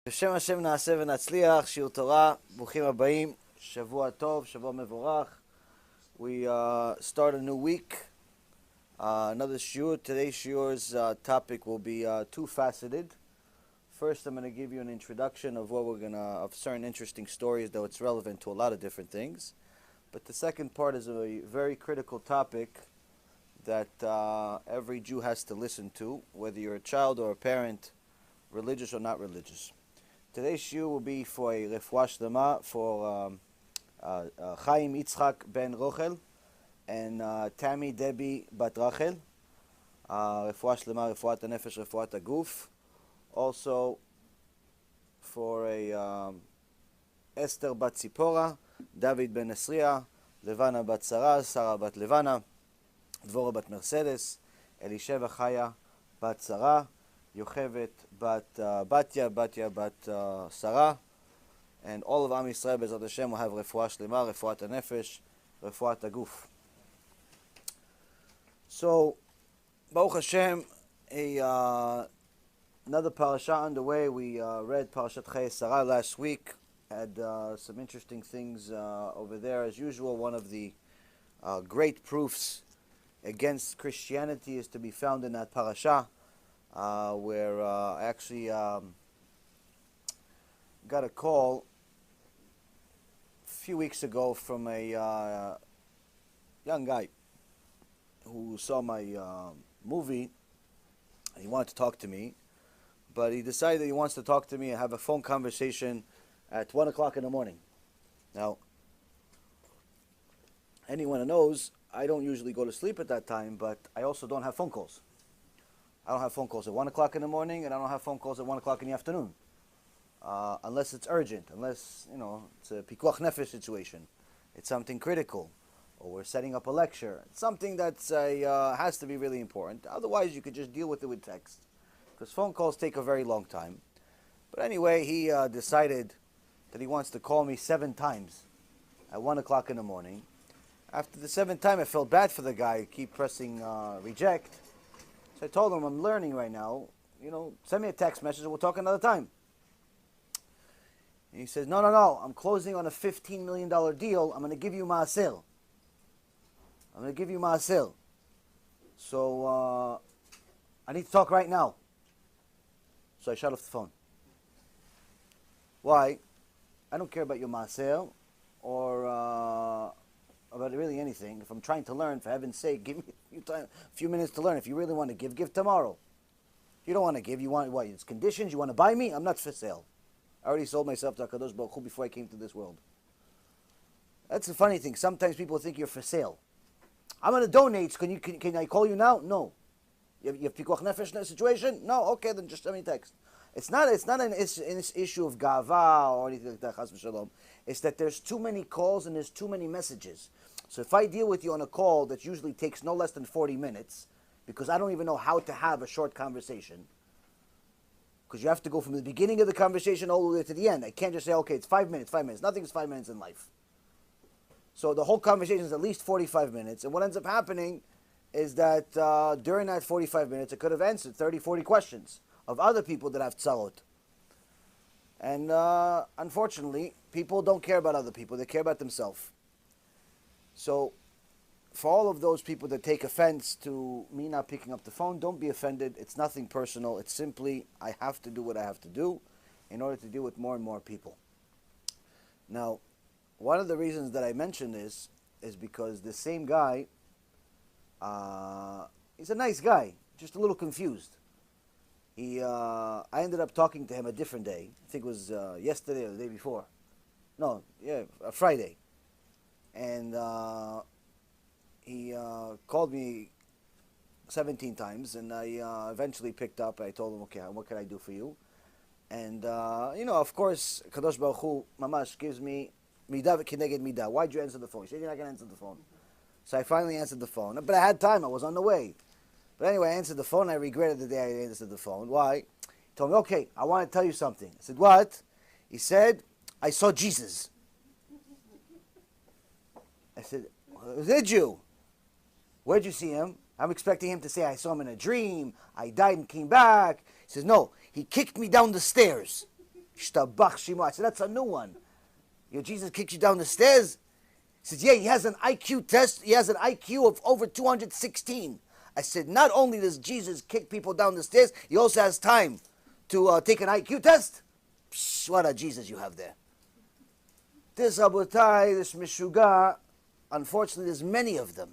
בשם השם נעשה ונצליח, שיעור תורה, ברוכים הבאים, שבוע טוב, שבוע מבורך. We start a new week, another shiur. Today's shiur's topic will be two-faceted. First, I'm going to give you an introduction of of certain interesting stories, though it's relevant to a lot of different things. But the second part is a very critical topic that every Jew has to listen to, whether you're a child or a parent, religious or not religious. Today's shiur will be for a refuah shlema for Chaim Yitzchak ben Rochel and Tammy Debbie bat Rachel. Refuah shlema, refuat hanefesh, refuat haguf. Also for a Esther bat Tzipora, David ben Esriya, Levana bat Sarah, Sarah bat Levana, Dvora bat Mercedes, Elisheva Chaya bat Sarah, Yochevet bat Batya, Batya bat Sarah, and all of Am Yisrael Bezrat Hashem will have refuah shlema, refuat hanefesh, refuat haguf. So, Baruch Hashem, another parasha underway. We read Parashat Chayei Sarah last week. Had some interesting things over there. As usual, one of the great proofs against Christianity is to be found in that parasha. Where I actually got a call a few weeks ago from a young guy who saw my movie. He wanted to talk to me, but he decided that he wants to talk to me and have a phone conversation at 1 o'clock in the morning. Now, anyone who knows, I don't usually go to sleep at that time, but I also don't have phone calls. I don't have phone calls at 1 o'clock in the morning, and I don't have phone calls at 1 o'clock in the afternoon. Unless it's urgent, unless, it's a pikuach nefesh situation. It's something critical, or we're setting up a lecture. It's something that has to be really important. Otherwise, you could just deal with it with text, because phone calls take a very long time. But anyway, he decided that he wants to call me 7 times at 1 o'clock in the morning. After the 7th time, I felt bad for the guy. Keep pressing reject. So I told him, I'm learning right now. Send me a text message and we'll talk another time. And he says, no. I'm closing on a $15 million deal. I'm going to give you ma'asel. So I need to talk right now. So I shut off the phone. Why? I don't care about your ma'asel or about really anything. If I'm trying to learn, for heaven's sake, give me a few minutes to learn. If you really want to give tomorrow. If you don't want to give, you want what? It's conditions. You want to buy me? I'm not for sale. I already sold myself to HaKadosh Baruch Hu before I came to this world. That's the funny thing. Sometimes people think you're for sale. I'm going to donate. Can I call you now? No. You have pikuach nefesh situation? No. Okay, then just send me a text. It's not an issue of gava or anything like that. Chas v'shalom. It's that there's too many calls and there's too many messages. So if I deal with you on a call that usually takes no less than 40 minutes, because I don't even know how to have a short conversation, because you have to go from the beginning of the conversation all the way to the end. I can't just say, okay, it's 5 minutes. Nothing is 5 minutes in life. So the whole conversation is at least 45 minutes. And what ends up happening is that during that 45 minutes, I could have answered 30, 40 questions of other people that have tzarot. And unfortunately, people don't care about other people. They care about themselves. So for all of those people that take offense to me not picking up the phone, don't be offended. It's nothing personal. It's simply, I have to do what I have to do in order to deal with more and more people. Now, one of the reasons that I mention this is because the same guy, he's a nice guy, just a little confused. I ended up talking to him a different day. I think it was yesterday or the day before. Friday. And he called me 17 times, and I eventually picked up. I told him, okay, what can I do for you? And, of course, Kadosh Baruch Hu, mamash, gives me midah v'kineged midah. Why'd you answer the phone? He said, you're not going to answer the phone. So I finally answered the phone. But I had time. I was on the way. But anyway, I answered the phone. I regretted the day I answered the phone. Why? He told me, okay, I want to tell you something. I said, what? He said, I saw Jesus. I said, did you? Where'd you see him? I'm expecting him to say, I saw him in a dream, I died and came back. He says, no, he kicked me down the stairs. Shtabach Shimo. I said, that's a new one. Your Jesus kicks you down the stairs? He says, yeah, he has an IQ test. He has an IQ of over 216. I said, not only does Jesus kick people down the stairs, he also has time to take an IQ test. Psh, what a Jesus you have there. This Rabotai, this Meshuga, unfortunately, there's many of them.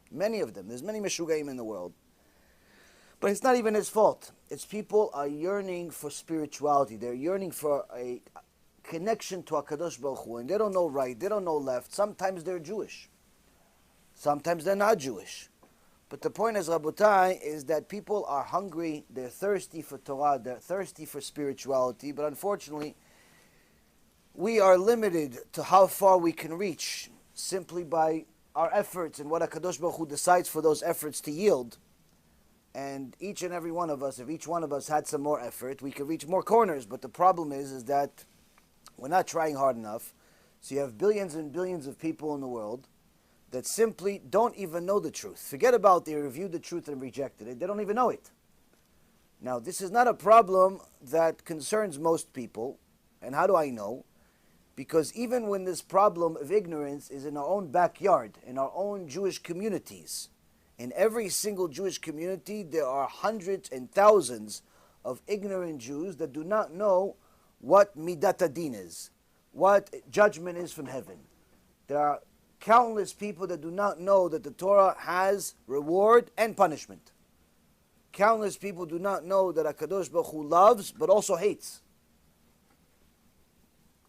Many of them. There's many Meshugaim in the world. But it's not even his fault. It's people are yearning for spirituality. They're yearning for a connection to HaKadosh Baruch Hu. And they don't know right, they don't know left. Sometimes they're Jewish. Sometimes they're not Jewish. But the point is, Rabotai, is that people are hungry, they're thirsty for Torah, they're thirsty for spirituality, but unfortunately, we are limited to how far we can reach simply by our efforts and what HaKadosh Baruch Hu decides for those efforts to yield. And each and every one of us, if each one of us had some more effort, we could reach more corners. But the problem is that we're not trying hard enough. So you have billions and billions of people in the world that simply don't even know the truth. Forget about they reviewed the truth and rejected it. They don't even know it. Now, this is not a problem that concerns most people. And how do I know? Because even when this problem of ignorance is in our own backyard, in our own Jewish communities, in every single Jewish community, there are hundreds and thousands of ignorant Jews that do not know what midat adin is, what judgment is from heaven. There are countless people that do not know that the Torah has reward and punishment. Countless people do not know that HaKadosh Baruch Hu loves but also hates.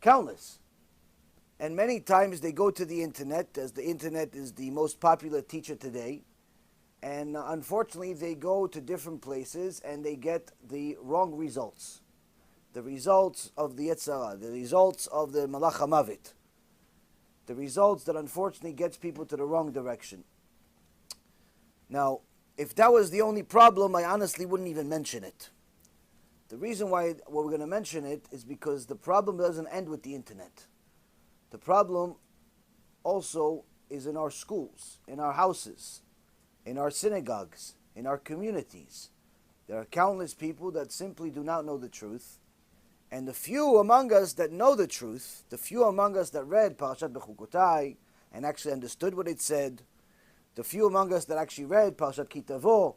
Countless. And many times they go to the internet, as the internet is the most popular teacher today, and unfortunately they go to different places and they get the wrong results. The results of the Yetzirah, the results of the Malach HaMavet, the results that unfortunately gets people to the wrong direction. Now, if that was the only problem, I honestly wouldn't even mention it. The reason why we're going to mention it is because the problem doesn't end with the internet. The problem also is in our schools, in our houses, in our synagogues, in our communities. There are countless people that simply do not know the truth. And the few among us that know the truth, the few among us that read Parashat Bechukotai and actually understood what it said, the few among us that actually read Parashat Kitavo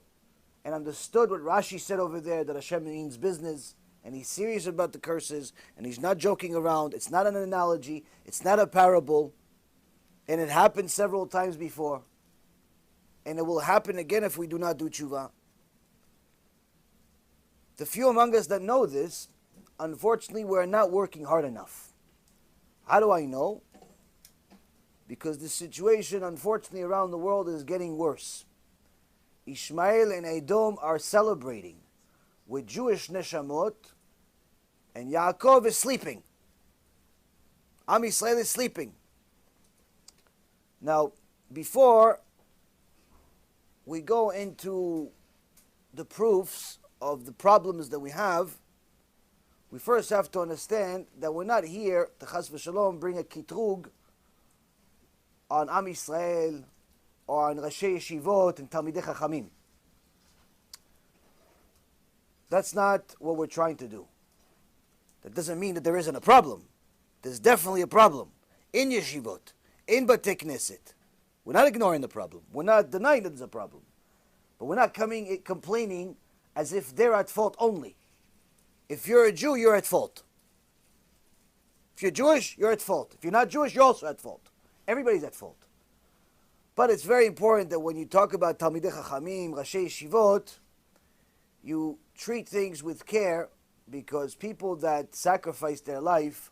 and understood what Rashi said over there, that Hashem means business, and he's serious about the curses, and he's not joking around, it's not an analogy, it's not a parable, and it happened several times before, and it will happen again if we do not do tshuva. The few among us that know this, unfortunately, we're not working hard enough. How do I know? Because the situation, unfortunately, around the world is getting worse. Ishmael and Edom are celebrating with Jewish neshamot, and Yaakov is sleeping. Am Yisrael is sleeping. Now, before we go into the proofs of the problems that we have, we first have to understand that we're not here to chas v'shalom bring a kitrug on Am Yisrael or on Rashi Yeshivot and Talmidei Chachamim. That's not what we're trying to do. That doesn't mean that there isn't a problem. There's definitely a problem in Yeshivot, in Batei Knesset. We're not ignoring the problem. We're not denying that there's a problem. But we're not complaining as if they're at fault only. If you're a Jew, you're at fault. If you're Jewish, you're at fault. If you're not Jewish, you're also at fault. Everybody's at fault. But it's very important that when you talk about Talmidei Chachamim, Rashi Yeshivot, you treat things with care, because people that sacrifice their life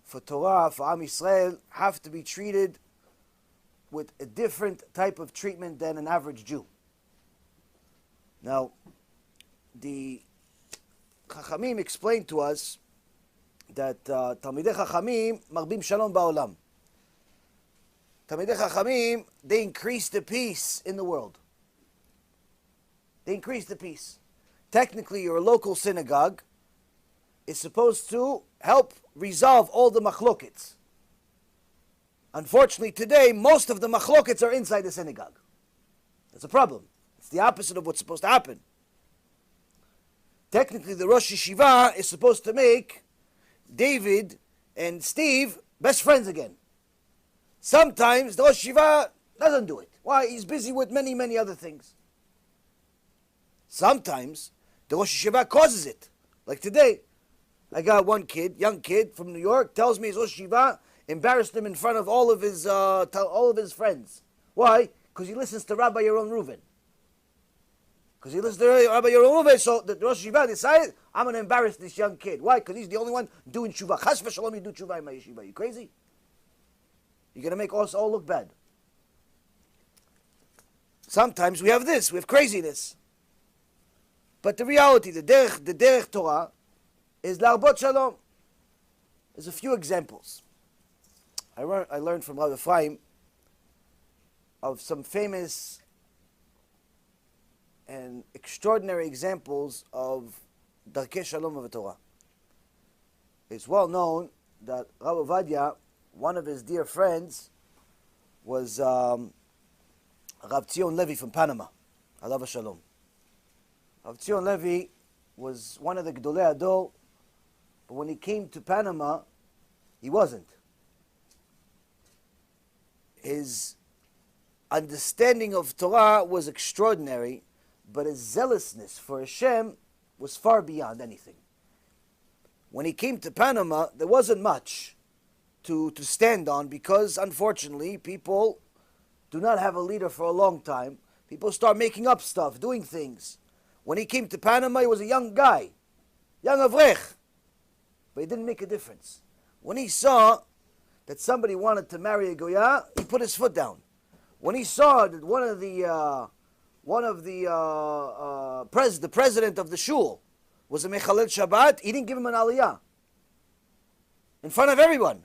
for Torah, for Am Yisrael, have to be treated with a different type of treatment than an average Jew. Now, the Chachamim explained to us that Talmidei Chachamim marbim shalom ba'olam. Talmidei Chachamim, they increase the peace in the world. They increase the peace. Technically, your local synagogue is supposed to help resolve all the machlokets. Unfortunately, today, most of the machlokets are inside the synagogue. That's a problem. It's the opposite of what's supposed to happen. Technically, the Rosh Yeshiva is supposed to make David and Steve, best friends again. Sometimes the Rosh Yeshiva doesn't do it. Why? He's busy with many, many other things. Sometimes the Rosh Yeshiva causes it. Like today, I got one kid, young kid from New York, tells me his Rosh Yeshiva embarrassed him in front of all of his friends. Why? Because he listens to Rabbi Yaron Reuven. Because he listens to Rabbi Yaron Reuven, so the Rosh Yeshiva decided, I'm going to embarrass this young kid. Why? Because he's the only one doing tshuva. Chas v'shalom, you do tshuva in my yeshiva. You crazy? You're going to make us all look bad. Sometimes we have this, we have craziness. But the reality, the derech Torah, is la'arbot shalom. There's a few examples. I learned from Rabbi Ephraim of some famous and extraordinary examples of darkei shalom of the Torah. It's well known that Rabbi Ovadia, one of his dear friends, was Rav Tzion Levi from Panama, alav shalom. Rav Tzion Levi was one of the Gdolei Ador, but when he came to Panama, he wasn't. His understanding of Torah was extraordinary, but his zealousness for Hashem was far beyond anything. When he came to Panama, there wasn't much to stand on because, unfortunately, people do not have a leader for a long time. People start making up stuff, doing things. When he came to Panama, he was a young guy, young avrech, but it didn't make a difference. When he saw that somebody wanted to marry a goya, he put his foot down. When he saw that the president of the shul was a mechalel Shabbat, he didn't give him an aliyah in front of everyone.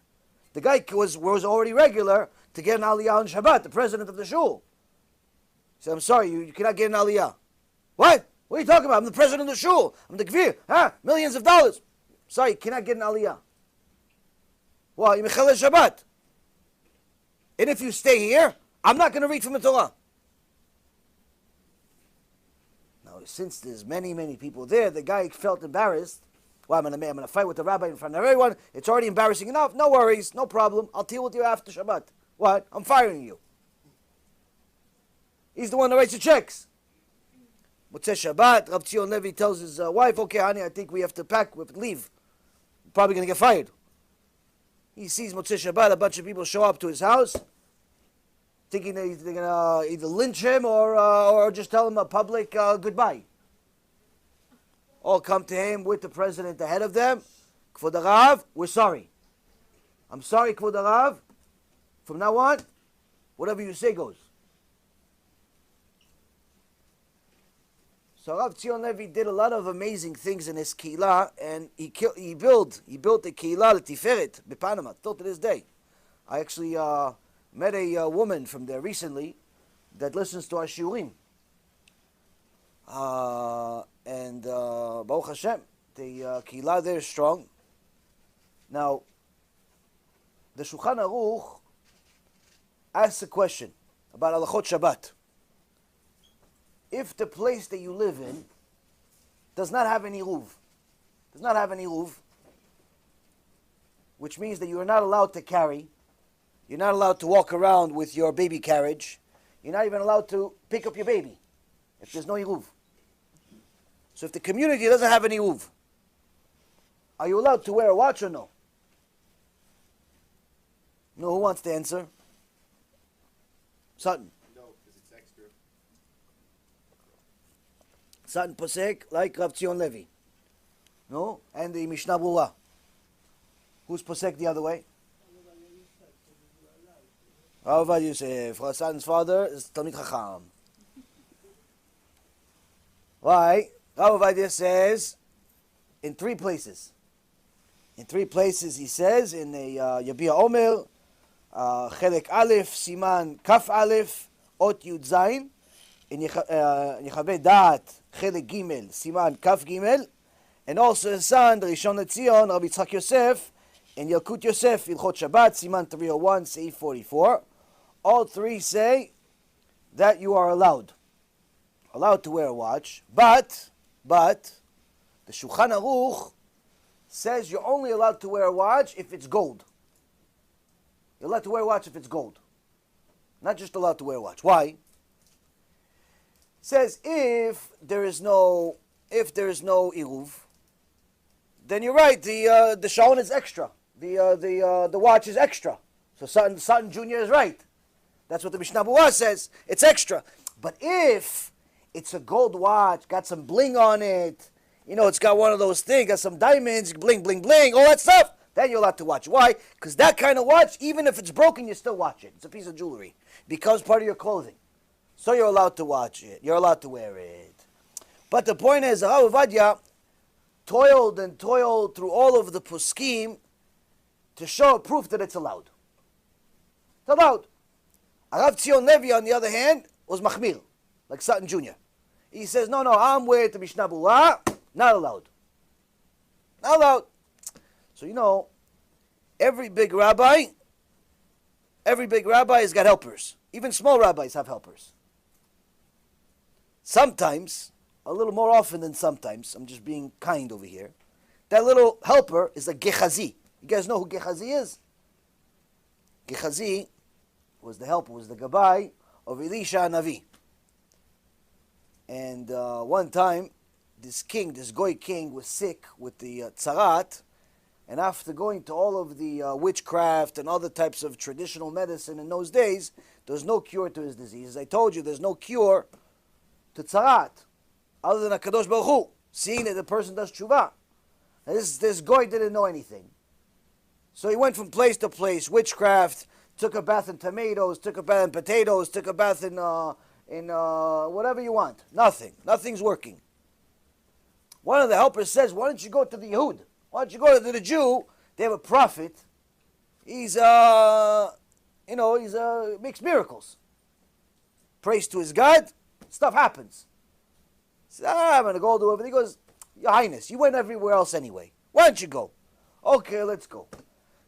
The guy was already regular to get an aliyah on Shabbat, the president of the shul. He said, I'm sorry, you cannot get an aliyah. What? What are you talking about? I'm the president of the shul. I'm the gvir. Millions of dollars. Sorry, you cannot get an aliyah. Well, you mechalel Shabbat. And if you stay here, I'm not going to read from the Torah. Now, since there's many, many people there, the guy felt embarrassed. Well, I'm going to fight with the rabbi in front of everyone. It's already embarrassing enough. No worries, no problem. I'll deal with you after Shabbat. What? I'm firing you. He's the one that writes the checks. Motzei Shabbat, Rav Tzion Levi tells his wife, okay, honey, I think we have to pack, we have to leave. Probably going to get fired. He sees Motzei Shabbat, a bunch of people show up to his house, thinking they're going to either lynch him or just tell him a public goodbye. All come to him with the president ahead of them. Kvod Harav, we're sorry. I'm sorry, Kvod Harav. From now on, whatever you say goes. So Rav Tzion Levi did a lot of amazing things in his keilah, and he built the keilah Tiferet in Panama, still to this day. I actually met a woman from there recently that listens to our shiurim. And Baruch Hashem, the keilah there is strong. Now, the Shulchan Aruch asks a question about halachot Shabbat. If the place that you live in does not have any ruv, which means that you are not allowed to carry, you're not allowed to walk around with your baby carriage, you're not even allowed to pick up your baby if there's no ruv. So if the community doesn't have any ruv, are you allowed to wear a watch or no? No, who wants to answer? Sutton. Satan Posek, like Rav Tzion Levi. No? And the Mishnah Berurah. Who's Posek the other way? Rav Ovadia Yosef. Satan's father is Talmid Chacham. Why? Rav Ovadia says in three places. In three places he says, in a Yabia Omer, Chelek Aleph, Siman Kaf Aleph, Ot Yud Zayin, in Yechaveh Da'at, Chelek Gimel, Siman Kaf Gimel, and also his son, the Rishon LeZion, Rabbi Yitzchak Yosef, in Yalkut Yosef, Ilchot Shabbat, Siman 301, Seif 44. All three say that you are allowed to wear a watch, but the Shulchan Aruch says you're only allowed to wear a watch if it's gold. You're allowed to wear a watch if it's gold. Not just allowed to wear a watch. Why? Says if there is no iruv, then you're right. The shaon is extra. The watch is extra. So Sutton Jr. is right. That's what the Mishnah Berurah says. It's extra. But if it's a gold watch, got some bling on it, it's got one of those things, got some diamonds, bling, bling, bling, all that stuff, then you're allowed to watch. Why? Because that kind of watch, even if it's broken, you still watch it. It's a piece of jewelry. It becomes part of your clothing. So you're allowed to watch it. You're allowed to wear it. But the point is, Rav Ovadia toiled and toiled through all of the poskim to show proof that it's allowed. It's allowed. Rav Tzion Levi, on the other hand, was machmir, like Sutton Jr. He says, no, I'm with the Mishnah Berurah, not allowed. Not allowed. So, every big rabbi has got helpers. Even small rabbis have helpers. Sometimes, a little more often than sometimes, I'm just being kind over here, that little helper is a Gehazi. You guys know who Gehazi is? Gehazi was the helper, was the Gabai of Elisha Navi. And one time, this Goy king, was sick with the tzarat, and after going to all of the witchcraft and other types of traditional medicine in those days, there was no cure to his disease. As I told you, there's no cure to tzarat other than HaKadosh Baruch Hu, seeing that the person does tshuva. And this Goy didn't know anything. So he went from place to place, witchcraft, took a bath in tomatoes, took a bath in potatoes, took a bath in whatever you want. Nothing's working. One of the helpers says, why don't you go to the Yehud? Why don't you go to the Jew? They have a prophet. He's makes miracles. Prays to his God, stuff happens. He says, I'm going to go do everything. He goes, Your Highness, you went everywhere else anyway. Why don't you go? Okay, let's go.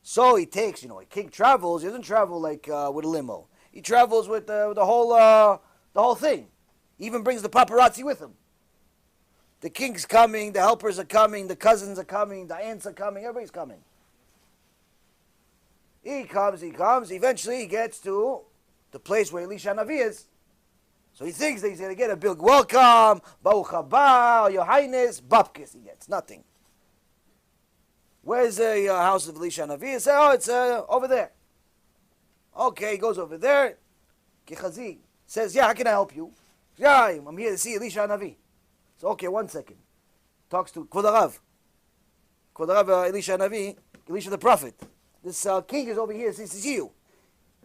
So he takes, a king travels. He doesn't travel like with a limo. He travels with the whole thing. He even brings the paparazzi with him. The king's coming, the helpers are coming, the cousins are coming, the aunts are coming, everybody's coming. He comes, eventually he gets to the place where Elisha Navi is. So he thinks that he's going to get a big welcome, Baruch haba, Your Highness, Babkis, he gets nothing. Where's the house of Elisha Navi? He says, it's over there. Okay, he goes over there. Gehazi says, how can I help you? Yeah, I'm here to see Elisha Navi. So, okay, 1 second. Talks to Kvod Harav, Elisha Navi, Elisha the prophet. This king is over here, says to see you.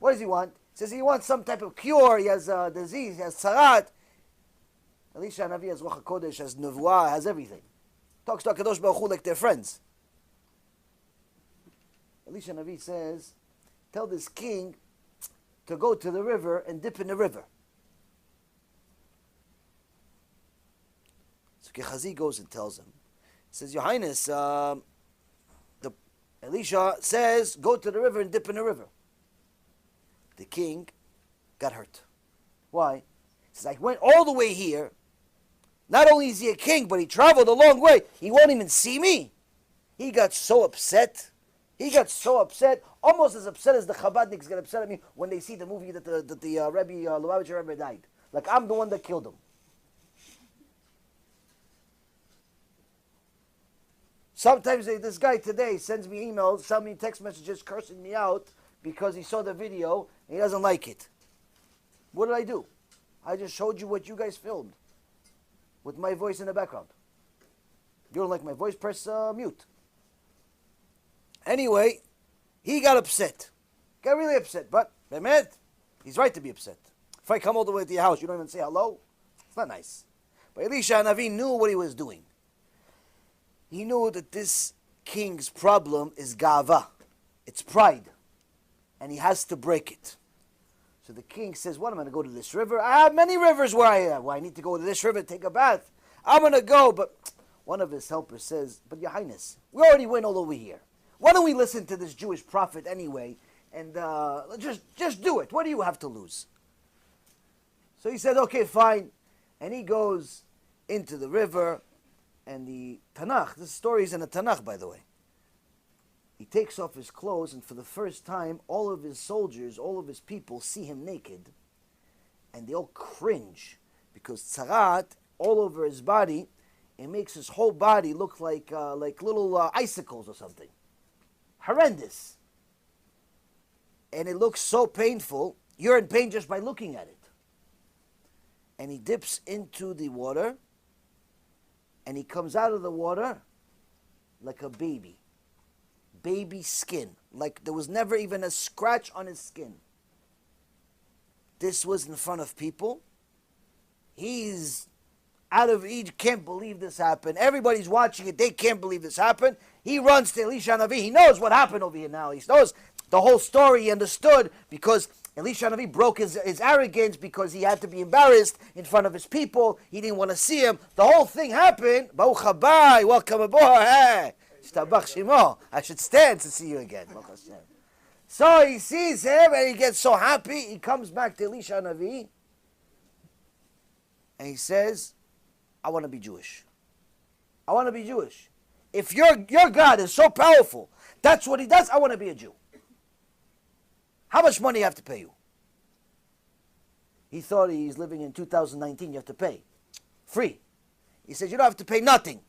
What does he want? He says he wants some type of cure. He has a disease, he has tzarat. Elisha Navi has Ruach HaKodesh, has Nevuah, has everything. Talks to HaKadosh Baruch Hu like they're friends. Elisha Navi says, tell this king to go to the river and dip in the river. So Gehazi goes and tells him. He says, Your Highness, Elisha says, go to the river and dip in the river. The king got hurt. Why? He says, I went all the way here. Not only is he a king, but he traveled a long way. He won't even see me. He got so upset. Almost as upset as the Chabadniks get upset at me when they see the movie that the Rabbi, Lubavitcher Rebbe died. Like I'm the one that killed him. Sometimes this guy today sends me emails, sends me text messages cursing me out because he saw the video and he doesn't like it. What did I do? I just showed you what you guys filmed with my voice in the background. You don't like my voice? Press mute. Anyway, he got upset. Got really upset. But, Mehmet, he's right to be upset. If I come all the way to your house, you don't even say hello? It's not nice. But Elisha Hanavi knew what he was doing. He knew that this king's problem is gava. It's pride. And he has to break it. So the king says, what, am I going to go to this river? I have many rivers where I am. Well, I need to go to this river and take a bath. I'm going to go. But one of his helpers says, but Your Highness, we already went all over here. Why don't we listen to this Jewish prophet anyway? And just do it. What do you have to lose? So he said, okay, fine. And he goes into the river. And the Tanakh, this story is in the Tanakh, by the way. He takes off his clothes, and for the first time, all of his soldiers, all of his people see him naked, and they all cringe, because tzarat, all over his body, it makes his whole body look like little icicles or something. Horrendous. And it looks so painful, you're in pain just by looking at it. And he dips into the water, and he comes out of the water like a baby. Baby skin. Like there was never even a scratch on his skin. This was in front of people. He's he can't believe this happened. Everybody's watching it. They can't believe this happened. He runs to Elisha Navi. He knows what happened over here now. He knows the whole story. He understood because Elisha Navi broke his arrogance because he had to be embarrassed in front of his people. He didn't want to see him. The whole thing happened. Baruch haba, welcome aboard. Hey, Shtabach Shemo. I should stand to see you again. So he sees him and he gets so happy. He comes back to Elisha Navi and he says, I want to be Jewish. I want to be Jewish. If your God is so powerful, that's what he does, I want to be a Jew. How much money do you have to pay you? He thought he's living in 2019, you have to pay. Free. He says, you don't have to pay nothing.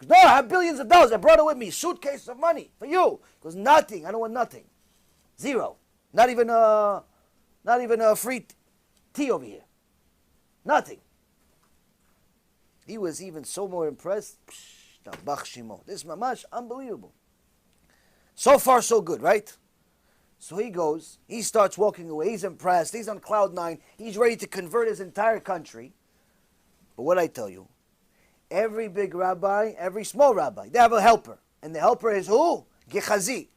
No, I have billions of dollars. I brought it with me. Suitcase of money for you. He goes, nothing. I don't want nothing. Zero. Not even a free tea over here. Nothing. He was even so more impressed. This is mamash unbelievable. So far, so good, right? So he goes, he starts walking away, he's impressed, he's on cloud 9, he's ready to convert his entire country. But what I tell you, every big rabbi, every small rabbi, they have a helper. And the helper is who? Gehazi.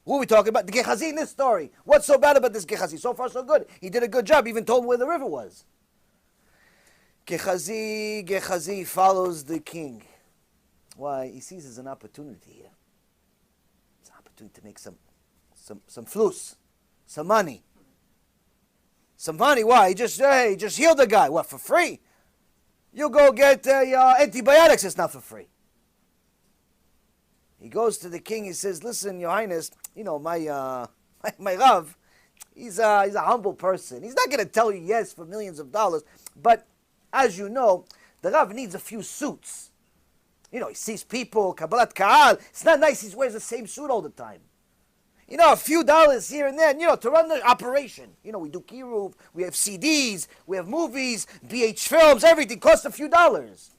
Who are we talking about? The Gehazi in this story. What's so bad about this Gehazi? So far, so good. He did a good job, even told him where the river was. Gehazi follows the king. Why? He sees there's an opportunity here. It's an opportunity to make some flus, some money. Some money, why? He just healed the guy. What, for free? You go get antibiotics, it's not for free. He goes to the king, he says, listen, your highness, my Rav, he's a humble person. He's not going to tell you yes for millions of dollars, but as you know, the Rav needs a few suits. He sees people, Kabbalat Ka'al. It's not nice he wears the same suit all the time. A few dollars here and there, to run the operation. We do Kiruv, we have CDs, we have movies, BH films, everything costs a few dollars.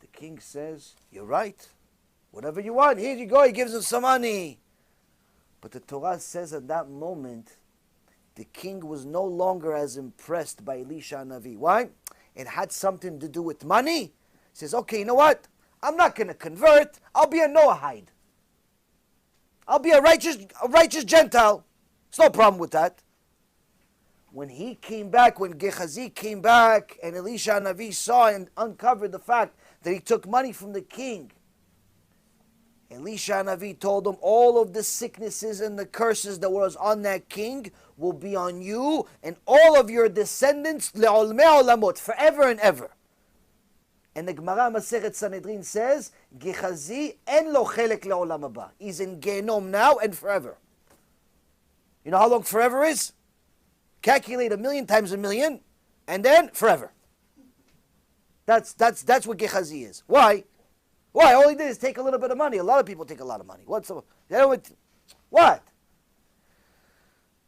The king says, you're right. Whatever you want, here you go. He gives him some money. But the Torah says at that moment, the king was no longer as impressed by Elisha Navi. Why? It had something to do with money. He says, okay, you know what? I'm not going to convert. I'll be a Noahide. I'll be a righteous Gentile. There's no problem with that. When he came back, when Gehazi came back, and Elisha Navi saw and uncovered the fact that he took money from the king, Elisha Navi told him all of the sicknesses and the curses that was on that king will be on you and all of your descendants le'olmei olamot, forever and ever. And the Gemara Masechet Sanhedrin says, Gehazi en lo chelek le'olam haba. He's in Gehenom now and forever. You know how long forever is? Calculate 1,000,000 times 1,000,000, and then forever. That's what Gehazi is. Why? Why? All he did is take a little bit of money. A lot of people take a lot of money. What?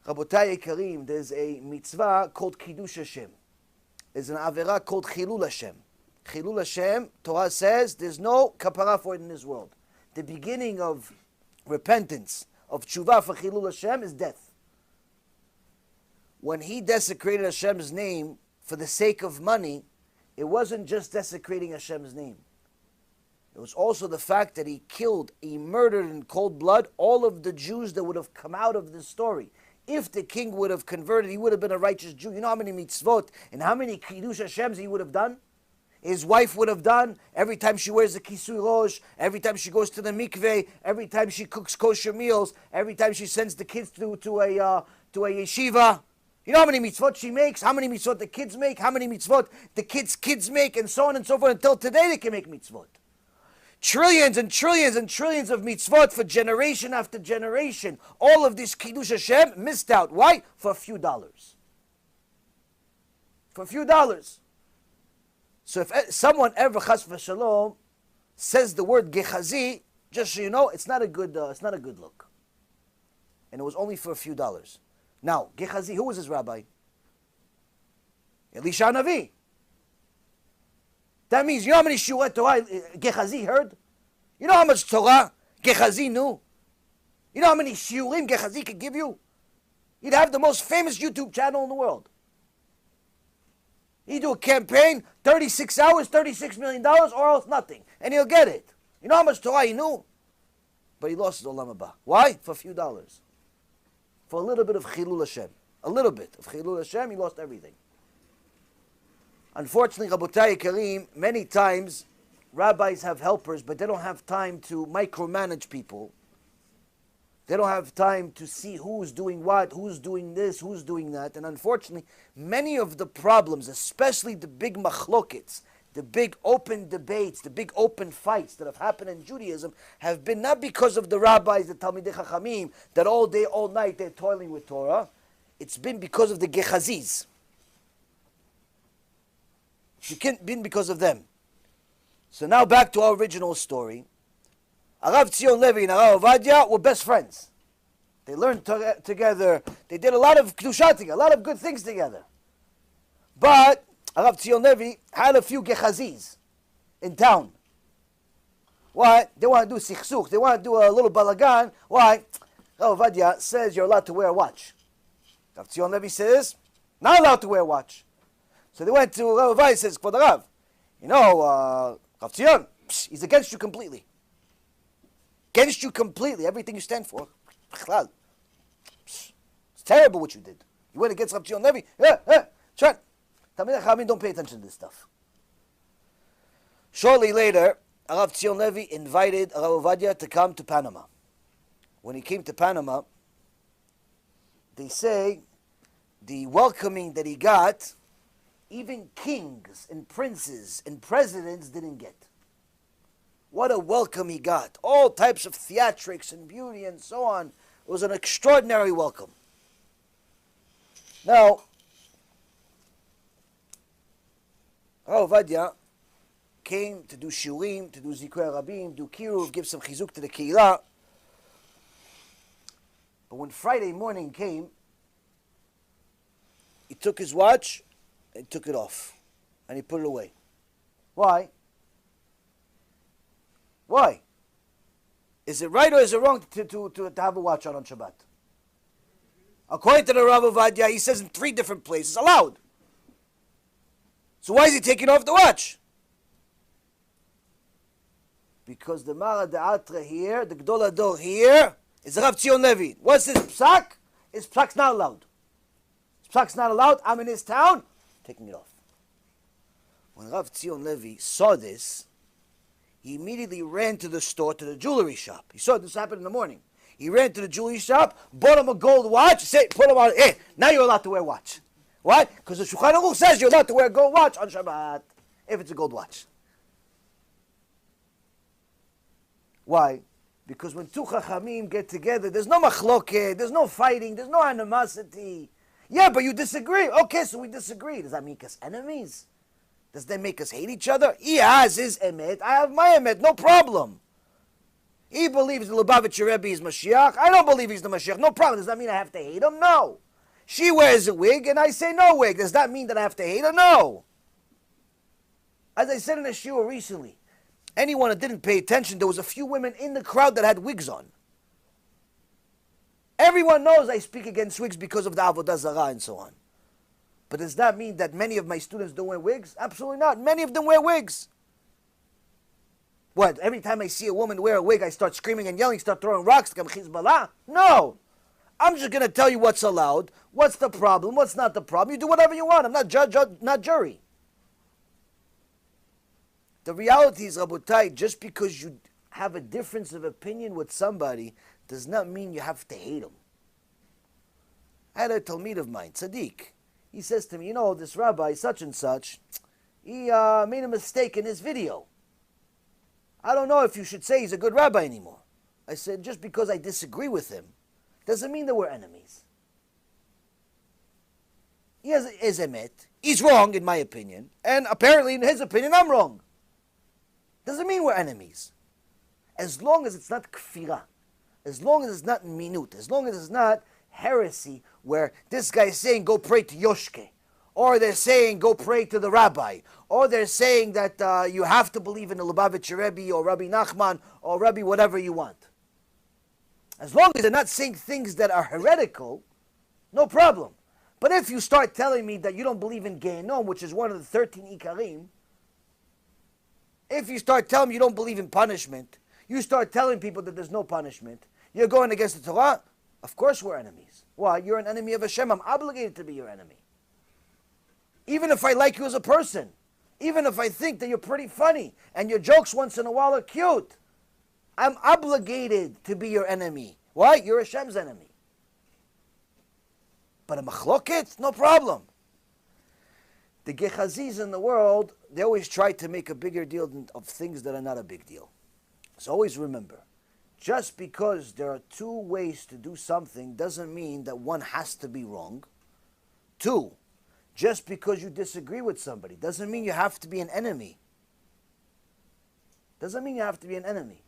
Rabotai Karim, there's a mitzvah called Kiddush Hashem. There's an avera called Chilul Hashem. Chilul Hashem, Torah says, there's no kapara for it in this world. The beginning of repentance, of tshuva for Chilul Hashem is death. When he desecrated Hashem's name for the sake of money, it wasn't just desecrating Hashem's name. It was also the fact that he murdered in cold blood all of the Jews that would have come out of this story. If the king would have converted, he would have been a righteous Jew. You know how many mitzvot and how many kiddush Hashems he would have done? His wife would have done every time she wears the kisui rosh, every time she goes to the mikveh, every time she cooks kosher meals, every time she sends the kids to a yeshiva. You know how many mitzvot she makes, how many mitzvot the kids make, how many mitzvot the kids make, and so on and so forth, until today they can make mitzvot. Trillions and trillions and trillions of mitzvot for generation after generation. All of this Kiddush Hashem missed out. Why? For a few dollars. For a few dollars. So if someone ever, chas v'shalom, says the word gechazi, just so you know, it's not a good look. And it was only for a few dollars. Now, Gehazi, who was his rabbi? Elisha Navi. That means, you know how many Shiurat Torah Gehazi heard? You know how much Torah Gehazi knew? You know how many Shiurim Gehazi could give you? He'd have the most famous YouTube channel in the world. He'd do a campaign, 36 hours, $36 million, or else nothing. And he'll get it. You know how much Torah he knew? But he lost his Olam Haba. Why? For a few dollars. For a little bit of Chilul Hashem. A little bit of Chilul Hashem, he lost everything. Unfortunately, Rabotai Kareem, many times rabbis have helpers, but they don't have time to micromanage people. They don't have time to see who's doing what, who's doing this, who's doing that. And unfortunately, many of the problems, especially the big machlokets, the big open debates, the big open fights that have happened in Judaism have been not because of the rabbis, the Talmidei Chachamim, that all day, all night they're toiling with Torah. It's been because of the Gechazis. It's been because of them. So now back to our original story. Arav Tzion Levi and Arav Ovadia were best friends. They learned together. They did a lot of kedusha together, a lot of good things together. But Arav Tzion Levi had a few gechazis in town. Why? They want to do sichsuk. They want to do a little balagan. Why? Rav Ovadia says you're allowed to wear a watch. Rav Tzion Levi says, not allowed to wear a watch. So they went to Rav Ovadia and says, Kvod Rav, you know, Rav Tzion, he's against you completely. Against you completely. Everything you stand for. It's terrible what you did. You went against Rav Tzion Levi. Try. Talmidei Chachamim don't pay attention to this stuff. Shortly later, Arav Tzion Levi invited Rav Ovadia to come to Panama. When he came to Panama, they say the welcoming that he got, even kings and princes and presidents didn't get. What a welcome he got. All types of theatrics and beauty and so on. It was an extraordinary welcome. Now, Rav Ovadia came to do shiurim, to do zikuei rabim, do kiruv, give some chizuk to the keilah. But when Friday morning came, he took his watch and took it off. And he put it away. Why? Why? Is it right or is it wrong to have a watch on Shabbat? According to the Rav Ovadia, he says in 3 different places, allowed. So why is he taking off the watch? Because the Mara De'atra here, the Gdol Ador here, is Rav Tzion Levi. What's his psak? His psak's not allowed. His psak's not allowed. I'm in his town. Taking it off. When Rav Tzion Levi saw this, he immediately ran to the store, to the jewelry shop. He saw this happen in the morning. He ran to the jewelry shop, bought him a gold watch, put him on, hey, now you're allowed to wear a watch. Why? Because the Shulchan Aruch says you're allowed to wear a gold watch on Shabbat, if it's a gold watch. Why? Because when 2 Chachamim get together, there's no machloket, there's no fighting, there's no animosity. Yeah, but you disagree. Okay, so we disagree. Does that make us enemies? Does that make us hate each other? He has his emet, I have my emet, no problem. He believes the Lubavitcher Rebbe is Mashiach. I don't believe he's the Mashiach. No problem. Does that mean I have to hate him? No. She wears a wig and I say no wig. Does that mean that I have to hate her? No. As I said in a shiur recently, anyone that didn't pay attention, there was a few women in the crowd that had wigs on. Everyone knows I speak against wigs because of the Avodah Zarah and so on. But does that mean that many of my students don't wear wigs? Absolutely not. Many of them wear wigs. What, every time I see a woman wear a wig, I start screaming and yelling, start throwing rocks, no. I'm just going to tell you what's allowed, what's the problem, what's not the problem. You do whatever you want. I'm not judge, not jury. The reality is, Rabotai, just because you have a difference of opinion with somebody does not mean you have to hate them. I had a Talmid of mine, Tzaddik. He says to me, this rabbi, such and such, he made a mistake in his video. I don't know if you should say he's a good rabbi anymore. I said, just because I disagree with him doesn't mean that we're enemies. He has his emet. He's wrong, in my opinion. And apparently, in his opinion, I'm wrong. Doesn't mean we're enemies. As long as it's not kfirah, as long as it's not minut, as long as it's not heresy, where this guy is saying, go pray to Yoshke, or they're saying, go pray to the rabbi, or they're saying that you have to believe in the Lubavitcher Rebbe, or Rabbi Nachman, or Rabbi whatever you want. As long as they're not saying things that are heretical, no problem. But if you start telling me that you don't believe in Gehenom, which is one of the 13 Ikarim, if you start telling me you don't believe in punishment, you start telling people that there's no punishment, you're going against the Torah, of course we're enemies. Why? You're an enemy of Hashem. I'm obligated to be your enemy. Even if I like you as a person, even if I think that you're pretty funny, and your jokes once in a while are cute, I'm obligated to be your enemy. Why? You're Hashem's enemy. But a machloket, no problem. The Gechazis in the world, they always try to make a bigger deal of things that are not a big deal. So always remember, just because there are two ways to do something doesn't mean that one has to be wrong. Two, just because you disagree with somebody doesn't mean you have to be an enemy. Doesn't mean you have to be an enemy.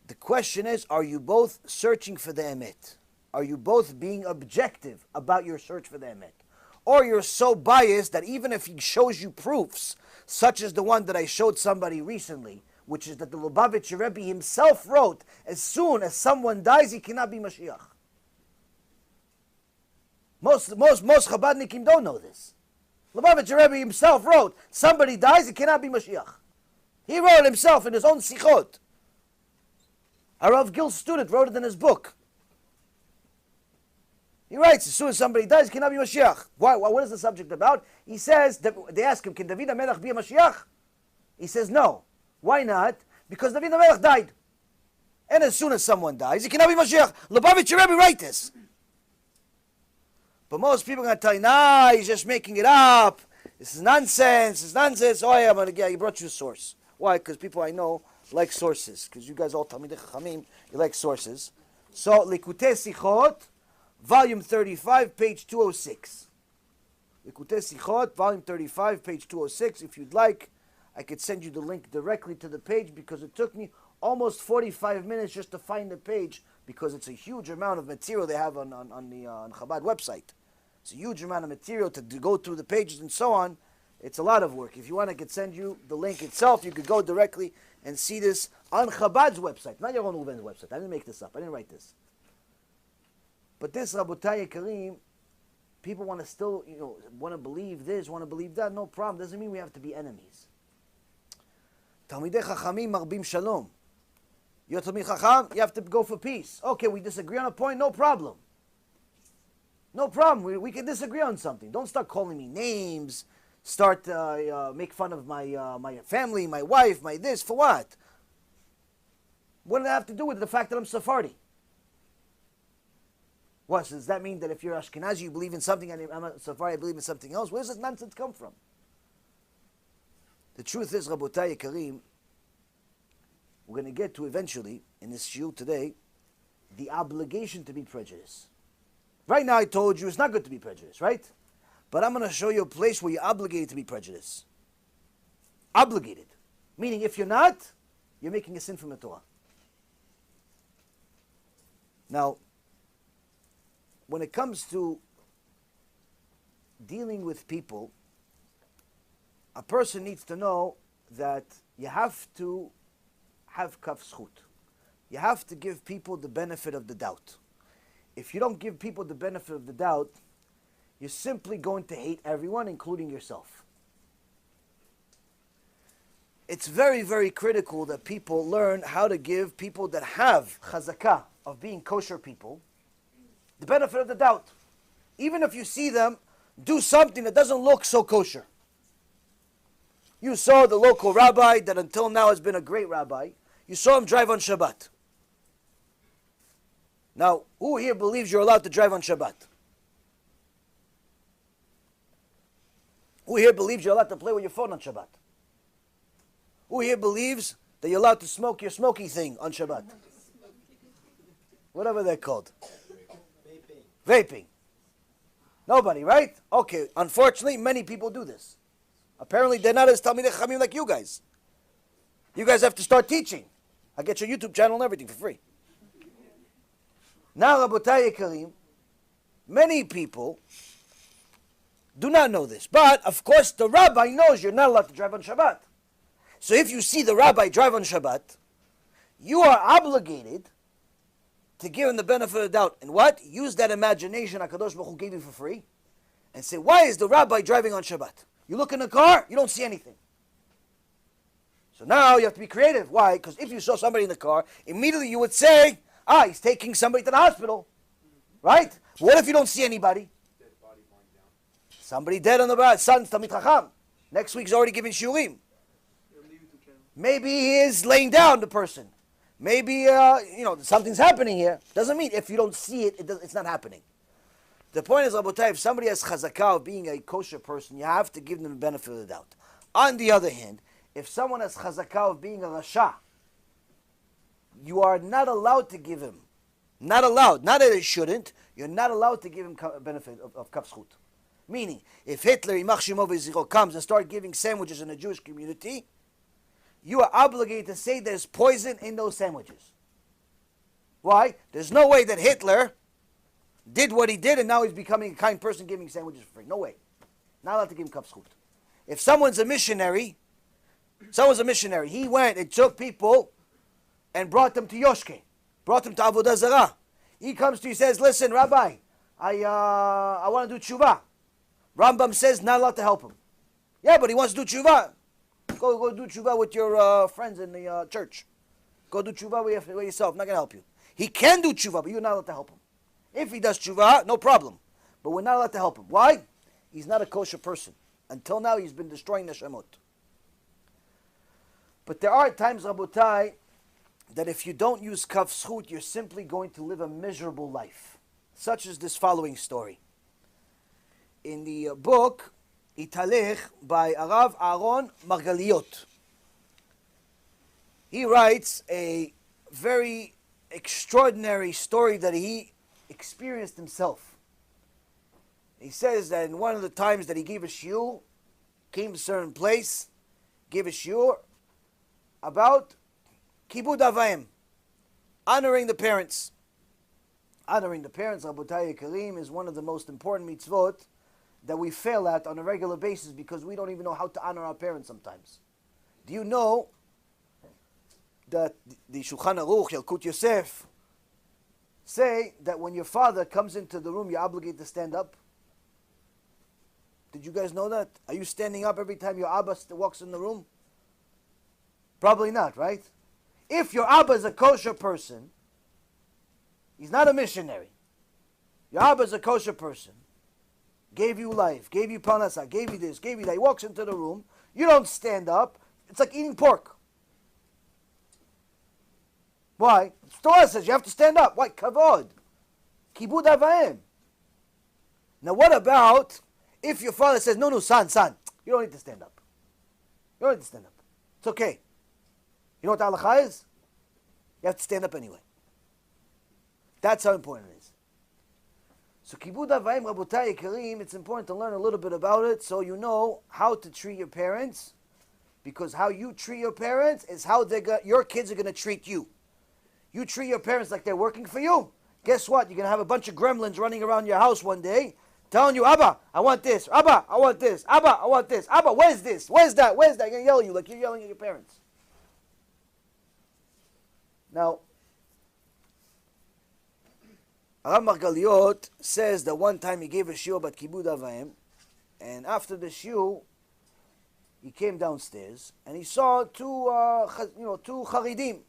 The question is, are you both searching for the emet? Are you both being objective about your search for the emet? Or you're so biased that even if he shows you proofs, such as the one that I showed somebody recently, which is that the Lubavitcher Rebbe himself wrote, as soon as someone dies, he cannot be Mashiach. Most Chabadnikim don't know this. Lubavitcher Rebbe himself wrote, somebody dies, he cannot be Mashiach. He wrote it himself in his own Sichot. Arav Gil's student wrote it in his book. He writes, as soon as somebody dies, he cannot be Mashiach. Why? What is the subject about? He says, they ask him, can David HaMelech be a Mashiach? He says, no. Why not? Because David HaMelech died. And as soon as someone dies, he cannot be Mashiach. Lubavitcher Rebbe write this. But most people are going to tell you, nah, he's just making it up. This is nonsense. It's nonsense. Oh, yeah, he brought you a source. Why? Because people I know like sources. Because you guys all Talmidei Chachamim, you like sources. So, Likutei Sichot, volume 35, page 206. Likutei Sichot, volume 35, page 206. If you'd like, I could send you the link directly to the page because it took me almost 45 minutes just to find the page because it's a huge amount of material they have on the Chabad website. It's a huge amount of material to go through the pages and so on. It's a lot of work. If you want, I could send you the link itself. You could go directly and see this on Chabad's website, not Yaron Reuven's website. I didn't make this up. I didn't write this. But this, Rabotai Karim, people want to still, want to believe this, want to believe that. No problem. Doesn't mean we have to be enemies. Talmidei Chachamim marbim shalom. You're a Talmid Chacham, you have to go for peace. Okay, we disagree on a point, no problem. No problem. We can disagree on something. Don't start calling me names. Start make fun of my family, my wife, my this. For what? What does that have to do with the fact that I'm Sephardi? What, so does that mean that if you're Ashkenazi, you believe in something, and I'm a Sephardi, I believe in something else? Where does this nonsense come from? The truth is, Rabotai Karim, we're going to get to eventually, in this shiur today, the obligation to be prejudiced. Right now I told you it's not good to be prejudiced, right? But I'm going to show you a place where you're obligated to be prejudiced. Obligated. Meaning if you're not, you're making a sin from the Torah. Now, when it comes to dealing with people, a person needs to know that you have to have kaf zchut. You have to give people the benefit of the doubt. If you don't give people the benefit of the doubt, you're simply going to hate everyone, including yourself. It's very, very critical that people learn how to give people that have chazakah of being kosher people the benefit of the doubt. Even if you see them do something that doesn't look so kosher. You saw the local rabbi that until now has been a great rabbi. You saw him drive on Shabbat. Now, who here believes you're allowed to drive on Shabbat? Who here believes you're allowed to play with your phone on Shabbat? Who here believes that you're allowed to smoke your smoky thing on Shabbat? Whatever they're called. Vaping. Nobody, right? Okay, unfortunately, many people do this. Apparently, they're not as Talmidei Chachamim like you guys. You guys have to start teaching. I get your YouTube channel and everything for free. Now, Rabotai Yekarim, many people do not know this. But, of course, the rabbi knows you're not allowed to drive on Shabbat. So if you see the rabbi drive on Shabbat, you are obligated to give him the benefit of the doubt. And what? Use that imagination HaKadosh Baruch Hu gave you for free and say, why is the rabbi driving on Shabbat? You look in the car, you don't see anything. So now you have to be creative. Why? Because if you saw somebody in the car, immediately you would say, he's taking somebody to the hospital. Right? What if you don't see anybody? Dead body lying down. Somebody dead on the bed. Son's Talmid Chacham. Next week's already giving shiurim. Maybe he is laying down, the person. Maybe, something's happening here. Doesn't mean if you don't see it, it's not happening. The point is, Rabotai, if somebody has chazakah of being a kosher person, you have to give them the benefit of the doubt. On the other hand, if someone has chazakah of being a rasha, you are not allowed to give him. Not allowed. Not that it shouldn't. You're not allowed to give him benefit of kaf zchut. Meaning, if Hitler, Yimach Shemo v'Zichro, comes and starts giving sandwiches in the Jewish community, you are obligated to say there's poison in those sandwiches. Why? There's no way that Hitler did what he did and now he's becoming a kind person giving sandwiches for free. No way. Not allowed to give him kaf zchut. If someone's a missionary, he went and took people and brought them to Yoshke, brought them to Avodah Zarah. He comes to you, he says, listen, Rabbi, I want to do tshuva. Rambam says not allowed to help him. Yeah, but he wants to do tshuva. Go do tshuva with your friends in the church. Go do tshuva with yourself. I'm not going to help you. He can do tshuva, but you're not allowed to help him. If he does tshuva, no problem. But we're not allowed to help him. Why? He's not a kosher person. Until now, he's been destroying neshemot. But there are times, Rabotai, that if you don't use kaf zchut, you're simply going to live a miserable life. Such as this following story. In the book, Italech, by Arav Yaron Margaliot, he writes a very extraordinary story that he experienced himself. He says that in one of the times that he gave a shiur, came to a certain place, gave a shiur about kibud avayim, honoring the parents. Honoring the parents, Rabotai Karim, is one of the most important mitzvot that we fail at on a regular basis because we don't even know how to honor our parents sometimes. Do you know that the Shulchan Aruch, Yalkut Yosef, say that when your father comes into the room, you're obligated to stand up? Did you guys know that? Are you standing up every time your Abba walks in the room? Probably not, right? If your Abba is a kosher person, he's not a missionary. Your Abba is a kosher person. Gave you life, gave you parnasah, gave you this, gave you that. He walks into the room. You don't stand up. It's like eating pork. Why? The Torah says you have to stand up. Why? Kavod. Kibud avayim. Now what about if your father says, no, son, you don't need to stand up. You don't need to stand up. It's okay. You know what the halacha is? You have to stand up anyway. That's how important it is. So kibud avayim, Rabotai Karim, it's important to learn a little bit about it so you know how to treat your parents, because how you treat your parents is how your kids are going to treat you. You treat your parents like they're working for you. Guess what? You're going to have a bunch of gremlins running around your house one day telling you, Abba, I want this. Abba, I want this. Abba, I want this. Abba, where's this? Where's that? Where's that? They're going to yell at you like you're yelling at your parents. Now, Arav Margaliot says that one time he gave a shiur about kibud avayim, and after the shiur, he came downstairs and he saw two charidim,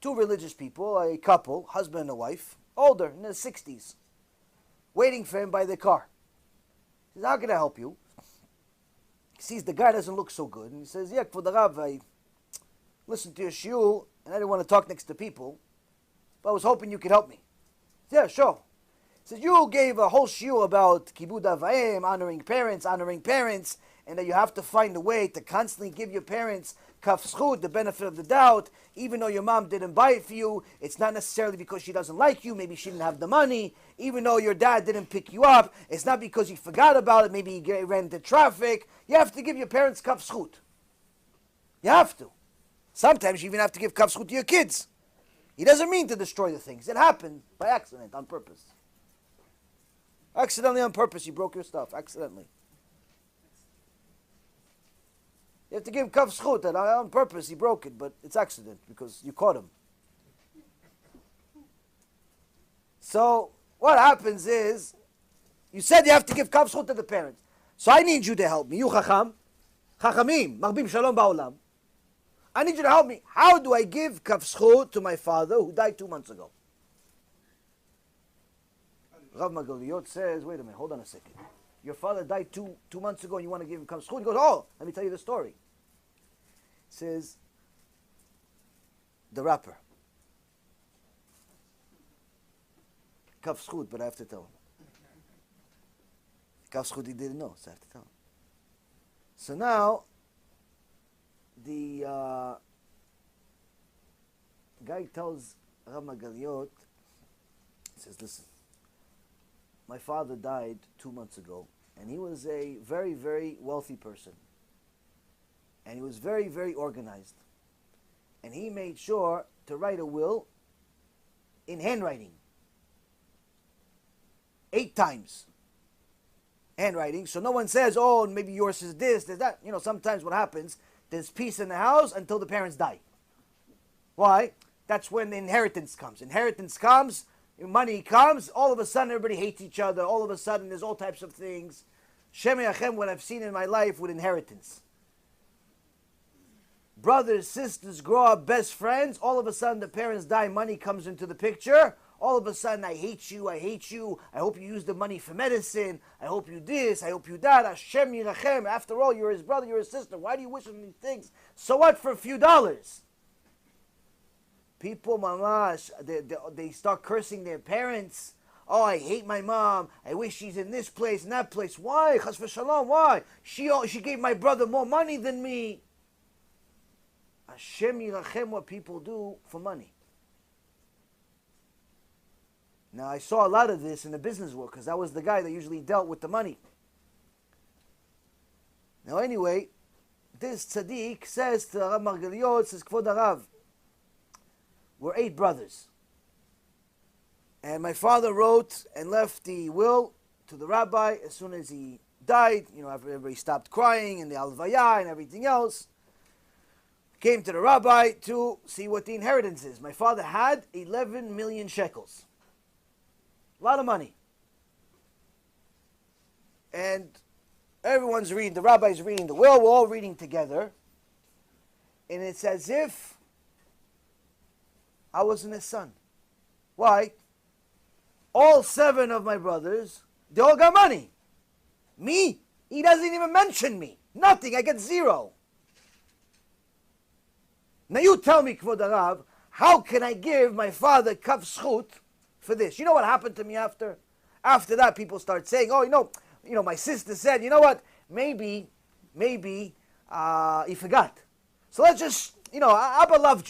two religious people, a couple, husband and a wife, older, in their 60s, waiting for him by the car. He says, how can I help you? He sees the guy doesn't look so good, and he says, yeah, for the Rav, I listened to your shiur, and I didn't want to talk next to people, but I was hoping you could help me. Yeah, sure. He says, you gave a whole shiur about kibud avayim, honoring parents, and that you have to find a way to constantly give your parents kaf zchut, the benefit of the doubt, even though your mom didn't buy it for you. It's not necessarily because she doesn't like you. Maybe she didn't have the money. Even though your dad didn't pick you up, it's not because he forgot about it. Maybe he ran into traffic. You have to give your parents kaf zchut. You have to. Sometimes you even have to give kaf zchut to your kids. He doesn't mean to destroy the things. It happened by accident, on purpose. Accidentally, on purpose, he broke your stuff. Accidentally. You have to give kaf zchut that on purpose he broke it, but it's accident because you caught him. So what happens is, you said you have to give kaf zchut to the parents. So I need you to help me. You chacham, chachamim, marbim shalom ba'olam. I need you to help me. How do I give kaf zchut to my father who died 2 months ago? Rav Magaliot says, wait a minute, hold on a second. Your father died two months ago and you want to give him kaf zchut? He goes, oh, let me tell you the story. He says, the rapper. Kaf zchut, but I have to tell him. Kaf zchut he didn't know, so I have to tell him. So now, the guy tells Rav Magaliot, he says, listen, my father died 2 months ago, and he was a very, very wealthy person. And he was very, very organized. And he made sure to write a will in handwriting. 8 times. Handwriting. So no one says, oh, maybe yours is this, there's that. You know, sometimes what happens, there's peace in the house until the parents die. Why? That's when the inheritance comes. Inheritance comes, money comes, all of a sudden everybody hates each other. All of a sudden there's all types of things. Shem Yachem, what I've seen in my life with inheritance. Brothers, sisters grow up best friends. All of a sudden the parents die, money comes into the picture. All of a sudden I hate you. I hope you use the money for medicine. I hope you this, I hope you that. Hashem Yirachem. After all, you're his brother, you're his sister. Why do you wish him these things? So what for a few dollars? People, mamash, they start cursing their parents. Oh, I hate my mom. I wish she's in this place and that place. Why? Chas v'shalom, why? She gave my brother more money than me. Hashem Yirachem, what people do for money. Now, I saw a lot of this in the business world because I was the guy that usually dealt with the money. Now, anyway, this tzaddik says to Rav Margaliot, says, Kvod Harav, we're 8 brothers. And my father wrote and left the will to the rabbi as soon as he died. You know, everybody stopped crying and the alvaya and everything else. Came to the rabbi to see what the inheritance is. My father had 11 million shekels. A lot of money. And everyone's reading, the rabbi's reading the will, we're all reading together. And it's as if I wasn't his son. Why? All 7 of my brothers, they all got money. Me? He doesn't even mention me. Nothing, I get 0. Now you tell me, Kvod Harav, how can I give my father kaf zchut for this? You know what happened to me after? After that, people start saying, oh, you know, my sister said, you know what, maybe he forgot. So let's just, Abba loved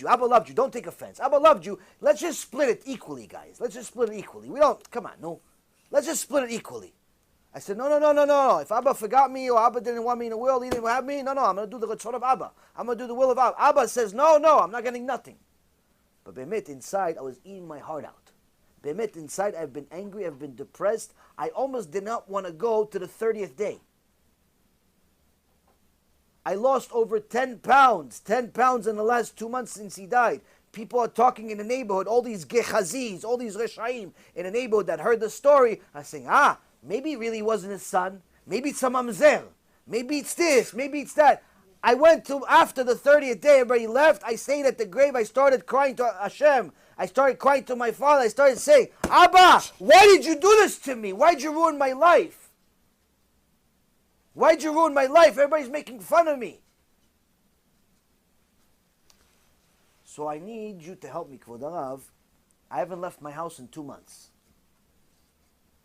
you, don't take offense. Abba loved you, let's just split it equally, guys. Let's just split it equally. Let's just split it equally. I said, no. If Abba forgot me or Abba didn't want me in the will, he didn't have me, no, I'm going to do the Ratzon of Abba. I'm going to do the will of Abba. Abba says, no, I'm not getting nothing. But Be'emet, inside, I was eating my heart out. Be'emet, inside, I've been angry, I've been depressed. I almost did not want to go to the 30th day. I lost over 10 pounds. 10 pounds in the last 2 months since he died. People are talking in the neighborhood, all these gechazis, all these reshaim in the neighborhood that heard the story are saying, maybe it really wasn't his son. Maybe it's some mamzer. Maybe it's this. Maybe it's that. I went to, after the 30th day, everybody left. I stayed at the grave. I started crying to Hashem. I started crying to my father. I started saying, Abba, why did you do this to me? Why did you ruin my life? Why did you ruin my life? Everybody's making fun of me. So I need you to help me, Kvod Harav. I haven't left my house in 2 months.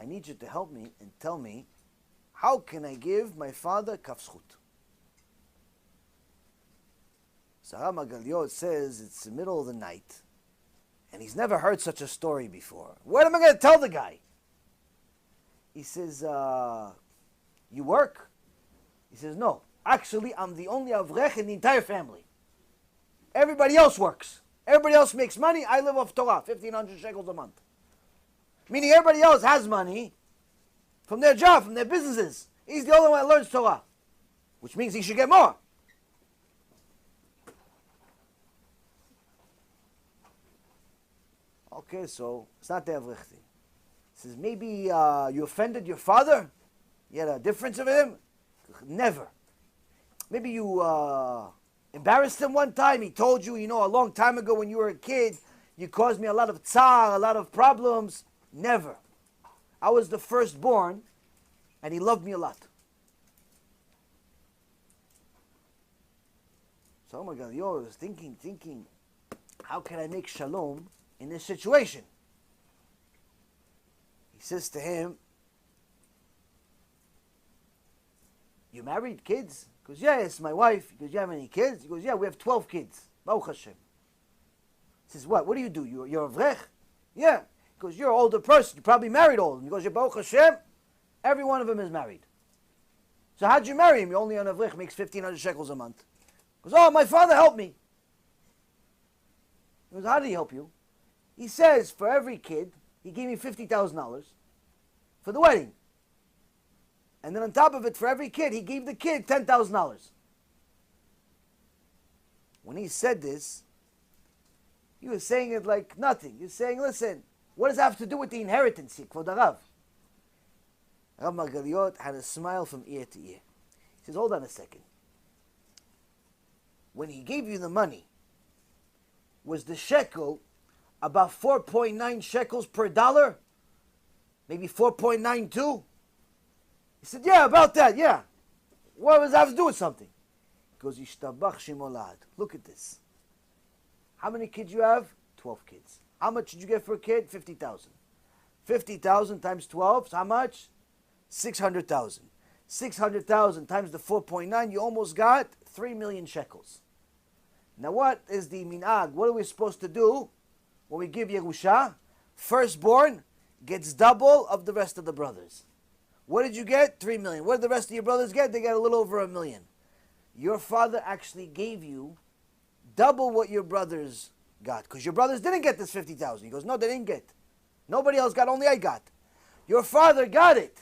I need you to help me and tell me, how can I give my father kafschut? Sarah Magaliot says it's the middle of the night, and he's never heard such a story before. What am I going to tell the guy? He says, you work? He says, no. Actually, I'm the only avrech in the entire family. Everybody else works. Everybody else makes money. I live off Torah, 1,500 shekels a month. Meaning everybody else has money from their job, from their businesses. He's the only one that learns Torah, which means he should get more. Okay, so it's not the avrech thing. He says, maybe you offended your father? You had a difference with him? Never. Maybe you embarrassed him one time. He told you, a long time ago when you were a kid, you caused me a lot of tsar, a lot of problems. Never. I was the firstborn, and he loved me a lot. So, oh my God, I was thinking, how can I make shalom in this situation? He says to him, you married, kids? He goes, yeah, it's my wife. He goes, you have any kids? He goes, yeah, we have 12 kids. Baruch Hashem. He says, what do you do? You're a vrech? Yeah. He goes, you're an older person. You probably married all of them. He goes, yeah, Baruch Hashem, every one of them is married. So how'd you marry him? You're only on a vrech, makes 1,500 shekels a month. He goes, oh, my father helped me. He goes, how did he help you? He says, for every kid, he gave me $50,000 for the wedding. And then on top of it, for every kid, he gave the kid $10,000. When he said this, he was saying it like nothing. He was saying, listen, what does that have to do with the inheritance? Kvod Rav. Rav Margaliot had a smile from ear to ear. He says, hold on a second. When he gave you the money, was the shekel about 4.9 shekels per dollar? Maybe 4.92? He said, yeah, about that, yeah. What does that have to do with something? He goes, Yishtabach Shemolad. Look at this. How many kids you have? 12 kids. How much did you get for a kid? 50,000. 50,000 times 12, so how much? 600,000. 600,000 times the 4.9, you almost got 3 million shekels. Now what is the minag? What are we supposed to do when we give Yerusha? Firstborn gets double of the rest of the brothers. What did you get? 3 million. What did the rest of your brothers get? They got a little over 1 million. Your father actually gave you double what your brothers got. Because your brothers didn't get this 50,000. He goes, no, they didn't get. Nobody else got, only I got. Your father got it.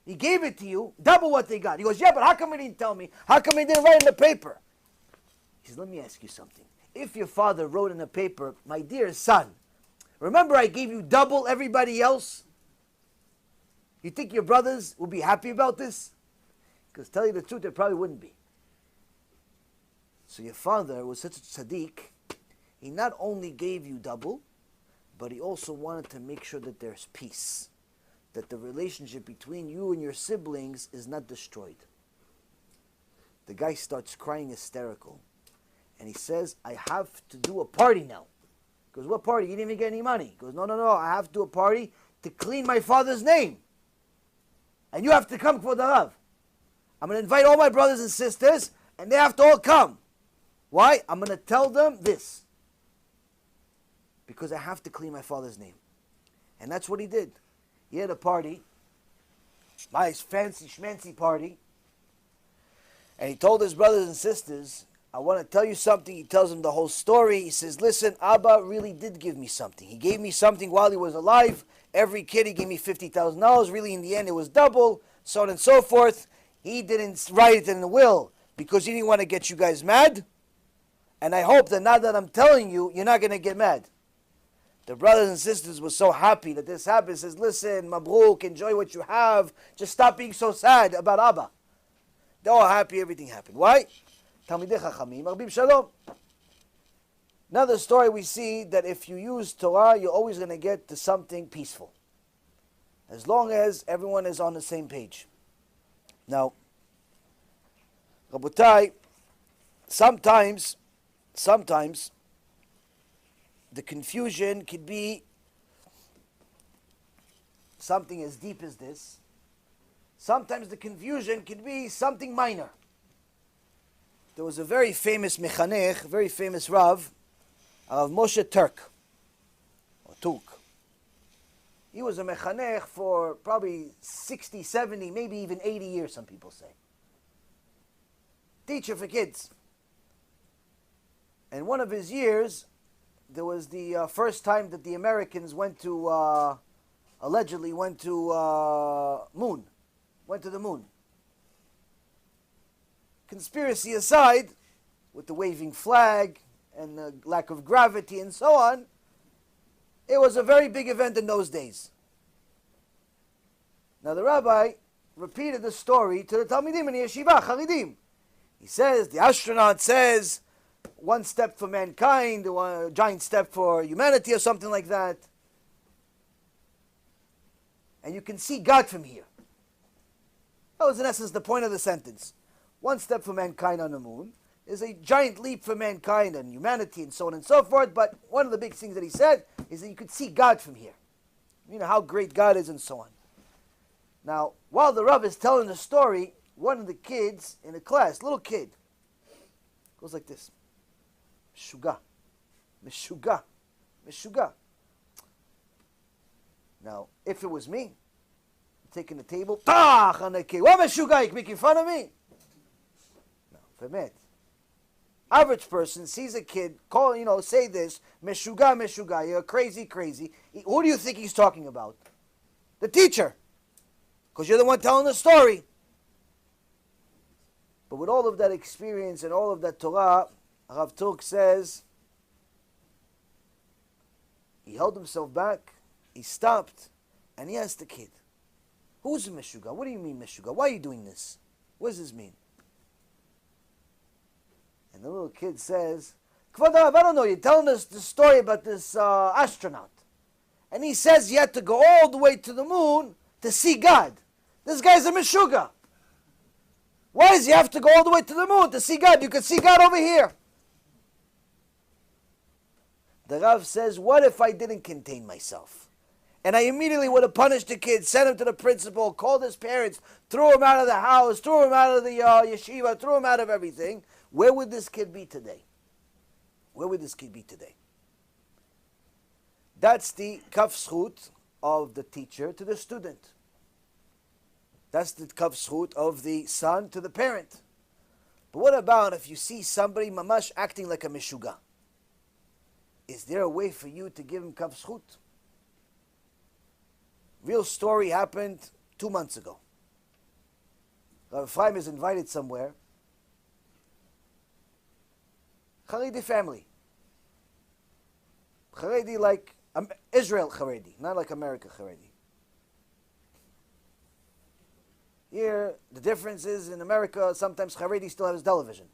He gave it to you, double what they got. He goes, yeah, but how come he didn't tell me? How come he didn't write in the paper? He says, let me ask you something. If your father wrote in the paper, my dear son, remember I gave you double everybody else? You think your brothers will be happy about this? Because tell you the truth, they probably wouldn't be. So your father was such a tzaddik, he not only gave you double, but he also wanted to make sure that there's peace. That the relationship between you and your siblings is not destroyed. The guy starts crying hysterical. And he says, I have to do a party now. He goes, what party? You didn't even get any money. He goes, no, I have to do a party to clean my father's name. And you have to come for the Rav. I'm going to invite all my brothers and sisters, and they have to all come. Why? I'm going to tell them this. Because I have to clean my father's name. And that's what he did. He had a party, nice fancy schmancy party, and he told his brothers and sisters, I want to tell you something. He tells them the whole story. He says, listen, Abba really did give me something. He gave me something while he was alive. Every kid, he gave me $50,000. Really, in the end, it was double, so on and so forth. He didn't write it in the will because he didn't want to get you guys mad. And I hope that now that I'm telling you, you're not going to get mad. The brothers and sisters were so happy that this happened. He says, listen, Mabruk, enjoy what you have. Just stop being so sad about Abba. They're all happy, everything happened. Why? Talmidei Chachamim, Arbim Shalom. Another story we see that if you use Torah, you're always going to get to something peaceful. As long as everyone is on the same page. Now, Rabotai, sometimes the confusion could be something as deep as this, sometimes the confusion can be something minor. There was a very famous mechanech, very famous Rav Moshe Turk, or Turk. He was a mechanech for probably 60, 70, maybe even 80 years, some people say. Teacher for kids. And one of his years, there was the first time that the Americans allegedly went to the moon. Conspiracy aside, with the waving flag and the lack of gravity and so on, it was a very big event in those days. Now the rabbi repeated the story to the Talmidim in the yeshiva, Charidim. He says, the astronaut says, one step for mankind, a giant step for humanity, or something like that. And you can see God from here. That was in essence the point of the sentence. One step for mankind on the moon is a giant leap for mankind and humanity and so on and so forth. But one of the big things that he said is that you could see God from here. You know how great God is and so on. Now, while the Rav is telling the story, one of the kids in a class, little kid, goes like this. Meshuga. Meshuga. Meshuga. Now, if it was me, I'm taking the table, tach on the kid. What Meshuga? You making fun of me? No, permit. Average person sees a kid call, say this, Meshuga, Meshuga, you're crazy, crazy. Who do you think he's talking about? The teacher. Because you're the one telling the story. But with all of that experience and all of that Torah, Rav Turk says, he held himself back, he stopped, and he asked the kid, who's a Meshuga? What do you mean Meshuga? Why are you doing this? What does this mean? And the little kid says, Kvod Rav, I don't know, you're telling us the story about this astronaut. And he says he had to go all the way to the moon to see God. This guy's a Meshuga. Why does he have to go all the way to the moon to see God? You can see God over here. The Rav says, what if I didn't contain myself? And I immediately would have punished the kid, sent him to the principal, called his parents, threw him out of the house, threw him out of the yeshiva, threw him out of everything. Where would this kid be today? Where would this kid be today? That's the kaf zchut of the teacher to the student. That's the kaf zchut of the son to the parent. But what about if you see somebody mamash acting like a meshuga? Is there a way for you to give him kaf zchut? Real story happened 2 months ago. Rabbi Chaim is invited somewhere. Haredi family. Haredi like Israel Haredi, not like America Haredi. Here, the difference is in America, sometimes Haredi still has television.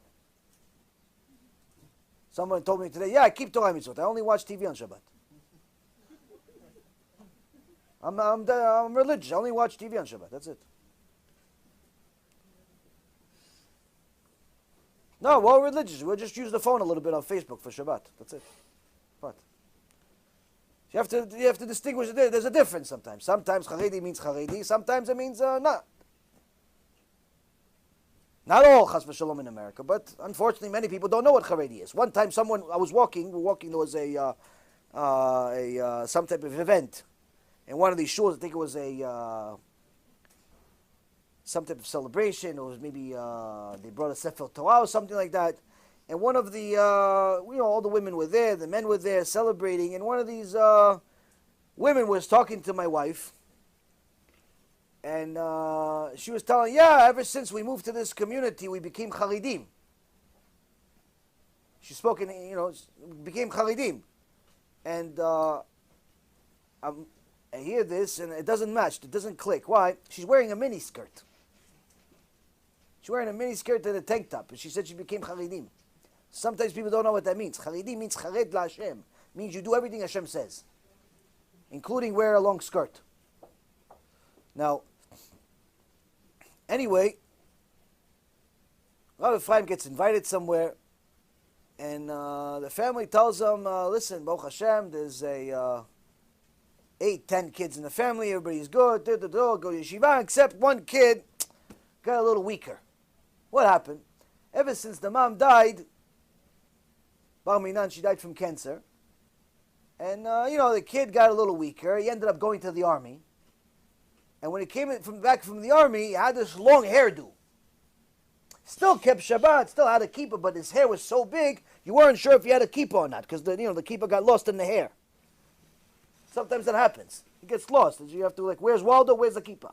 Someone told me today, yeah, I keep Torah mitzvot. I only watch TV on Shabbat. I'm religious. I only watch TV on Shabbat. That's it. No, we're all religious. We'll just use the phone a little bit on Facebook for Shabbat. That's it. What? You have to distinguish. There's a difference sometimes. Sometimes Haredi means Haredi. Sometimes it means not. Not all chas v'shalom in America, but unfortunately many people don't know what Haredi is. One time I was walking, there was some type of event in one of these shuls. I think it was some type of celebration, or maybe they brought a Sefer Torah or something like that. And one of the, all the women were there, the men were there celebrating, and one of these women was talking to my wife, and she was telling, yeah, ever since we moved to this community, we became Haredim. She spoke in, became Haredim. And I hear this, and it doesn't match, it doesn't click. Why? She's wearing a mini skirt. She's wearing a mini skirt and a tank top, and she said she became Haredim. Sometimes people don't know what that means. Haredim means Chared la Hashem. Means you do everything Hashem says, including wear a long skirt. Now, anyway, Rabbi Chaim gets invited somewhere, and the family tells him, listen, Baruch Hashem, there's a 8, 10 kids in the family, everybody's good, go to yeshiva, except one kid got a little weaker. What happened? Ever since the mom died, Bar Minan, she died from cancer, and the kid got a little weaker. He ended up going to the army, and when he came back from the army, he had this long hairdo. Still kept Shabbat, still had a kippah, but his hair was so big, you weren't sure if he had a kippah or not, because the kippah got lost in the hair. Sometimes that happens. It gets lost. You have to where's Waldo? Where's the kippah?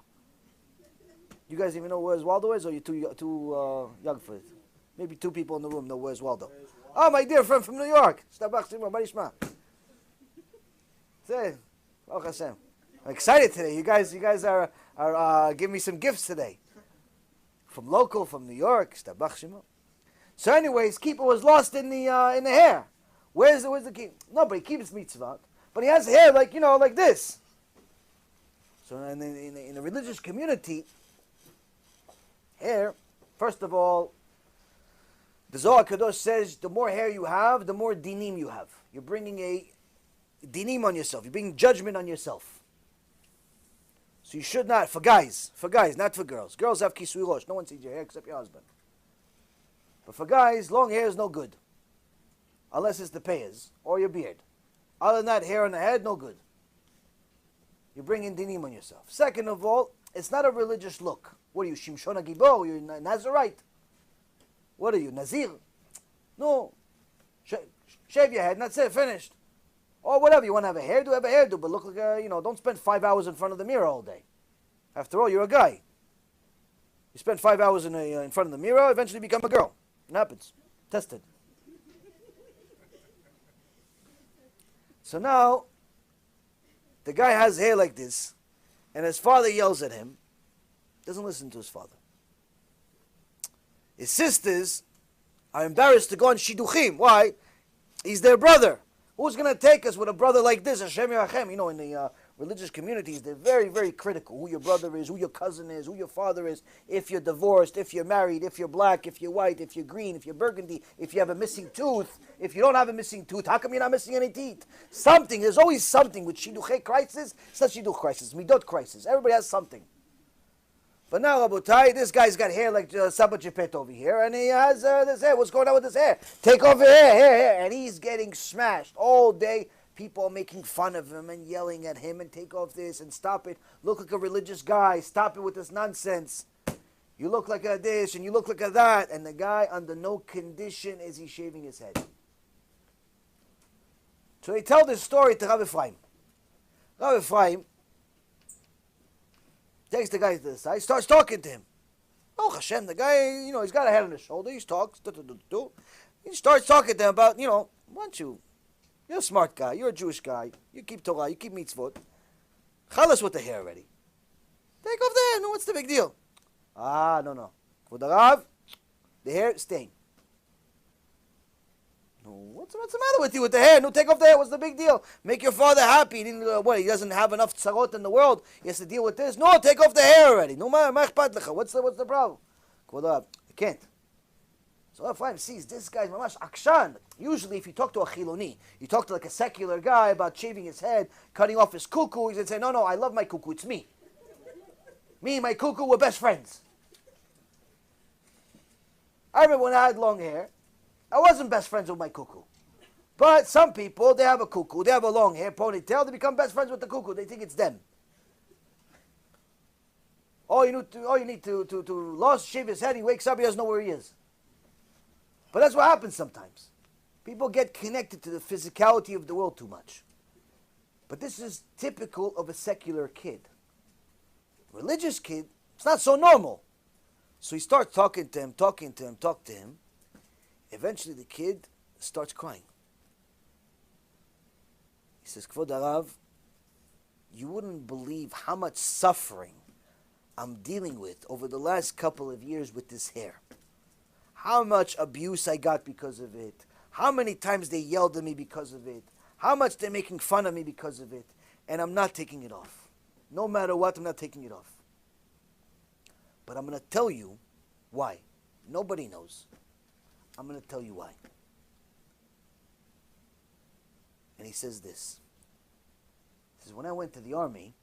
You guys even know where's Waldo is, or you're too young for it? Maybe 2 people in the room know where's Waldo. Oh, my dear friend from New York. I'm excited today. You guys are giving me some gifts today. From local, from New York. So anyways, kippah was lost in the hair. Where's the kippah? Nobody keeps mitzvah, but he has hair like this. So in the religious community, hair, first of all, the Zohar Kadosh says the more hair you have, the more dinim you have. You're bringing a dinim on yourself. You're bringing judgment on yourself. So you should not, for guys, not for girls. Girls have kisui rosh. No one sees your hair except your husband. But for guys, long hair is no good. Unless it's the payas or your beard. Other than that, hair on the head, no good. You're bringing dinim on yourself. Second of all, it's not a religious look. What are you, Shimshon HaGibor? You're Nazarite. What are you, Nazir? No. Shave your head and that's it, finished. Or whatever, you want to have a hairdo, but look like don't spend 5 hours in front of the mirror all day. After all, you're a guy. You spend 5 hours in front of the mirror, eventually become a girl. It happens. Tested. So now, the guy has hair like this, and his father yells at him, doesn't listen to his father. His sisters are embarrassed to go on shidduchim. Why? He's their brother. Who's going to take us with a brother like this? Hashem Yerachem. In the religious communities, they're very, very critical. Who your brother is, who your cousin is, who your father is, if you're divorced, if you're married, if you're black, if you're white, if you're green, if you're burgundy, if you have a missing tooth, if you don't have a missing tooth, how come you're not missing any teeth? Something. There's always something with shidduchei crisis. It's not shidduch crisis, midot crisis. Everybody has something. But now, Rabotai, this guy's got hair like Saba Chipet over here, and he has this hair. What's going on with his hair? Take off your hair. And he's getting smashed all day. People are making fun of him and yelling at him and take off this and stop it. Look like a religious guy. Stop it with this nonsense. You look like a this and you look like a that. And the guy, under no condition is he shaving his head. So they tell this story to Rav Ephraim. Rav Ephraim takes the guy to the side, starts talking to him. Oh, Hashem, the guy, he's got a head on his shoulder, he talks, he starts talking to him about, why don't you, you're a smart guy, you're a Jewish guy, you keep Torah, you keep mitzvot. Chalas with the hair already. Take off the hair, no, what's the big deal? No. For the Rav, the hair, staying. No, what's the matter with you with the hair? No, take off the hair. What's the big deal? Make your father happy. He doesn't have enough tzarot in the world. He has to deal with this. No, take off the hair already. No, what's the problem? I can't. So Ephraim sees this guy's mamash akshan. Usually, if you talk to a chiloni, you talk to like a secular guy about shaving his head, cutting off his kuku, he's going to say, no, I love my kuku. It's me. Me and my kuku were best friends. I remember when I had long hair, I wasn't best friends with my cuckoo. But some people, they have a cuckoo, they have a long hair, ponytail, they become best friends with the cuckoo. They think it's them. All you need to lost shave his head, he wakes up, he doesn't know where he is. But that's what happens sometimes. People get connected to the physicality of the world too much. But this is typical of a secular kid. Religious kid, it's not so normal. So he starts talking to him. Eventually the kid starts crying. He says, Kvod Harav, you wouldn't believe how much suffering I'm dealing with over the last couple of years with this hair. How much abuse I got because of it. How many times they yelled at me because of it. How much they're making fun of me because of it. And I'm not taking it off. No matter what, I'm not taking it off. But I'm going to tell you why. Nobody knows. I'm going to tell you why. And he says this. He says, when I went to the army,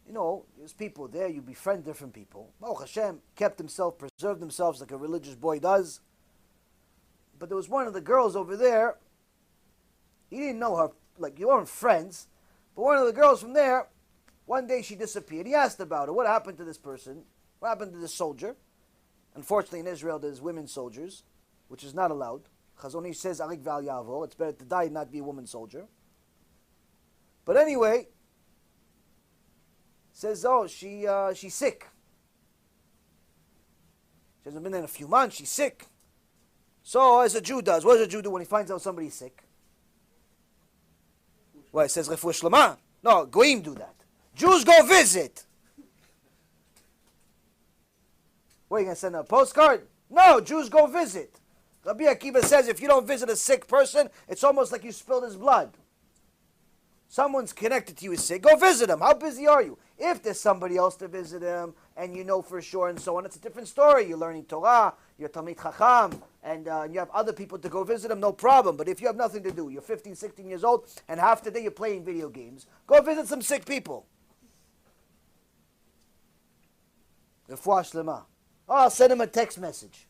there's people there, you befriend different people. Baruch Hashem kept himself, preserved themselves like a religious boy does. But there was one of the girls over there, he didn't know her, like you weren't friends, but one of the girls from there, one day she disappeared. He asked about her. What happened to this person? What happened to this soldier? Unfortunately, in Israel, there's women soldiers, which is not allowed. Chazon Ish says, Arik val yavo. It's better to die and not be a woman soldier. But anyway, says, she's sick. She hasn't been there in a few months. She's sick. So, as a Jew does, what does a Jew do when he finds out somebody's sick? Well, it says, Refuah Shlema. No, Goyim do that. Jews go visit. What, are you going to send a postcard? No, Jews go visit. Rabbi Akiva says if you don't visit a sick person, it's almost like you spilled his blood. Someone's connected to you is sick, go visit him. How busy are you? If there's somebody else to visit him, and you know for sure and so on, it's a different story. You're learning Torah, you're Talmid Chacham, and you have other people to go visit him, no problem. But if you have nothing to do, you're 15, 16 years old, and half the day you're playing video games, go visit some sick people. Refuah Shlema. Oh, I'll send him a text message.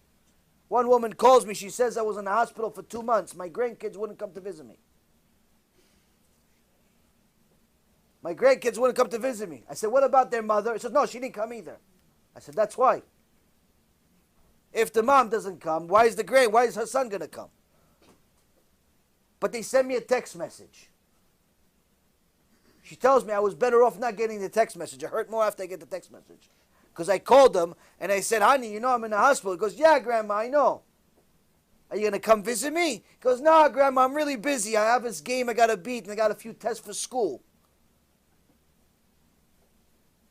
One woman calls me, she says I was in the hospital for 2 months. My grandkids wouldn't come to visit me. My grandkids wouldn't come to visit me. I said, what about their mother? She said, no, she didn't come either. I said, that's why. If the mom doesn't come, why is her son going to come? But they send me a text message. She tells me I was better off not getting the text message. I hurt more after I get the text message. Because I called them and I said, honey, I'm in the hospital. He goes, yeah, Grandma, I know. Are you going to come visit me? He goes, no, Grandma, I'm really busy. I have this game I got to beat and I got a few tests for school.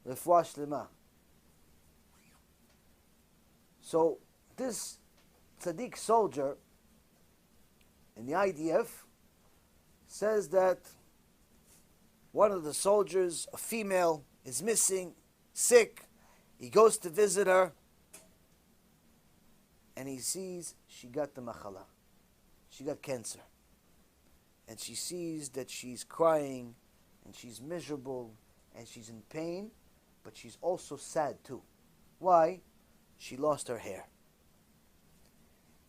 Refuah Shlema. So this tzaddik soldier in the IDF says that one of the soldiers, a female, is missing, sick. He goes to visit her, and he sees she got the machala. She got cancer. And she sees that she's crying, and she's miserable, and she's in pain, but she's also sad too. Why? She lost her hair.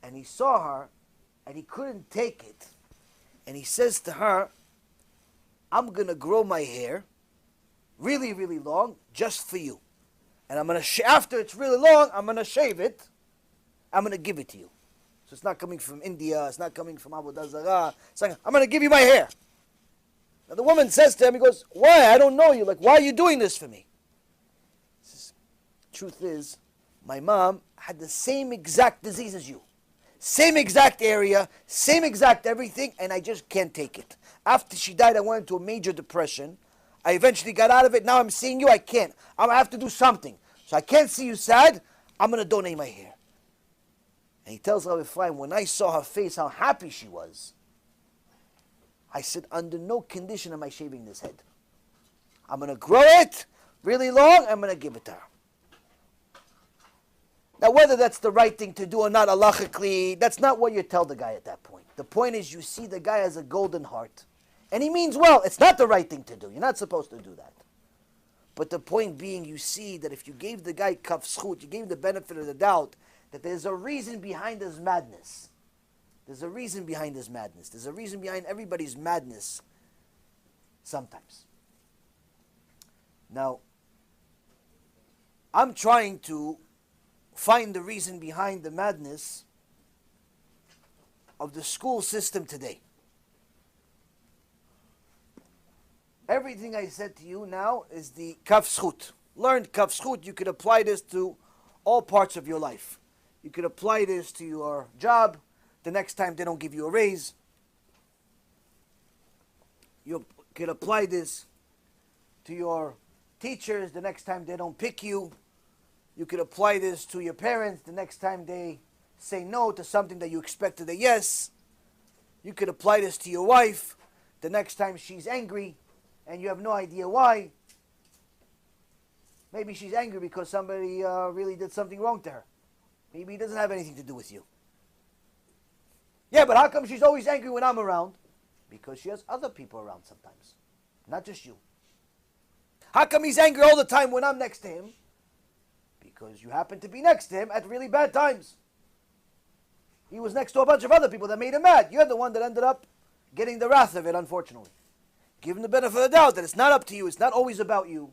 And he saw her, and he couldn't take it. And he says to her, I'm going to grow my hair really, really long just for you. And I'm going to, after it's really long, I'm going to shave it. I'm going to give it to you. So it's not coming from India. It's not coming from Avodah Zarah. It's like, I'm going to give you my hair. Now the woman says to him, he goes, why? I don't know you. Like, why are you doing this for me? He says, truth is, my mom had the same exact disease as you. Same exact area, same exact everything, and I just can't take it. After she died, I went into a major depression. I eventually got out of it. Now I'm seeing you. I can't. I'm going to have to do something. So I can't see you sad. I'm going to donate my hair. And he tells Rabbi Ephraim, when I saw her face, how happy she was, I said, under no condition am I shaving this head. I'm going to grow it really long. I'm going to give it to her. Now, whether that's the right thing to do or not, halachically, that's not what you tell the guy at that point. The point is you see the guy has a golden heart. And he means well. It's not the right thing to do. You're not supposed to do that. But the point being, you see that if you gave the guy kaf zchut, you gave him the benefit of the doubt, that there's a reason behind his madness. There's a reason behind his madness. There's a reason behind everybody's madness sometimes. Now, I'm trying to find the reason behind the madness of the school system today. Everything I said to you now is the kaf zchut. Learned kaf zchut, you could apply this to all parts of your life. You could apply this to your job. The next time they don't give you a raise. You could apply this to your teachers. The next time they don't pick you. You could apply this to your parents. The next time they say no to something that you expected a yes. You could apply this to your wife. The next time she's angry and you have no idea why. Maybe she's angry because somebody really did something wrong to her. Maybe it doesn't have anything to do with you. Yeah, but how come she's always angry when I'm around? Because she has other people around sometimes, not just you. How come he's angry all the time when I'm next to him? Because you happen to be next to him at really bad times. He was next to a bunch of other people that made him mad. You're the one that ended up getting the wrath of it, unfortunately. Give him the benefit of the doubt that it's not up to you. It's not always about you.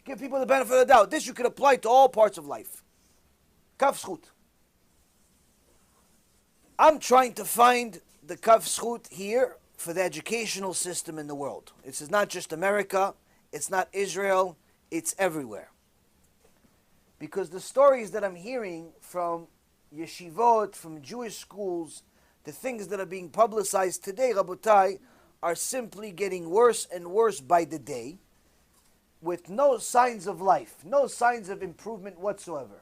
Give people the benefit of the doubt. This you could apply to all parts of life. Kaf zchut. I'm trying to find the kaf zchut here for the educational system in the world. This is not just America. It's not Israel. It's everywhere. Because the stories that I'm hearing from yeshivot, from Jewish schools, the things that are being publicized today, Rabotai, are simply getting worse and worse by the day, with no signs of life, no signs of improvement whatsoever.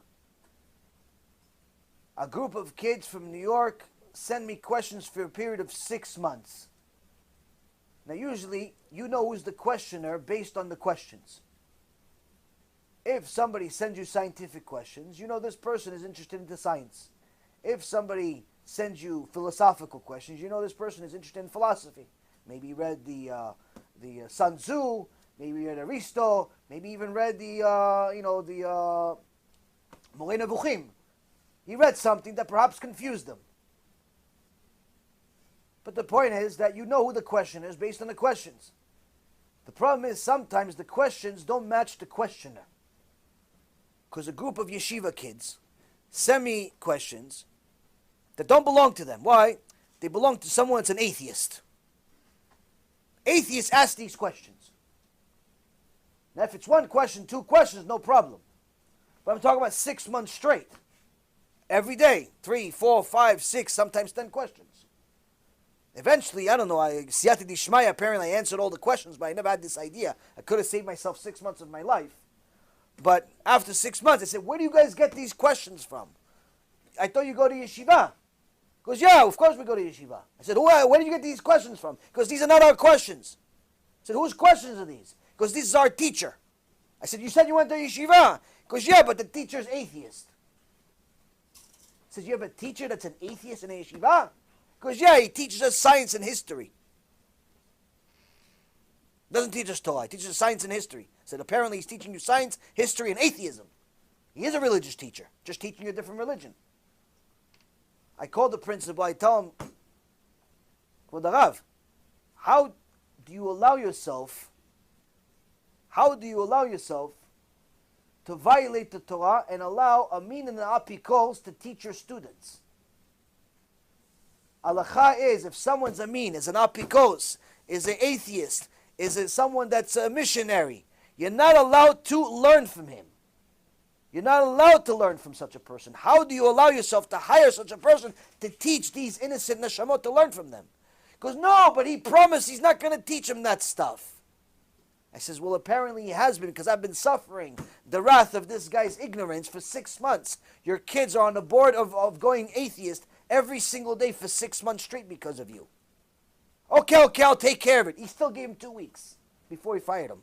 A group of kids from New York send me questions for a period of 6 months. Now usually, you know who's the questioner based on the questions. If somebody sends you scientific questions, you know this person is interested in the science. If somebody sends you philosophical questions, you know this person is interested in philosophy. Maybe he read the Sun Tzu, maybe he read Aristo, maybe even read the Moreh Nevuchim. He read something that perhaps confused him. But the point is that you know who the questioner is based on the questions. The problem is sometimes the questions don't match the questioner. Because a group of yeshiva kids send me questions that don't belong to them. Why? They belong to someone that's an atheist. Atheists ask these questions. Now if it's one question, 2 questions, no problem. But I'm talking about 6 months straight. Every day, 3, 4, 5, 6, sometimes 10 questions. Eventually, I don't know, Siyata Dishmaya, apparently I answered all the questions, but I never had this idea. I could have saved myself 6 months of my life. But after 6 months, I said, where do you guys get these questions from? I thought you go to yeshiva. He goes, yeah, of course we go to yeshiva. I said, where did you get these questions from? Because these are not our questions. I said, whose questions are these? Because this is our teacher. I said, you said you went to yeshiva. He goes, yeah, but the teacher's atheist. I said, you have a teacher that's an atheist in a yeshiva? He goes, yeah, he teaches us science and history. Doesn't teach us Torah, he teaches us science and history. I said, apparently he's teaching you science, history, and atheism. He is a religious teacher, just teaching you a different religion. I called the principal, I tell him, Kvod Harav, how do you allow yourself to violate the Torah and allow a min and an apikos to teach your students? Halacha is, if someone's a min, is an apikos, is an atheist, is it someone that's a missionary, you're not allowed to learn from him. You're not allowed to learn from such a person. How do you allow yourself to hire such a person to teach these innocent neshamot to learn from them? Because no, but he promised he's not going to teach them that stuff. I says, well, apparently he has been, because I've been suffering the wrath of this guy's ignorance for 6 months. Your kids are on the board of going atheist every single day for 6 months straight because of you. Okay, I'll take care of it. He still gave him 2 weeks before he fired him.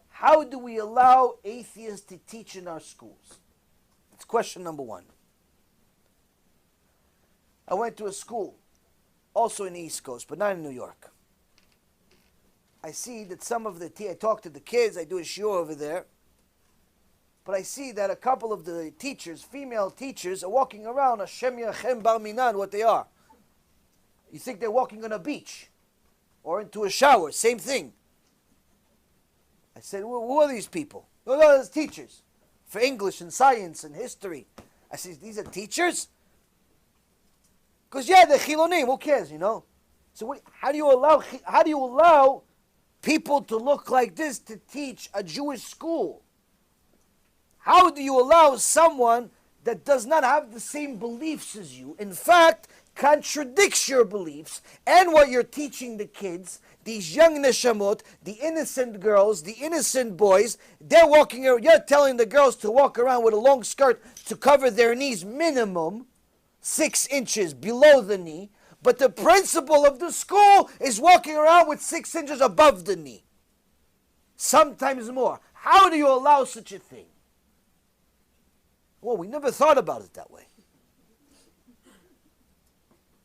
How do we allow atheists to teach in our schools? That's question number 1. I went to a school, also in the East Coast, but not in New York. I see that some of I talk to the kids, I do a shiur over there, but I see that a couple of the teachers, female teachers, are walking around, Hashem Yachem Bar Minan, what they are. You think they're walking on a beach or into a shower, same thing. I said, well, who are these people? No, they're teachers for English and science and history. I said, these are teachers? Because yeah, they're chilonim, who cares, you know? So how do you allow people to look like this to teach a Jewish school? How do you allow someone that does not have the same beliefs as you, in fact, contradicts your beliefs and what you're teaching the kids, these young neshamot, the innocent girls, the innocent boys, they're walking around, you're telling the girls to walk around with a long skirt to cover their knees minimum 6 inches below the knee, but the principal of the school is walking around with 6 inches above the knee. Sometimes more. How do you allow such a thing? Well, we never thought about it that way.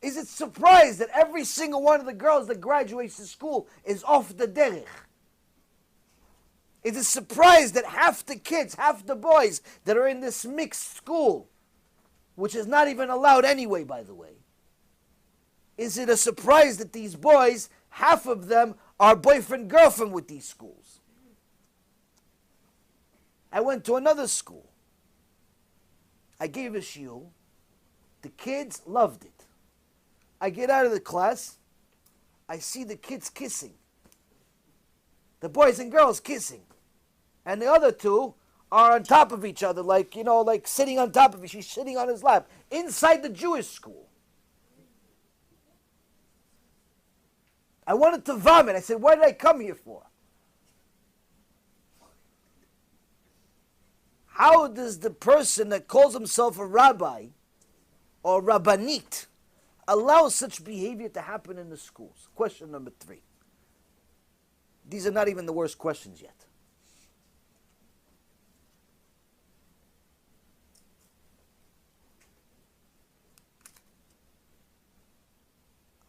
Is it surprised that every single one of the girls that graduates to school is off the derech? Is it surprised that half the kids, half the boys that are in this mixed school, which is not even allowed anyway, by the way, is it a surprise that these boys, half of them are boyfriend-girlfriend with these schools? I went to another school. I gave a shiur. The kids loved it. I get out of the class. I see the kids kissing. The boys and girls kissing. And the other two are on top of each other, like, like sitting on top of each. She's sitting on his lap. Inside the Jewish school. I wanted to vomit. I said, what did I come here for? How does the person that calls himself a rabbi or rabbanit allow such behavior to happen in the schools? Question number 3. These are not even the worst questions yet.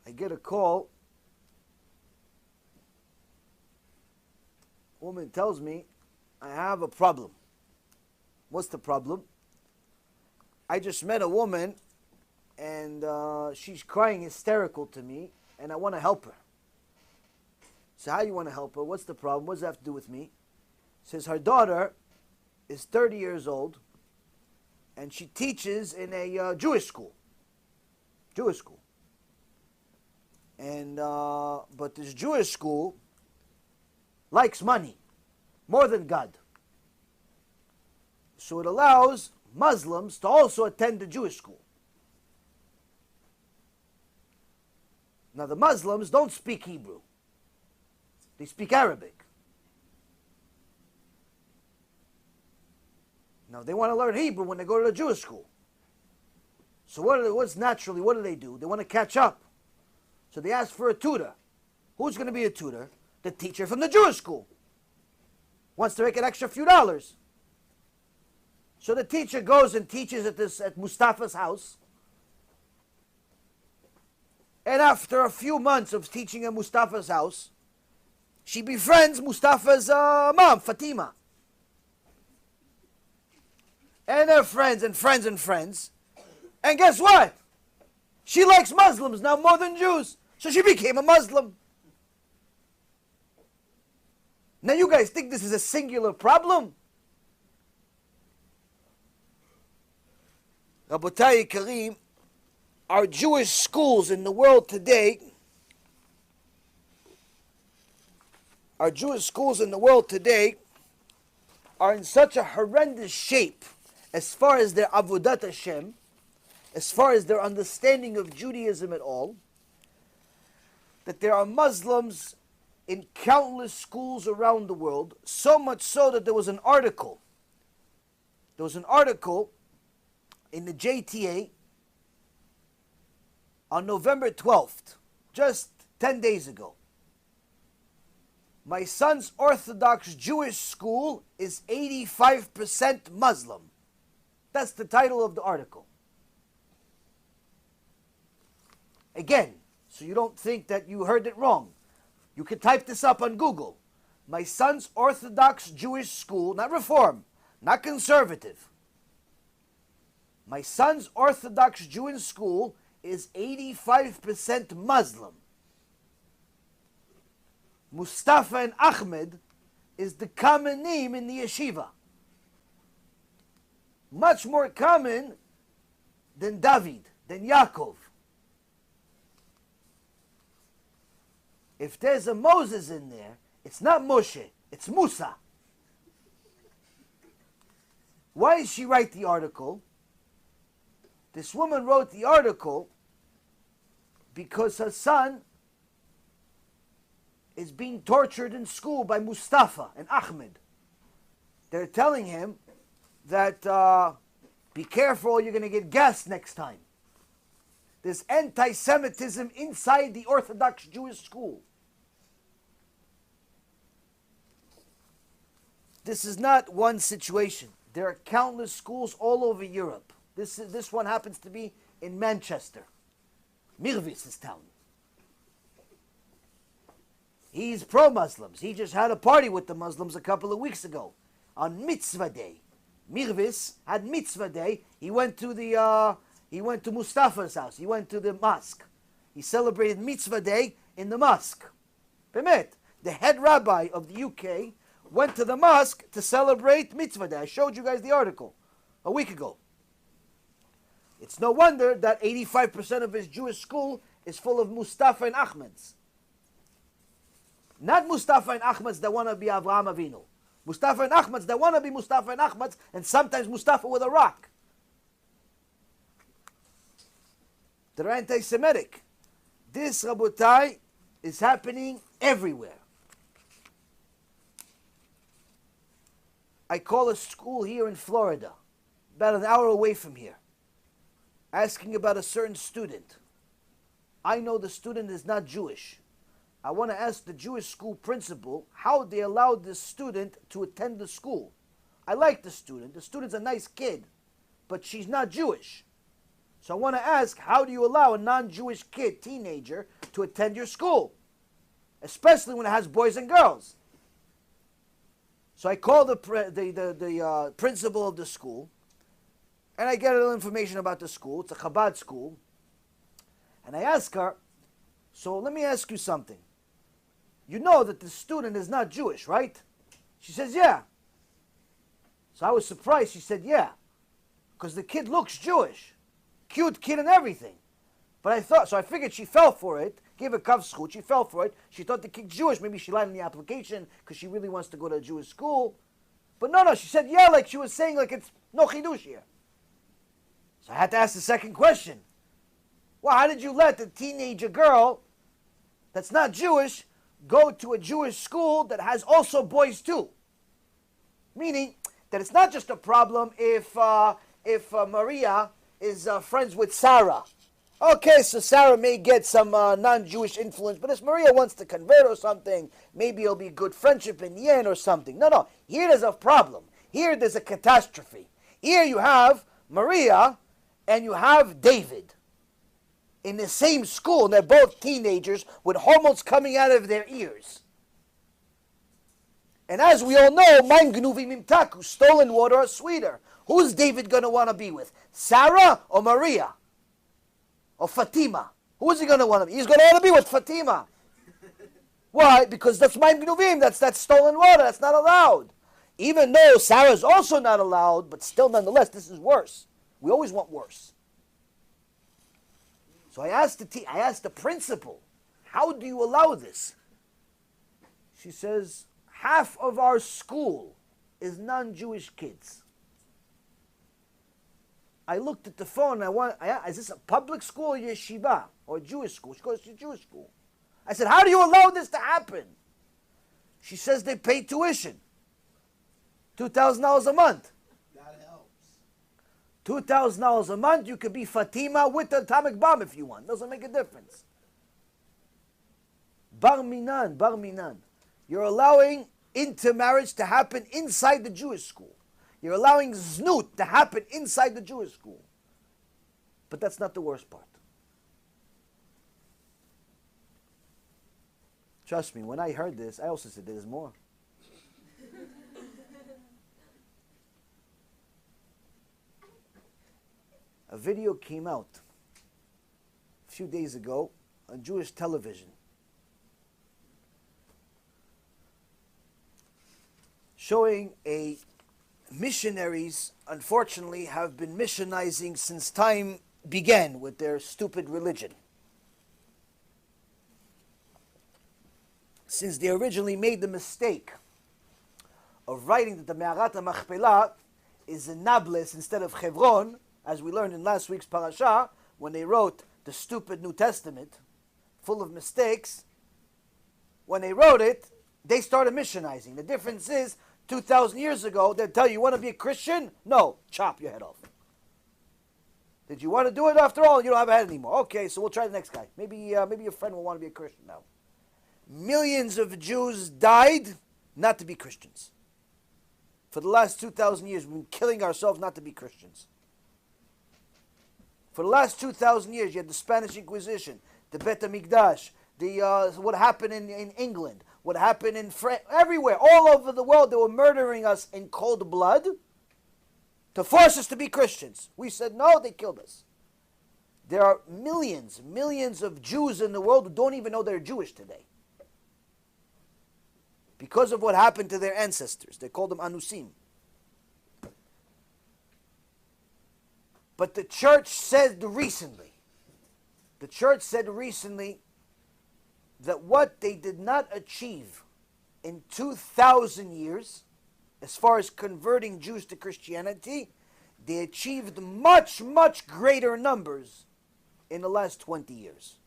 I get a call. A woman tells me, I have a problem. What's the problem? I just met a woman and she's crying hysterical to me and I want to help her. So how you want to help her? What's the problem? What does that have to do with me? Says her daughter is 30 years old and she teaches in a Jewish school. Jewish school. And but this Jewish school likes money more than God. So it allows Muslims to also attend the Jewish school. Now the Muslims don't speak Hebrew. They speak Arabic. Now they want to learn Hebrew when they go to the Jewish school. So what do they do? They want to catch up. So they ask for a tutor. Who's going to be a tutor? The teacher from the Jewish school. Wants to make an extra few dollars. So the teacher goes and teaches at Mustafa's house. And after a few months of teaching at Mustafa's house, she befriends Mustafa's mom, Fatima. And they're friends and friends and friends. And guess what? She likes Muslims now more than Jews. So she became a Muslim. Now you guys think this is a singular problem? Rabotai Kareem, our Jewish schools in the world today, are in such a horrendous shape as far as their avodat Hashem, as far as their understanding of Judaism at all, that there are Muslims in countless schools around the world, so much so that there was an article in the JTA on November 12th, just 10 days ago. My son's Orthodox Jewish school is 85% Muslim. That's the title of the article. Again, so you don't think that you heard it wrong. You can type this up on Google. My son's Orthodox Jewish school, not Reform, not conservative. My son's Orthodox Jewish school is 85% Muslim. Mustafa and Ahmed is the common name in the yeshiva. Much more common than David, than Yaakov. If there's a Moses in there, it's not Moshe, it's Musa. Why did she write the article? This woman wrote the article because her son is being tortured in school by Mustafa and Ahmed. They're telling him that be careful, you're going to get gassed next time. There's anti-Semitism inside the Orthodox Jewish school. This is not one situation. There are countless schools all over Europe. This one happens to be in Manchester. Mirvis' town. He's pro-Muslims. He just had a party with the Muslims a couple of weeks ago on Mitzvah Day. Mirvis had Mitzvah Day. He went to Mustafa's house. He went to the mosque. He celebrated Mitzvah Day in the mosque. Bemet, the head rabbi of the UK went to the mosque to celebrate Mitzvah Day. I showed you guys the article a week ago. It's no wonder that 85% of his Jewish school is full of Mustafa and Ahmeds. Not Mustafa and Ahmeds that want to be Avraham Avinu. Mustafa and Ahmeds that want to be Mustafa and Ahmeds, and sometimes Mustafa with a rock. They're anti-Semitic. This, Rabotai, is happening everywhere. I call a school here in Florida, about an hour away from here, asking about a certain student. I know the student is not Jewish. I want to ask the Jewish school principal how they allowed this student to attend the school. I like the student. The student's a nice kid, but she's not Jewish. So I want to ask, how do you allow a non-Jewish kid, teenager, to attend your school? Especially when it has boys and girls. So I call the principal of the school, and I get a little information about the school. It's a Chabad school. And I ask her, so let me ask you something. You know that the student is not Jewish, right? She says, yeah. So I was surprised. She said, yeah. Because the kid looks Jewish. Cute kid and everything. But I figured she fell for it. Gave a kav zchut. She fell for it. She thought the kid's Jewish. Maybe she lied in the application because she really wants to go to a Jewish school. But no. She said, yeah, like she was saying, like it's no chidush here. So I had to ask the second question. Well, how did you let a teenager girl that's not Jewish go to a Jewish school that has also boys too? Meaning that it's not just a problem if Maria is friends with Sarah. Okay, so Sarah may get some non-Jewish influence, but if Maria wants to convert or something, maybe it'll be good friendship in the end or something. No. Here there's a problem. Here there's a catastrophe. Here you have Maria and you have David in the same school, and they're both teenagers with hormones coming out of their ears. And as we all know, Maim Gnuvim Imtaku, stolen water are sweeter. Who's David going to want to be with? Sarah or Maria? Or Fatima? Who is he going to want to be? He's going to want to be with Fatima. Why? Because that's Maim Gnuvim, that's stolen water, that's not allowed. Even though Sarah's also not allowed, but still nonetheless, this is worse. We always want worse. So I asked the principal, how do you allow this? She says, half of our school is non-Jewish kids. I looked at the phone, is this a public school or yeshiva? Or a Jewish school? She goes, it's a Jewish school. I said, how do you allow this to happen? She says they pay tuition. $2,000 a month. $2,000 a month, you could be Fatima with the atomic bomb if you want. Doesn't make a difference. Bar minan. You're allowing intermarriage to happen inside the Jewish school. You're allowing znut to happen inside the Jewish school. But that's not the worst part. Trust me, when I heard this, I also said there's more. A video came out a few days ago on Jewish television showing missionaries, unfortunately, have been missionizing since time began with their stupid religion. Since they originally made the mistake of writing that the Me'arat HaMachpelah is in Nablus instead of Hebron, as we learned in last week's parasha, when they wrote the stupid New Testament, full of mistakes, when they wrote it, they started missionizing. The difference is, 2,000 years ago, they'd tell you, you want to be a Christian? No, chop your head off. Did you want to do it after all? You don't have a head anymore. Okay, so we'll try the next guy. Maybe your friend will want to be a Christian now. Millions of Jews died not to be Christians. For the last 2,000 years, we've been killing ourselves not to be Christians. For the last 2,000 years, you had the Spanish Inquisition, the Bet HaMikdash, what happened in England, what happened in France, everywhere, all over the world, they were murdering us in cold blood to force us to be Christians. We said no, they killed us. There are millions of Jews in the world who don't even know they're Jewish today. Because of what happened to their ancestors. They called them Anusim. But the church said recently that what they did not achieve in 2,000 years, as far as converting Jews to Christianity, they achieved much, much greater numbers in the last 20 years.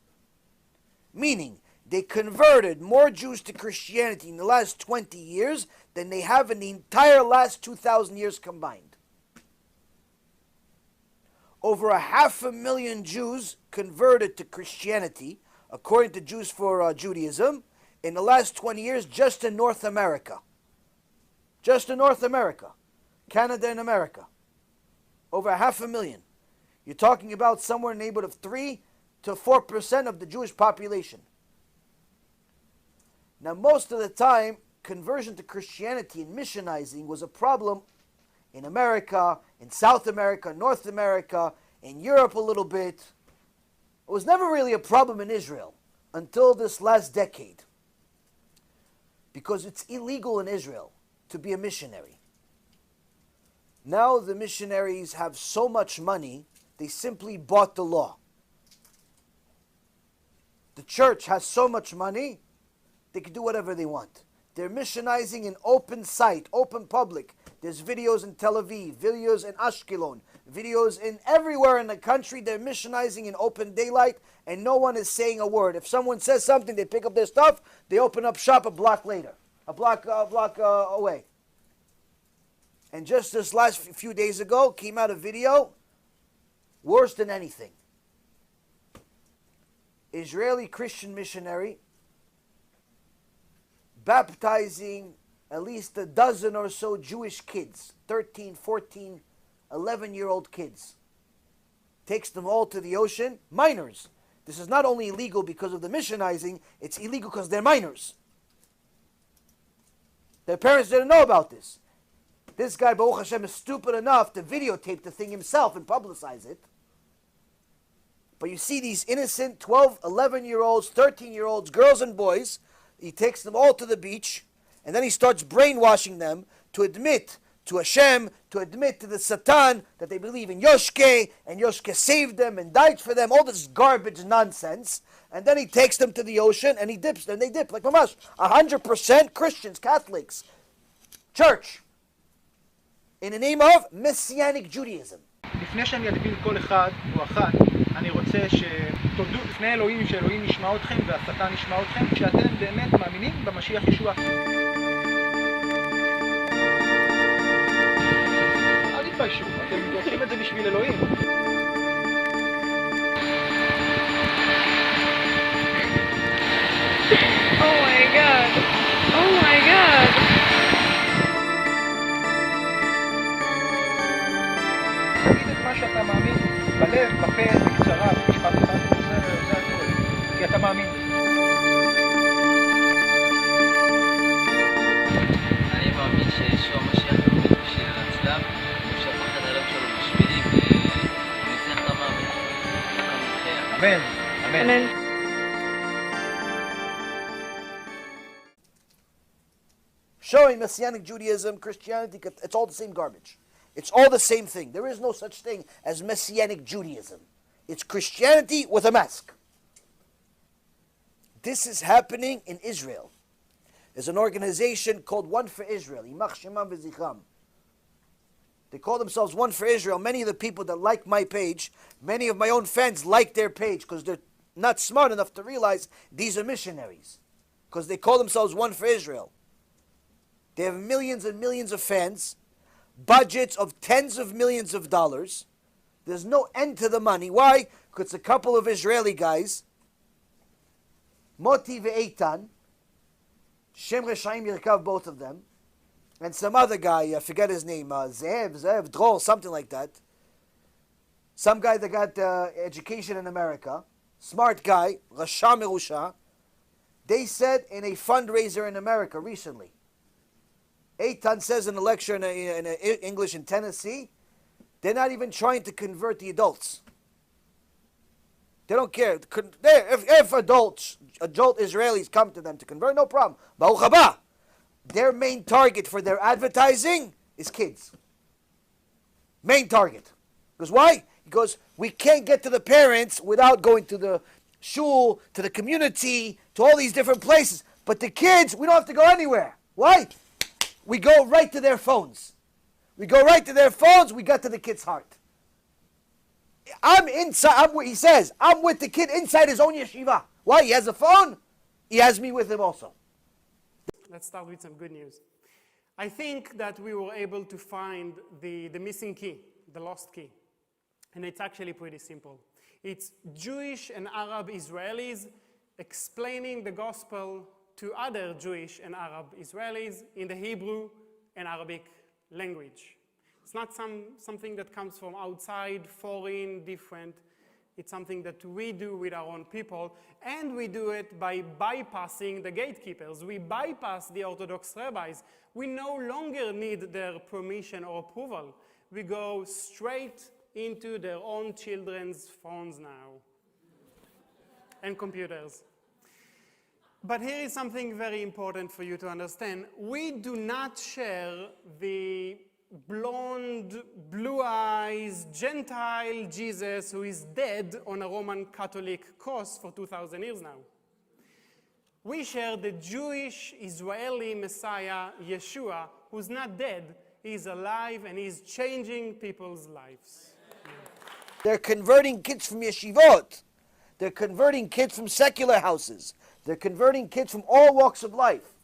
Meaning, they converted more Jews to Christianity in the last 20 years than they have in the entire last 2,000 years combined. Over 500,000 Jews converted to Christianity, according to Jews for Judaism, in the last 20 years just in North America. Just in North America. Canada and America. Over 500,000. You're talking about somewhere in the neighborhood of 3 to 4% of the Jewish population. Now, most of the time, conversion to Christianity and missionizing was a problem in America, in South America, North America, in Europe a little bit. It was never really a problem in Israel until this last decade. Because it's illegal in Israel to be a missionary. Now the missionaries have so much money, they simply bought the law. The church has so much money, they can do whatever they want. They're missionizing in open sight, open public. There's videos in Tel Aviv, videos in Ashkelon, videos in everywhere in the country. They're missionizing in open daylight, and no one is saying a word. If someone says something, they pick up their stuff, they open up shop a block later, a block away. And just this last few days ago, came out a video, worse than anything. Israeli Christian missionary baptizing at least a dozen or so Jewish kids, 13, 14, 11-year-old kids. Takes them all to the ocean, minors. This is not only illegal because of the missionizing, it's illegal because they're minors. Their parents didn't know about this. This guy, Baruch Hashem, is stupid enough to videotape the thing himself and publicize it. But you see these innocent 12, 11-year-olds, 13-year-olds, girls and boys, he takes them all to the beach, and then he starts brainwashing them to admit to Hashem, to admit to the Satan that they believe in Yoshke, and Yoshke saved them and died for them, all this garbage nonsense. And then he takes them to the ocean, and he dips, and they dip, like mamash, 100% Christians, Catholics, church, in the name of Messianic Judaism. לפני שאני אדביל כל אחד או אחת, אני רוצה שתודו לפני אלוהים שאלוהים ישמע אתכם והשטן ישמע אתכם כשאתם באמת מאמינים במשיח ישוע. אל תתביישו, אתם עושים את זה בשביל אלוהים. Oh my God. Oh my God. תגיד את מה שאתה מאמין, בלב, בפה, בקצרה, במשפט אחד, זה הכל, כי אתה מאמין. אני מאמין שישוע משיח תמיד בשביל הצלב, ושהפך את הלב שלו בשבילי, והוא ניצח את המוות. אמן, אמן. Amen. Showing Messianic Judaism, Christianity, it's all the same garbage. It's all the same thing. There is no such thing as Messianic Judaism. It's Christianity with a mask. This is happening in Israel. There's an organization called One for Israel. Yimach Shemam V'Zichram. They call themselves One for Israel. Many of the people that like my page, many of my own fans like their page because they're not smart enough to realize these are missionaries. Because they call themselves One for Israel. They have millions and millions of fans, budgets of tens of millions of dollars. There's no end to the money. Why? Because a couple of Israeli guys, Moti ve'Eitan, Shem Reshaim Yerkav, both of them, and some other guy, I forget his name, Zev, Dror, something like that. some guy that got education in America, smart guy, Rasha Merusha, they said in a fundraiser in America recently, Eitan says in a lecture in English in Tennessee, they're not even trying to convert the adults. They don't care. If adult Israelis come to them to convert, no problem. Baruch haba. Their main target for their advertising is kids. Main target. Because why? Because we can't get to the parents without going to the shul, to the community, to all these different places. But the kids, we don't have to go anywhere. Why? We go right to their phones. We go right to their phones, we got to the kid's heart. I'm inside, he says, I'm with the kid inside his own yeshiva. Why? He has a phone, he has me with him also. Let's start with some good news. I think that we were able to find the missing key, the lost key. And it's actually pretty simple. It's Jewish and Arab Israelis explaining the gospel to other Jewish and Arab Israelis in the Hebrew and Arabic language. It's not something that comes from outside, foreign, different. It's something that we do with our own people, and we do it by bypassing the gatekeepers. We bypass the Orthodox rabbis. We no longer need their permission or approval. We go straight into their own children's phones now and computers. But here is something very important for you to understand. We do not share the blonde, blue eyes, Gentile Jesus who is dead on a Roman Catholic cross for 2,000 years now. We share the Jewish Israeli Messiah, Yeshua, who's not dead. He's alive and he's changing people's lives. They're converting kids from yeshivot. They're converting kids from secular houses. They're converting kids from all walks of life.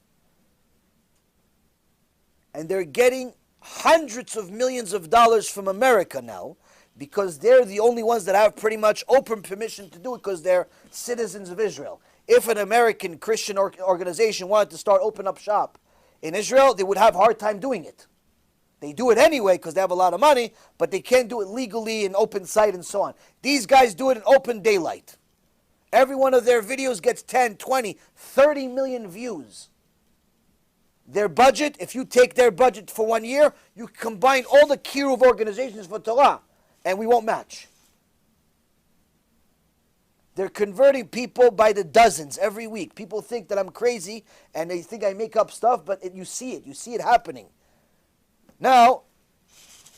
And they're getting hundreds of millions of dollars from America now because they're the only ones that have pretty much open permission to do it because they're citizens of Israel. If an American Christian organization wanted to start open up shop in Israel, they would have a hard time doing it. They do it anyway because they have a lot of money, but they can't do it legally in open sight and so on. These guys do it in open daylight. Every one of their videos gets 10, 20, 30 million views. Their budget, if you take their budget for 1 year, you combine all the kiruv organizations for Torah, and we won't match. They're converting people by the dozens every week. People think that I'm crazy, and they think I make up stuff, but you see it happening. Now,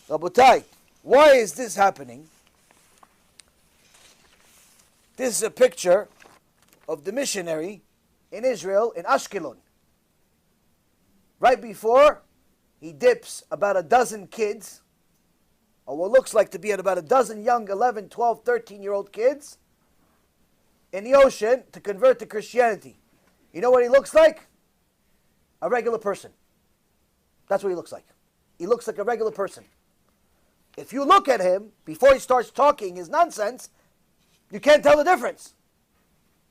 Rabotai, why is this happening? This is a picture of the missionary in Israel, in Ashkelon. Right before he dips about a dozen kids, or what looks like to be about a dozen young 11, 12, 13-year-old kids, in the ocean to convert to Christianity. You know what he looks like? A regular person. That's what he looks like. He looks like a regular person. If you look at him, before he starts talking his nonsense, you can't tell the difference.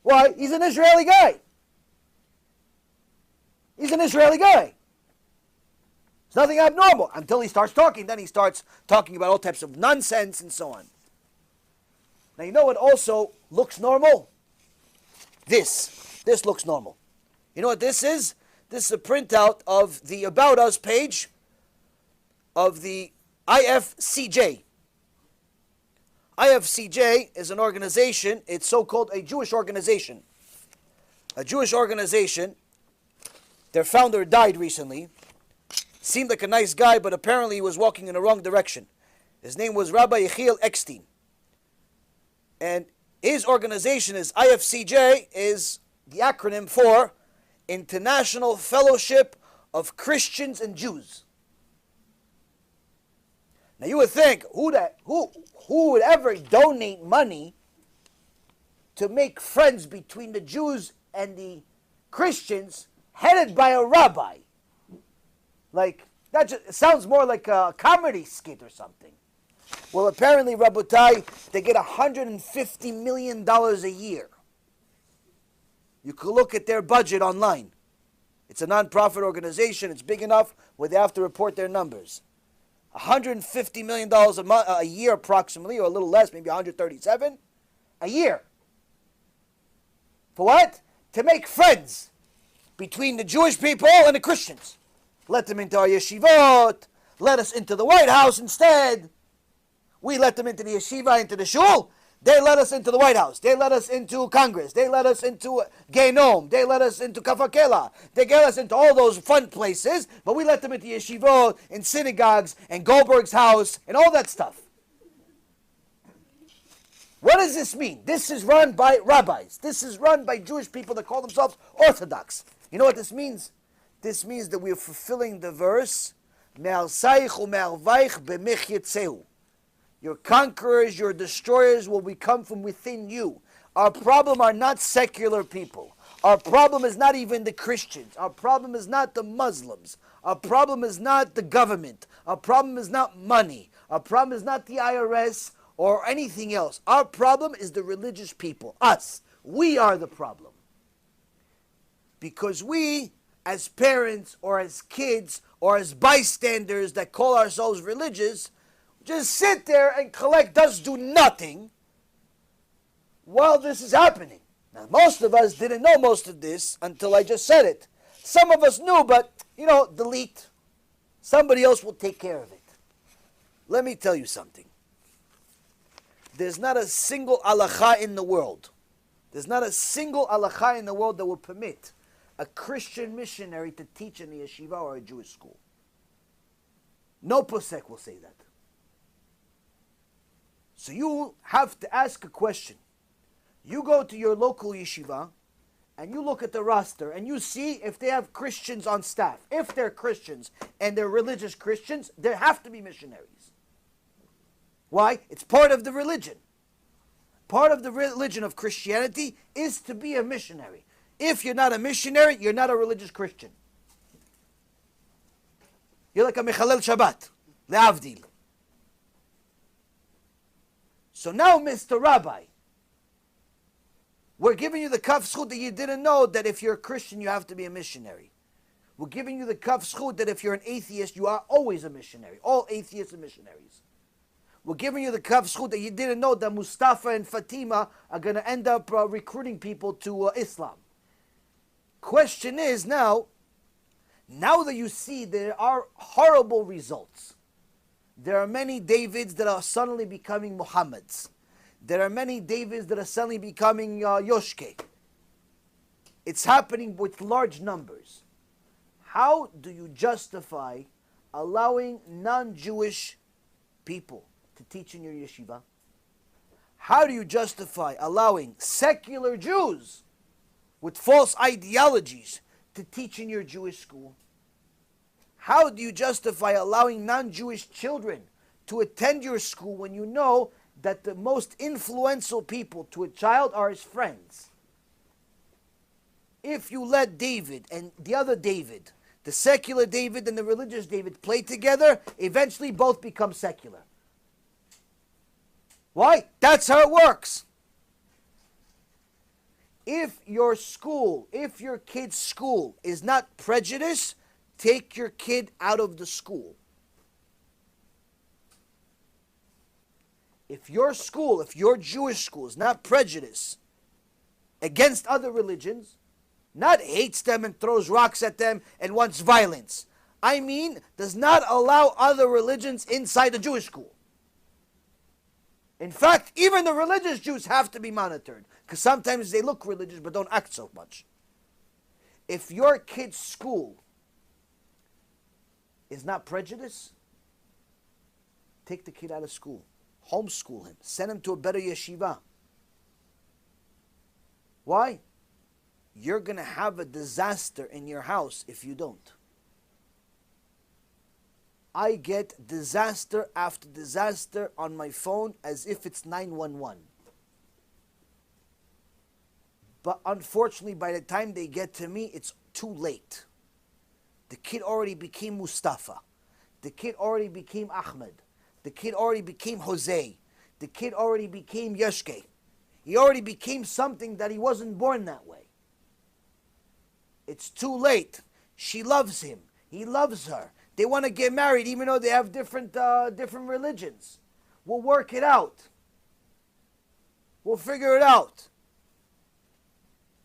Why? He's an Israeli guy. He's an Israeli guy. There's nothing abnormal until he starts talking. Then he starts talking about all types of nonsense and so on. Now you know what also looks normal? This looks normal. You know what this is? This is a printout of the About Us page of the IFCJ. IFCJ is an organization. It's so-called a Jewish organization. A Jewish organization. Their founder died recently. Seemed like a nice guy, but apparently he was walking in the wrong direction. His name was Rabbi Yechiel Eckstein. And his organization is IFCJ, is the acronym for International Fellowship of Christians and Jews. Now you would think, who would ever donate money to make friends between the Jews and the Christians headed by a rabbi? Like, that just, it sounds more like a comedy skit or something. Well, apparently, Rabotai, they get $150 million a year. You could look at their budget online. It's a non-profit organization. It's big enough where they have to report their numbers. $150 million a year approximately, or a little less, maybe 137 a year. For what? To make friends between the Jewish people and the Christians. Let them into our yeshivot. Let us into the White House instead. We let them into the yeshiva, into the shul. They let us into the White House. They let us into Congress. They let us into Genom. They let us into Kafakela. They get us into all those fun places, but we let them into yeshivot, in synagogues, and Goldberg's house, and all that stuff. What does this mean? This is run by rabbis. This is run by Jewish people that call themselves Orthodox. You know what this means? This means that we are fulfilling the verse, Me'alsaich u'me'alvaich b'mich yitzeu. Your conquerors, your destroyers will come from within you. Our problem are not secular people. Our problem is not even the Christians. Our problem is not the Muslims. Our problem is not the government. Our problem is not money. Our problem is not the IRS or anything else. Our problem is the religious people. Us. We are the problem. Because we, as parents or as kids or as bystanders that call ourselves religious, just sit there and collect dust, do nothing while this is happening. Now, most of us didn't know most of this until I just said it. Some of us knew, but, delete. Somebody else will take care of it. Let me tell you something. There's not a single halakha in the world. There's not a single halakha in the world that will permit a Christian missionary to teach in a yeshiva or a Jewish school. No posek will say that. So you have to ask a question. You go to your local yeshiva and you look at the roster and you see if they have Christians on staff. If they're Christians and they're religious Christians, there have to be missionaries. Why? It's part of the religion. Part of the religion of Christianity is to be a missionary. If you're not a missionary, you're not a religious Christian. You're like a Mechalel Shabbat. Le'avdil. So now, Mr. Rabbi, we're giving you the kaf zchut that you didn't know that if you're a Christian, you have to be a missionary. We're giving you the kaf zchut that if you're an atheist, you are always a missionary. All atheists are missionaries. We're giving you the kaf zchut that you didn't know that Mustafa and Fatima are going to end up recruiting people to Islam. Question is now that you see there are horrible results, there are many Davids that are suddenly becoming Muhammads. There are many Davids that are suddenly becoming Yoshke. It's happening with large numbers. How do you justify allowing non-Jewish people to teach in your yeshiva? How do you justify allowing secular Jews with false ideologies to teach in your Jewish school? How do you justify allowing non-Jewish children to attend your school when you know that the most influential people to a child are his friends? If you let David and the other David, the secular David and the religious David, play together, eventually both become secular. Why? That's how it works. If your school, if your kid's school is not prejudice, take your kid out of the school. If your school, if your Jewish school is not prejudice against other religions, not hates them and throws rocks at them and wants violence, I mean does not allow other religions inside the Jewish school. In fact, even the religious Jews have to be monitored because sometimes they look religious but don't act so much. If your kid's school is not prejudice, take the kid out of school. Homeschool him. Send him to a better yeshiva. Why? You're going to have a disaster in your house if you don't. I get disaster after disaster on my phone as if it's 911. But unfortunately, by the time they get to me, it's too late. The kid already became Mustafa. The kid already became Ahmed. The kid already became Jose. The kid already became Yeshke. He already became something that he wasn't born that way. It's too late. She loves him. He loves her. They want to get married even though they have different religions. We'll work it out. We'll figure it out.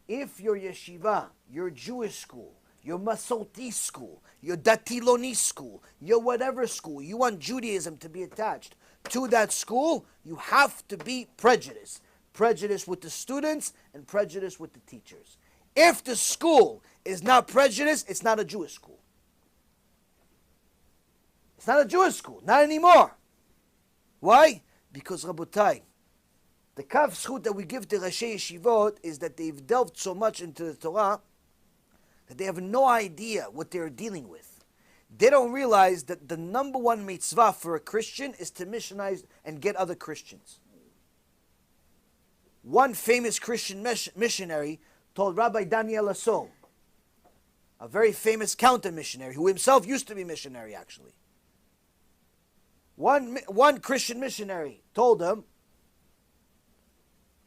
If your yeshiva, your Jewish school, your Masorti school, your Datiloni school, your whatever school, you want Judaism to be attached to that school, you have to be prejudiced. Prejudice with the students and prejudice with the teachers. If the school is not prejudiced, it's not a Jewish school. It's not a Jewish school, not anymore. Why? Because Rabotai, the kaf zchut that we give to Rashi Yeshivot is that they've delved so much into the Torah that they have no idea what they're dealing with. They don't realize that the number one mitzvah for a Christian is to missionize and get other Christians. One famous Christian missionary told Rabbi Daniel Lasso, a very famous counter missionary who himself used to be missionary actually. One Christian missionary told him,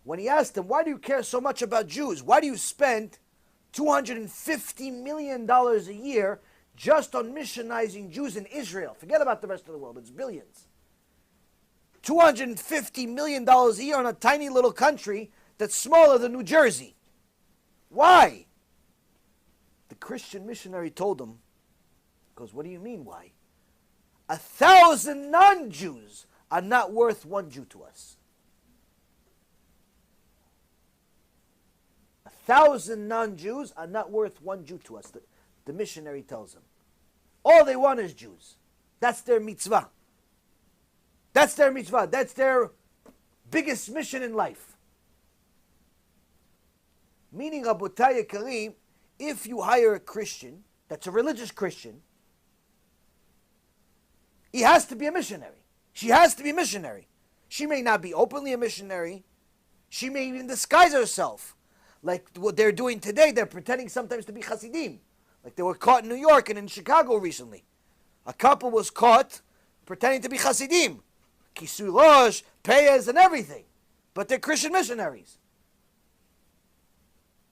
when he asked him, why do you care so much about Jews? Why do you spend $250 million a year just on missionizing Jews in Israel? Forget about the rest of the world, it's billions. $250 million a year on a tiny little country that's smaller than New Jersey. Why? The Christian missionary told him, because what do you mean why? 1,000 non-Jews are not worth one Jew to us. 1,000 non-Jews are not worth one Jew to us, the missionary tells him. All they want is Jews. That's their mitzvah. That's their mitzvah. That's their biggest mission in life. Meaning, Rabotai Karim, if you hire a Christian, that's a religious Christian, he has to be a missionary. She has to be a missionary. She may not be openly a missionary. She may even disguise herself. Like what they're doing today, they're pretending sometimes to be Hasidim. Like they were caught in New York and in Chicago recently. A couple was caught pretending to be Hasidim. Kisui Rosh, Peyez, and everything. But they're Christian missionaries.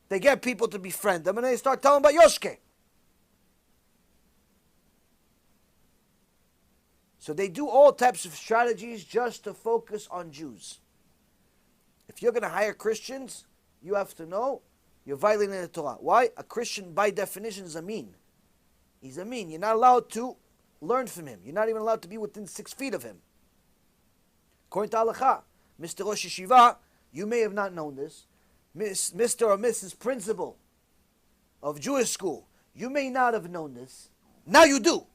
They get people to befriend them and they start telling about Yoshke. So they do all types of strategies just to focus on Jews. If you're going to hire Christians, you have to know you're violating the Torah. Why? A Christian by definition is a mean. He's a mean. You're not allowed to learn from him. You're not even allowed to be within 6 feet of him. According to Halacha, Mr. Rosh Yeshiva, you may have not known this, Mr. or Mrs. Principal of Jewish school, you may not have known this. Now you do.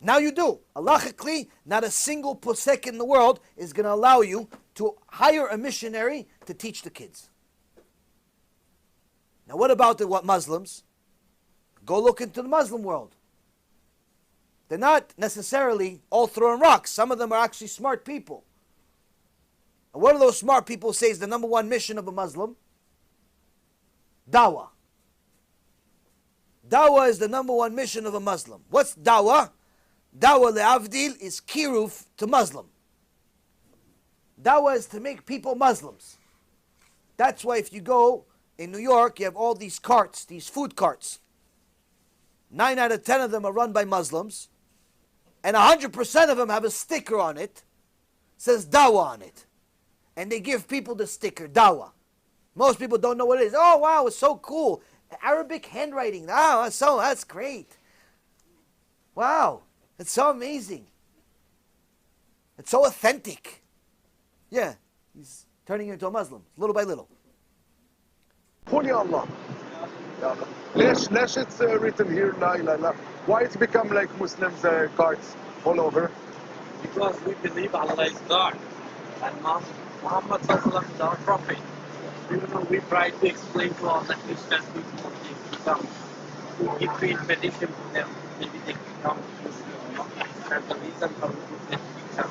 Now you do. Halachically, not a single posek in the world is going to allow you to hire a missionary to teach the kids. Now what about what Muslims? Go look into the Muslim world. They're not necessarily all throwing rocks. Some of them are actually smart people. And what do those smart people say is the number one mission of a Muslim? Dawah. Dawah is the number one mission of a Muslim. What's dawah? Dawah le'avdil is kiruf to Muslim. Dawah is to make people Muslims. That's why if you go in New York, you have all these carts, these food carts. 9 out of 10 of them are run by Muslims. And 100% of them have a sticker on it. Says Dawah on it. And they give people the sticker, Dawah. Most people don't know what it is. Oh, wow, it's so cool. Arabic handwriting. Oh, that's great. Wow, it's so amazing. It's so authentic. Yeah, he's turning into a Muslim, little by little. قول يا الله. ليش it's written here لا إله إلا الله? Why it's become like Muslims cards all over? Because we believe Allah is God and Muhammad Sallallahu is our prophet. Even though we try to explain to all the Christian people they become to give free meditation to them, maybe they become Muslim. That's the reason for Muslim become.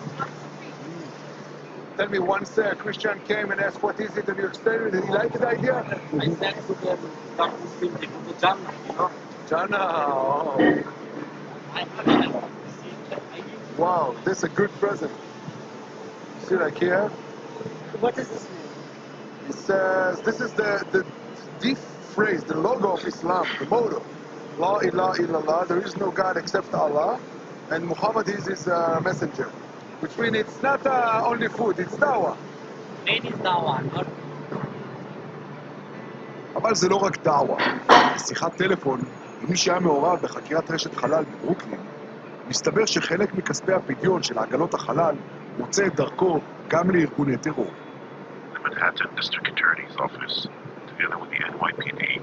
Tell me, once a Christian came and asked what is it and you explained it, did he like the idea? I said to them, become Muslim, they go to Jannah, you know. Jannah, oh. Wow, this is a good present. See like here? What is this? It says, this is the deep phrase, the logo of Islam, the motto. La ilaha illallah, there is no God except Allah, and Muhammad is his messenger. Which means it's not only food, it's dawah. Main is Dawa, not אבל זה לא רק דעווה. בשיחת טלפון עם מי שהיה מעורב בחקירת רשת חלל בברוקלין, מסתבר שחלק מכספי הפדיון של עגלות החלל מוצא את דרכו גם לארגוני טרור. The Manhattan District Attorney's Office, together with the NYPD,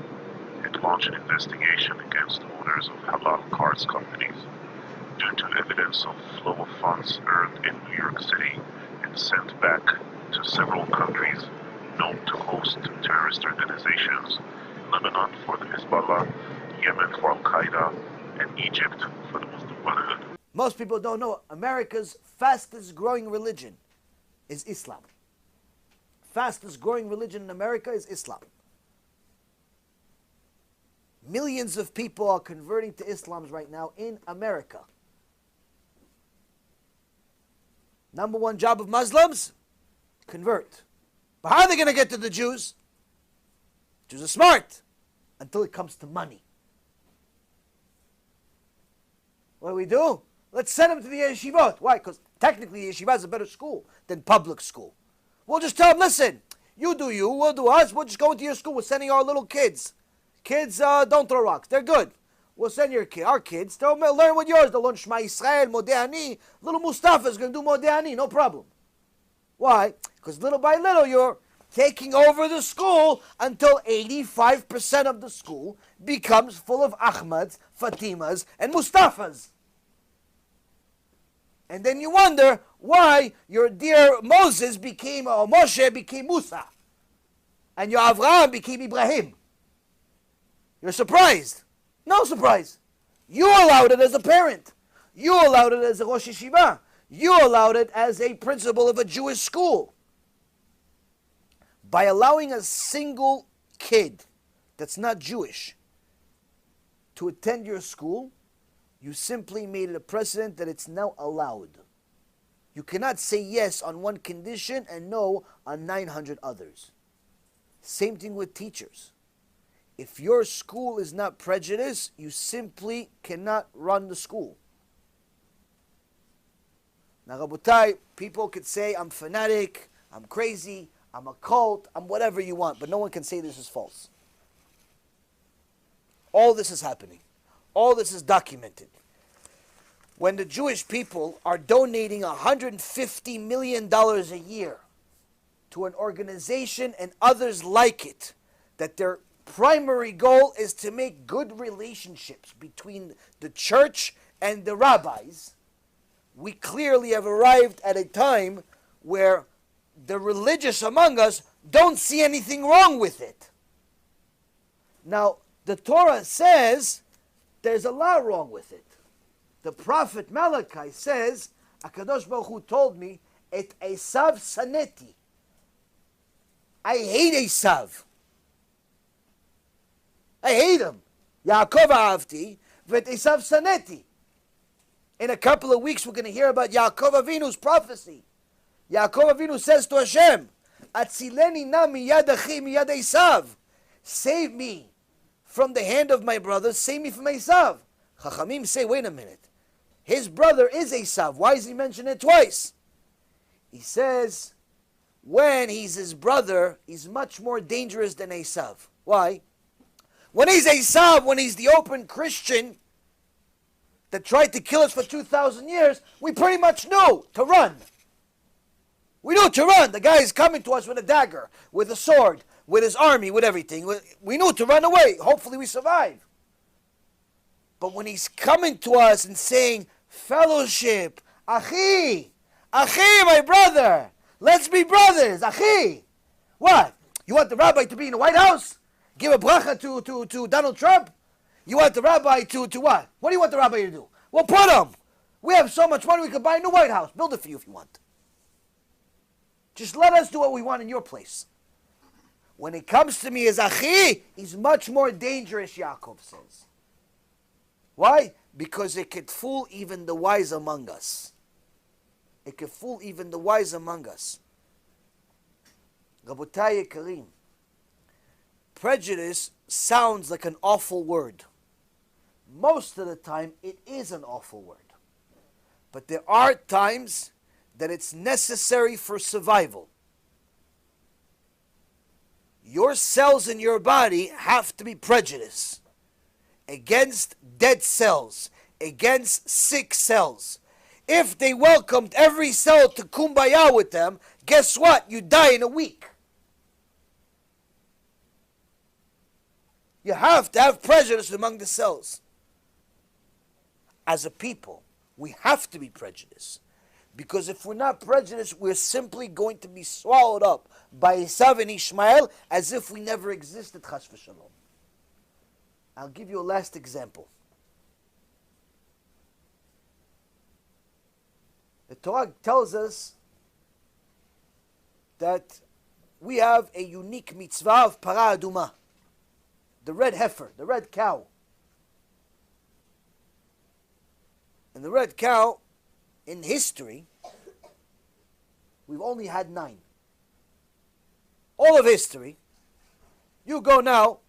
had launched an investigation against owners of halal cards companies due to evidence of flow of funds earned in New York City and sent back to several countries known to host terrorist organizations: Lebanon for the Hezbollah, Yemen for Al-Qaeda, and Egypt for the Muslim Brotherhood. Most people don't know America's fastest growing religion is Islam. Fastest growing religion in America is Islam. Millions of people are converting to Islam right now in America. Number one job of Muslims? Convert. But how are they going to get to the Jews? Jews are smart until it comes to money. What do? Let's send them to the yeshivot. Why? Because technically yeshiva is a better school than public school. We'll just tell them, listen, you do you, we'll do us, we'll just go into your school, we're sending our little kids. Kids, don't throw rocks, they're good. We'll send our kids, they'll learn what yours, they'll learn Shema Yisrael, Modeh Ani. Little Mustafa is going to do Modeh Ani, no problem. Why? Because little by little you're taking over the school until 85% of the school becomes full of Ahmads, Fatimas, and Mustafas. And then you wonder why your dear Moses became, or Moshe became Musa. And your Avraham became Ibrahim. You're surprised. No surprise. You allowed it as a parent. You allowed it as a Rosh Yeshiva. You allowed it as a principal of a Jewish school. By allowing a single kid that's not Jewish to attend your school, you simply made it a precedent that it's now allowed. You cannot say yes on one condition and no on 900 others. Same thing with teachers. If your school is not prejudiced, you simply cannot run the school. Now, Rabotai, people could say, I'm fanatic, I'm crazy, I'm a cult, I'm whatever you want, but no one can say this is false. All this is happening. All this is documented. When the Jewish people are donating $150 million a year to an organization and others like it, that their primary goal is to make good relationships between the church and the rabbis, we clearly have arrived at a time where the religious among us don't see anything wrong with it. Now, the Torah says there's a lot wrong with it. The prophet Malachi says, HaKadosh Baruch Hu told me, Et Esav saneti. I hate Esav. I hate him. Yaakov ahavti, vet Esav saneti. In a couple of weeks, we're going to hear about Yaakov Avinu's prophecy. Yaakov Avinu says to Hashem, Atzileni na miyad achi miyad Esav. Save me from the hand of my brother, save me from Esav. Chachamim say, wait a minute. His brother is Esav. Why does he mention it twice? He says, when he's his brother, he's much more dangerous than Esav. Why? When he's Esav, when he's the open Christian that tried to kill us for 2,000 years, we pretty much knew to run. We knew to run. The guy is coming to us with a dagger, with a sword, with his army, with everything. We knew to run away. Hopefully we survive. But when he's coming to us and saying, fellowship, Achi, my brother, let's be brothers, Achi. What? You want the rabbi to be in the White House? Give a bracha to Donald Trump? You want the rabbi to what? What do you want the rabbi to do? Well, put him. We have so much money we could buy a new White House. Build it for you if you want. Just let us do what we want in your place. When it comes to me as Achi, he's much more dangerous, Yaakov says. Why? Because it could fool even the wise among us. It could fool even the wise among us. Rabotai Karim, prejudice sounds like an awful word. most of the time it is an awful word. But there are times that it's necessary for survival. Your cells in your body have to be prejudiced against dead cells, against sick cells. If they welcomed every cell to kumbaya with them, guess what? You die in a week. You have to have prejudice among the cells. As a people, we have to be prejudiced. Because if we're not prejudiced, we're simply going to be swallowed up by Esav and Ishmael as if we never existed, chas v'shalom. I'll give you a last example. The Torah tells us that we have a unique mitzvah of para aduma, the red heifer, the red cow. And the red cow, in history, we've only had 9. All of history. You go now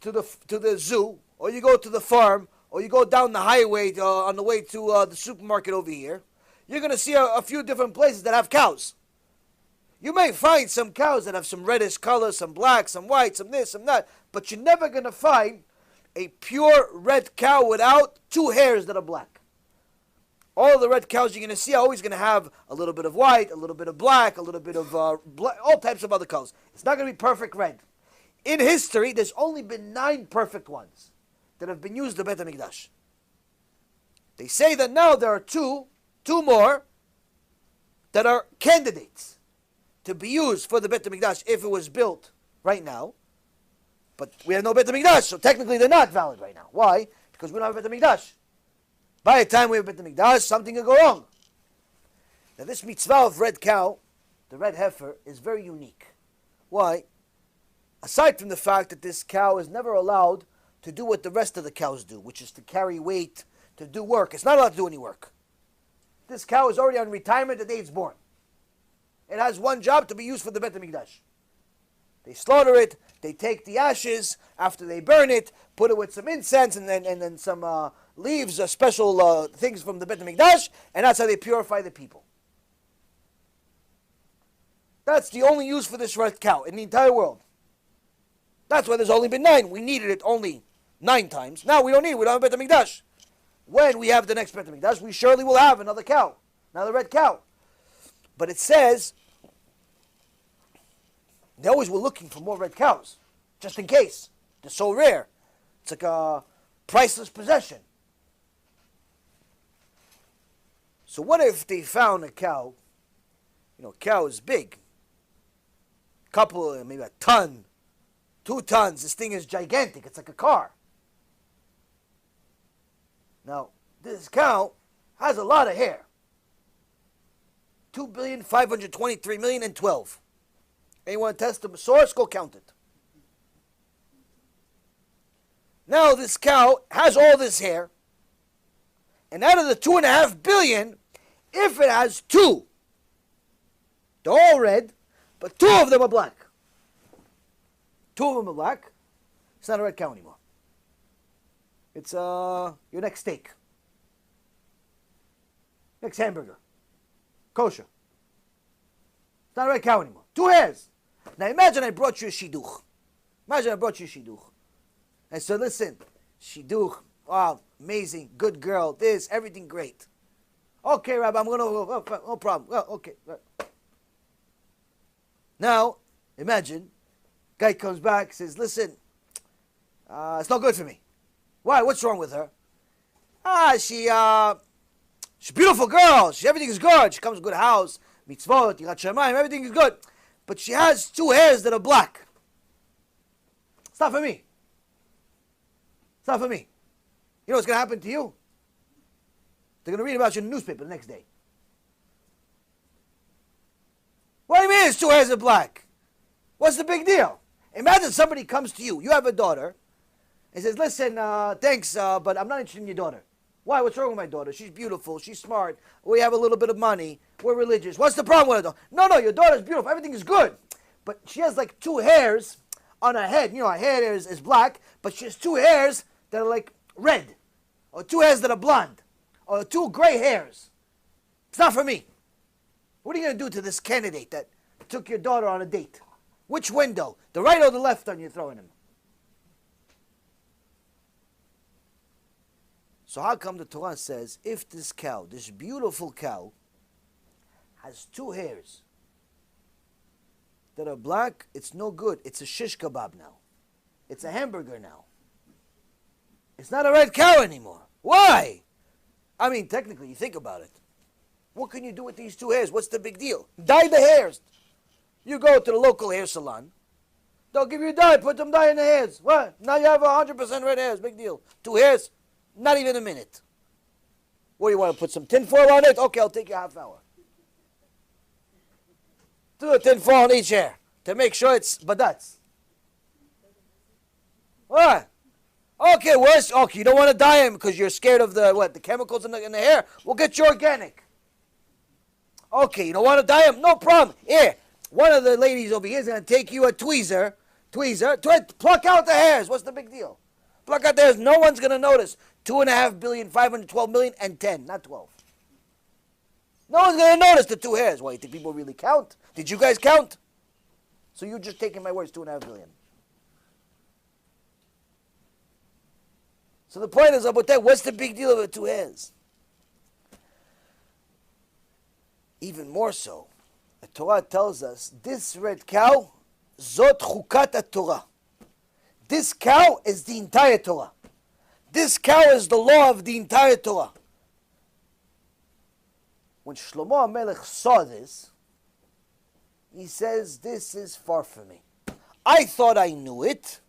to the zoo, or you go to the farm, or you go down the highway on the way to the supermarket over here. You're going to see a few different places that have cows. You may find some cows that have some reddish color, some black, some white, some this, some that, but you're never going to find a pure red cow without 2 hairs that are black. All the red cows you're going to see are always going to have a little bit of white, a little bit of black, a little bit of all types of other colors. It's not going to be perfect red. In history, there's only been 9 perfect ones that have been used in the Beit HaMikdash. They say that now there are two more that are candidates to be used for the Beit HaMikdash if it was built right now. But we have no Beit HaMikdash, so technically they're not valid right now. Why? Because we don't have a Beit HaMikdash. By the time we have Beit HaMikdash, something will go wrong. Now this mitzvah of red cow, the red heifer, is very unique. Why? Aside from the fact that this cow is never allowed to do what the rest of the cows do, which is to carry weight, to do work. It's not allowed to do any work. This cow is already on retirement the day it's born. It has one job, to be used for the Beit HaMikdash. They slaughter it, they take the ashes, after they burn it, put it with some incense and then some leaves, special things from the Beit HaMikdash, and that's how they purify the people. That's the only use for this red cow in the entire world. That's why there's only been 9. We needed it only 9 times. Now we don't need it, we don't have Beit HaMikdash. When we have the next Beit HaMikdash, we surely will have another cow, another red cow. But it says, they always were looking for more red cows, just in case. They're so rare. It's like a priceless possession. So what if they found a cow? You know, a cow is big. Couple, maybe a ton, 2 tons. This thing is gigantic. It's like a car. Now, this cow has a lot of hair. 2,523,012,000. Anyone test the source? Go count it. Now this cow has all this hair, and out of the 2.5 billion, if it has 2, they're all red, but 2 of them are black. 2 of them are black. It's not a red cow anymore. It's your next steak, next hamburger, kosher. It's not a red cow anymore. 2 hairs. Now imagine I brought you a shidduch. Imagine I brought you a shidduch. I said, listen, shidduch, wow, amazing, good girl, this, everything great. Okay, Rabbi, I'm going to, no problem. Well, okay. Now, imagine, guy comes back, says, listen, it's not good for me. Why? What's wrong with her? She's a beautiful girl. Everything is good. She comes to a good house, mitzvot, yirat shamayim, everything is good. But she has 2 hairs that are black. It's not for me. It's not for me. You know what's going to happen to you? They're going to read about you in the newspaper the next day. What do you mean it's 2 hairs are black? What's the big deal? Imagine somebody comes to you. You have a daughter. And says, listen, thanks, but I'm not interested in your daughter. Why? What's wrong with my daughter? She's beautiful. She's smart. We have a little bit of money. We're religious. What's the problem with her daughter? No, your daughter's beautiful. Everything is good. But she has like 2 hairs on her head. You know, her hair is black, but she has two hairs that are like red, or two hairs that are blonde, or two gray hairs. It's not for me. What are you going to do to this candidate that took your daughter on a date? Which window? The right or the left one you're throwing him? So how come the Torah says, if this cow, this beautiful cow, has two hairs that are black, it's no good. It's a shish kebab now. It's a hamburger now. It's not a red cow anymore. Why? I mean, technically, you think about it. What can you do with these two hairs? What's the big deal? Dye the hairs. You go to the local hair salon. They'll give you dye. Put some dye in the hairs. What? Now you have 100% red hairs. Big deal. Two hairs? Not even a minute. What do you want to put some tinfoil on it? Okay, I'll take you a half hour. Do a tinfoil on each hair to make sure it's badats. What? Okay, worse. Okay, you don't want to dye him because you're scared of the chemicals in the hair. We'll get you organic. Okay, you don't want to dye him? No problem. Here, one of the ladies over here is going to take you a tweezer, pluck out the hairs. What's the big deal? Pluck out the hairs. No one's going to notice. 2.5 billion, 512 million, and 10, not 12. No one's going to notice the two hairs. Why, you think people really count? Did you guys count? So you're just taking my words, 2.5 billion. So the point is, about that, what's the big deal of the two hairs? Even more so, the Torah tells us, this red cow, zot chukat Torah. This cow is the entire Torah. This cow is the law of the entire Torah. When Shlomo HaMelech saw this, he says, this is far from me. I thought I knew it,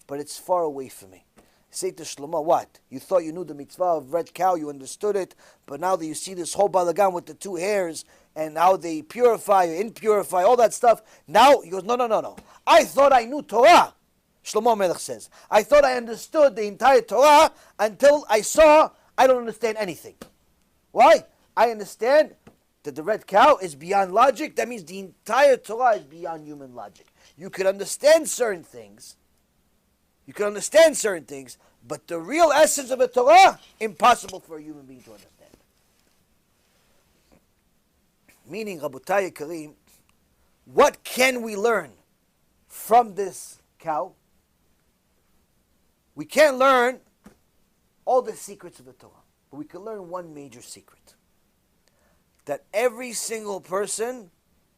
but it's far away from me. Say to Shlomo, what? You thought you knew the mitzvah of red cow, you understood it, but now that you see this whole balagan with the two hairs, and how they purify, impurify, all that stuff, now, he goes, no. I thought I knew Torah, Shlomo HaMelech says. I thought I understood the entire Torah until I saw I don't understand anything. Why? I understand that the red cow is beyond logic. That means the entire Torah is beyond human logic. You can understand certain things, but the real essence of the Torah, impossible for a human being to understand. Meaning, Rabotai Kareem, what can we learn from this cow? We can't learn all the secrets of the Torah, but we can learn one major secret. That every single person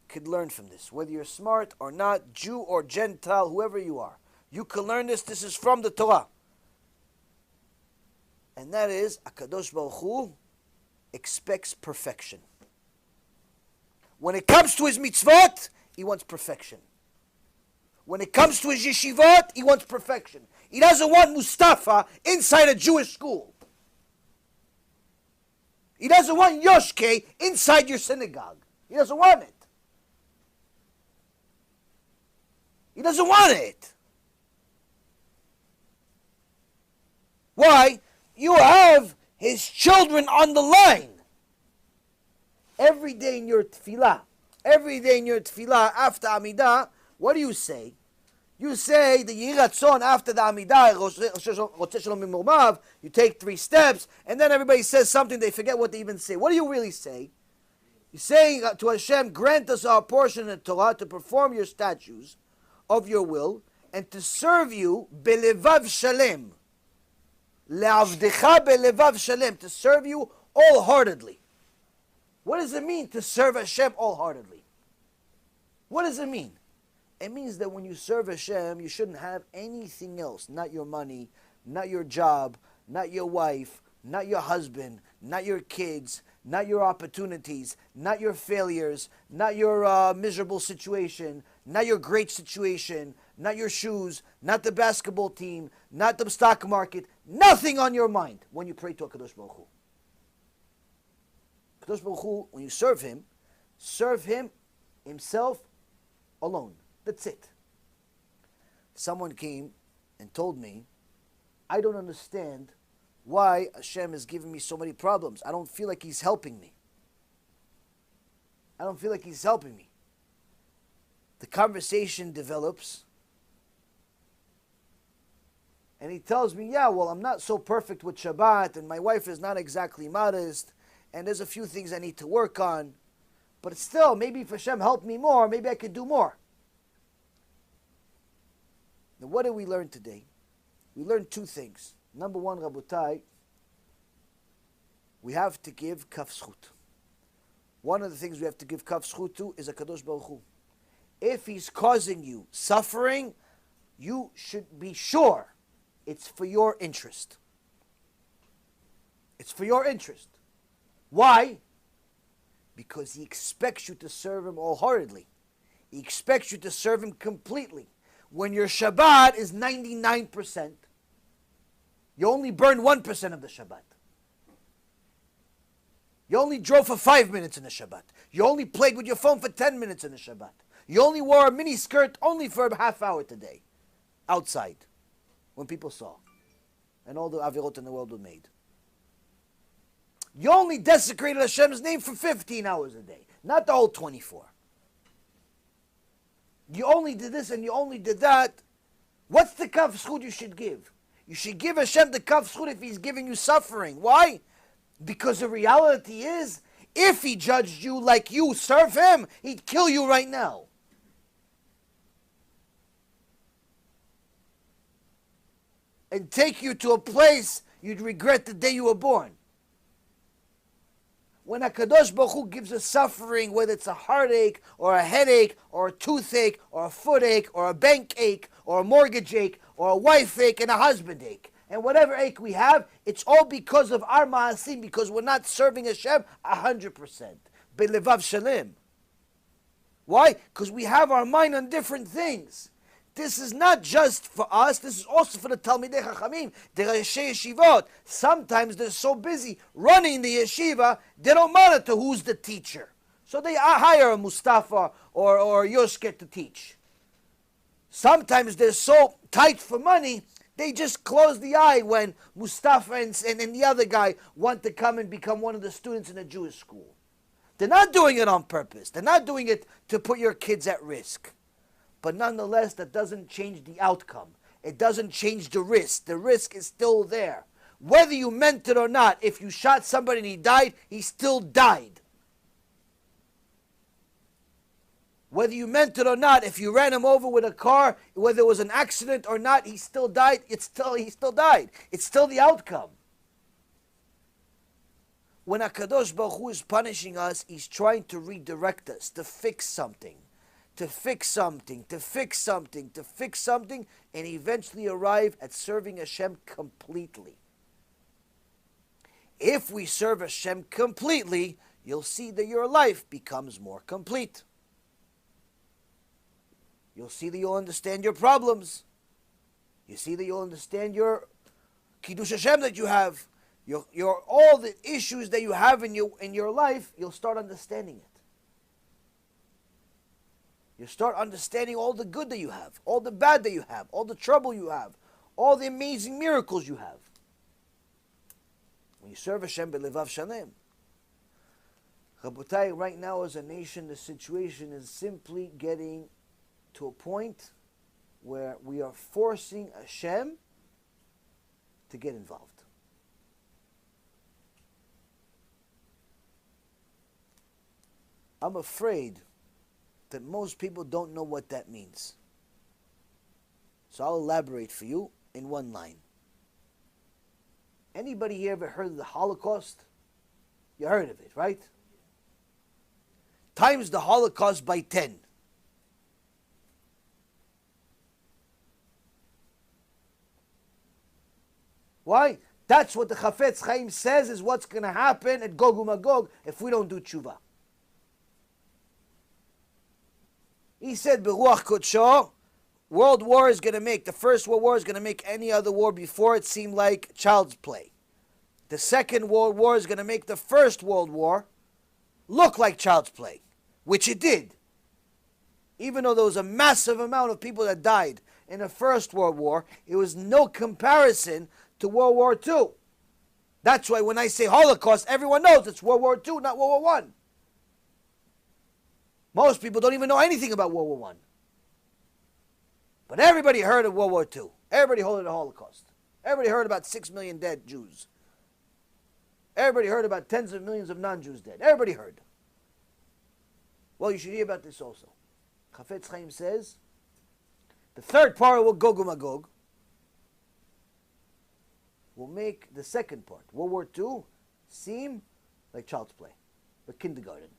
could learn from this, whether you're smart or not, Jew or Gentile, whoever you are. You can learn this. This is from the Torah. And that is, HaKadosh Baruch Hu expects perfection. When it comes to his mitzvot, he wants perfection. When it comes to his yeshivot, he wants perfection. He doesn't want Mustafa inside a Jewish school. He doesn't want Yoshke inside your synagogue. He doesn't want it. He doesn't want it. Why? You have his children on the line. Every day in your tefillah, after Amidah, what do you say? You say the Yiratzon after the Amidah, you take 3 steps, and then everybody says something, they forget what they even say. What do you really say? You're saying to Hashem, grant us our portion in the Torah to perform your statutes of your will, and to serve you belevav shalem. Le'avdecha belevav shalem, to serve you wholeheartedly. What does it mean to serve Hashem wholeheartedly? What does it mean? It means that when you serve Hashem, you shouldn't have anything else. Not your money, not your job, not your wife, not your husband, not your kids, not your opportunities, not your failures, not your miserable situation, not your great situation, not your shoes, not the basketball team, not the stock market. Nothing on your mind when you pray to HaKadosh Baruch Hu. HaKadosh Baruch Hu, when you serve him himself alone. That's it. Someone came and told me, I don't understand why Hashem is giving me so many problems. I don't feel like he's helping me. The conversation develops and he tells me, yeah, well, I'm not so perfect with Shabbat, and my wife is not exactly modest, and there's a few things I need to work on, but still, maybe if Hashem helped me more, maybe I could do more. Now, what did we learn today? We learned two things. Number one, Rabotai, we have to give kaf zchut. One of the things we have to give kaf zchut to is HaKadosh Baruch Hu. If he's causing you suffering, you should be sure it's for your interest. It's for your interest. Why? Because he expects you to serve him wholeheartedly. He expects you to serve him completely. When your Shabbat is 99%, you only burned 1% of the Shabbat. You only drove for 5 minutes in the Shabbat. You only played with your phone for 10 minutes in the Shabbat. You only wore a mini skirt only for a half hour today, outside, when people saw. And all the avirot in the world were made. You only desecrated Hashem's name for 15 hours a day, not the whole 24. You only did this and you only did that. What's the kaf zchut you should give? You should give Hashem the kaf zchut if he's giving you suffering. Why? Because the reality is, if he judged you like you serve him, he'd kill you right now. And take you to a place you'd regret the day you were born. When HaKadosh Baruch Hu gives us suffering, whether it's a heartache, or a headache, or a toothache, or a footache, or a bank ache, or a mortgage ache, or a wife ache, and a husband ache, and whatever ache we have, it's all because of our ma'asim, because we're not serving Hashem 100%. Belevav shalem. Why? Because we have our mind on different things. This is not just for us, this is also for the Talmidei Chachamim, the Rashi Yeshivot. Sometimes they're so busy running the yeshiva, they don't monitor who's the teacher. So they hire a Mustafa or Yoshke to teach. Sometimes they're so tight for money, they just close the eye when Mustafa and the other guy want to come and become one of the students in a Jewish school. They're not doing it on purpose. They're not doing it to put your kids at risk. But nonetheless, that doesn't change the outcome. It doesn't change the risk. The risk is still there. Whether you meant it or not, if you shot somebody and he died, he still died. Whether you meant it or not, if you ran him over with a car, whether it was an accident or not, he still died. He still died. It's still the outcome. When HaKadosh Baruch Hu is punishing us, he's trying to redirect us, to fix something. To fix something, to fix something, to fix something, and eventually arrive at serving Hashem completely. If we serve Hashem completely, you'll see that your life becomes more complete. You'll see that you'll understand your problems. You see that you'll understand your Kiddush Hashem that you have. Your all the issues that you have in your life, you'll start understanding it. You start understanding all the good that you have, all the bad that you have, all the trouble you have, all the amazing miracles you have. When you serve Hashem b'levav shalem. Rabotai, right now as a nation, the situation is simply getting to a point where we are forcing Hashem to get involved. I'm afraid that most people don't know what that means. So I'll elaborate for you in one line. Anybody here ever heard of the Holocaust? You heard of it, right? Times the Holocaust by 10. Why? That's what the Chafetz Chaim says is what's going to happen at Gog uMagog if we don't do tshuva. He said, Beruach Kodsho, World War is going to make, the First World War is going to make any other war before it seem like child's play. The Second World War is going to make the First World War look like child's play, which it did. Even though there was a massive amount of people that died in the First World War, it was no comparison to World War II. That's why when I say Holocaust, everyone knows it's World War II, not World War I. Most people don't even know anything about World War I. But everybody heard of World War II. Everybody heard of the Holocaust. Everybody heard about 6 million dead Jews. Everybody heard about tens of millions of non-Jews dead. Everybody heard. Well, you should hear about this also. Chafetz Chaim says, the third part of Gog Magog will make the second part, World War II, seem like child's play, like kindergarten.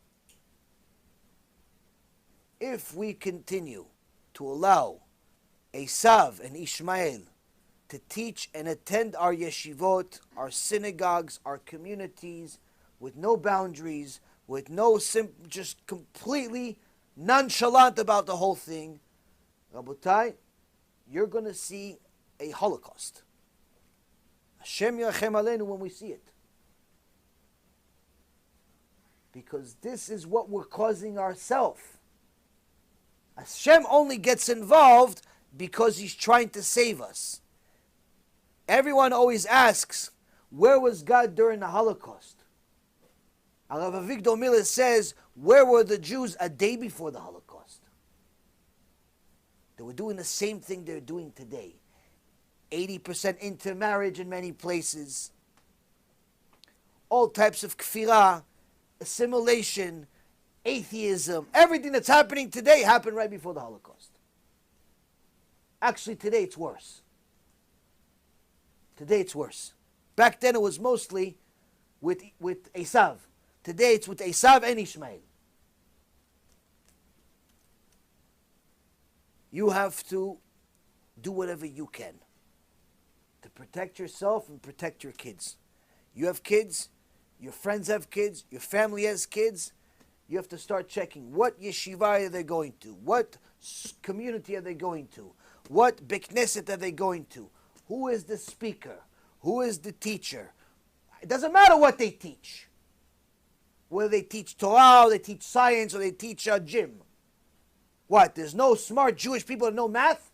If we continue to allow Esav and Ishmael to teach and attend our yeshivot, our synagogues, our communities, with no boundaries, with no just completely nonchalant about the whole thing, Rabotai, you're going to see a Holocaust. Hashem yirachem aleinu when we see it. Because this is what we're causing ourselves. Hashem only gets involved because he's trying to save us. Everyone always asks, where was God during the Holocaust? Rav Avigdor Miller says, where were the Jews a day before the Holocaust? They were doing the same thing they're doing today. 80% intermarriage in many places. All types of kfirah, assimilation, atheism. Everything that's happening today happened right before the Holocaust. Actually, today it's worse. Today it's worse. Back then it was mostly with Esav. Today it's with Esav and Ishmael. You have to do whatever you can to protect yourself and protect your kids. You have kids, your friends have kids, your family has kids. You have to start checking what yeshiva are they going to, what community are they going to, what Beit Knesset are they going to, who is the speaker, who is the teacher. It doesn't matter what they teach. Whether they teach Torah, or they teach science, or they teach gym. What, there's no smart Jewish people that know math?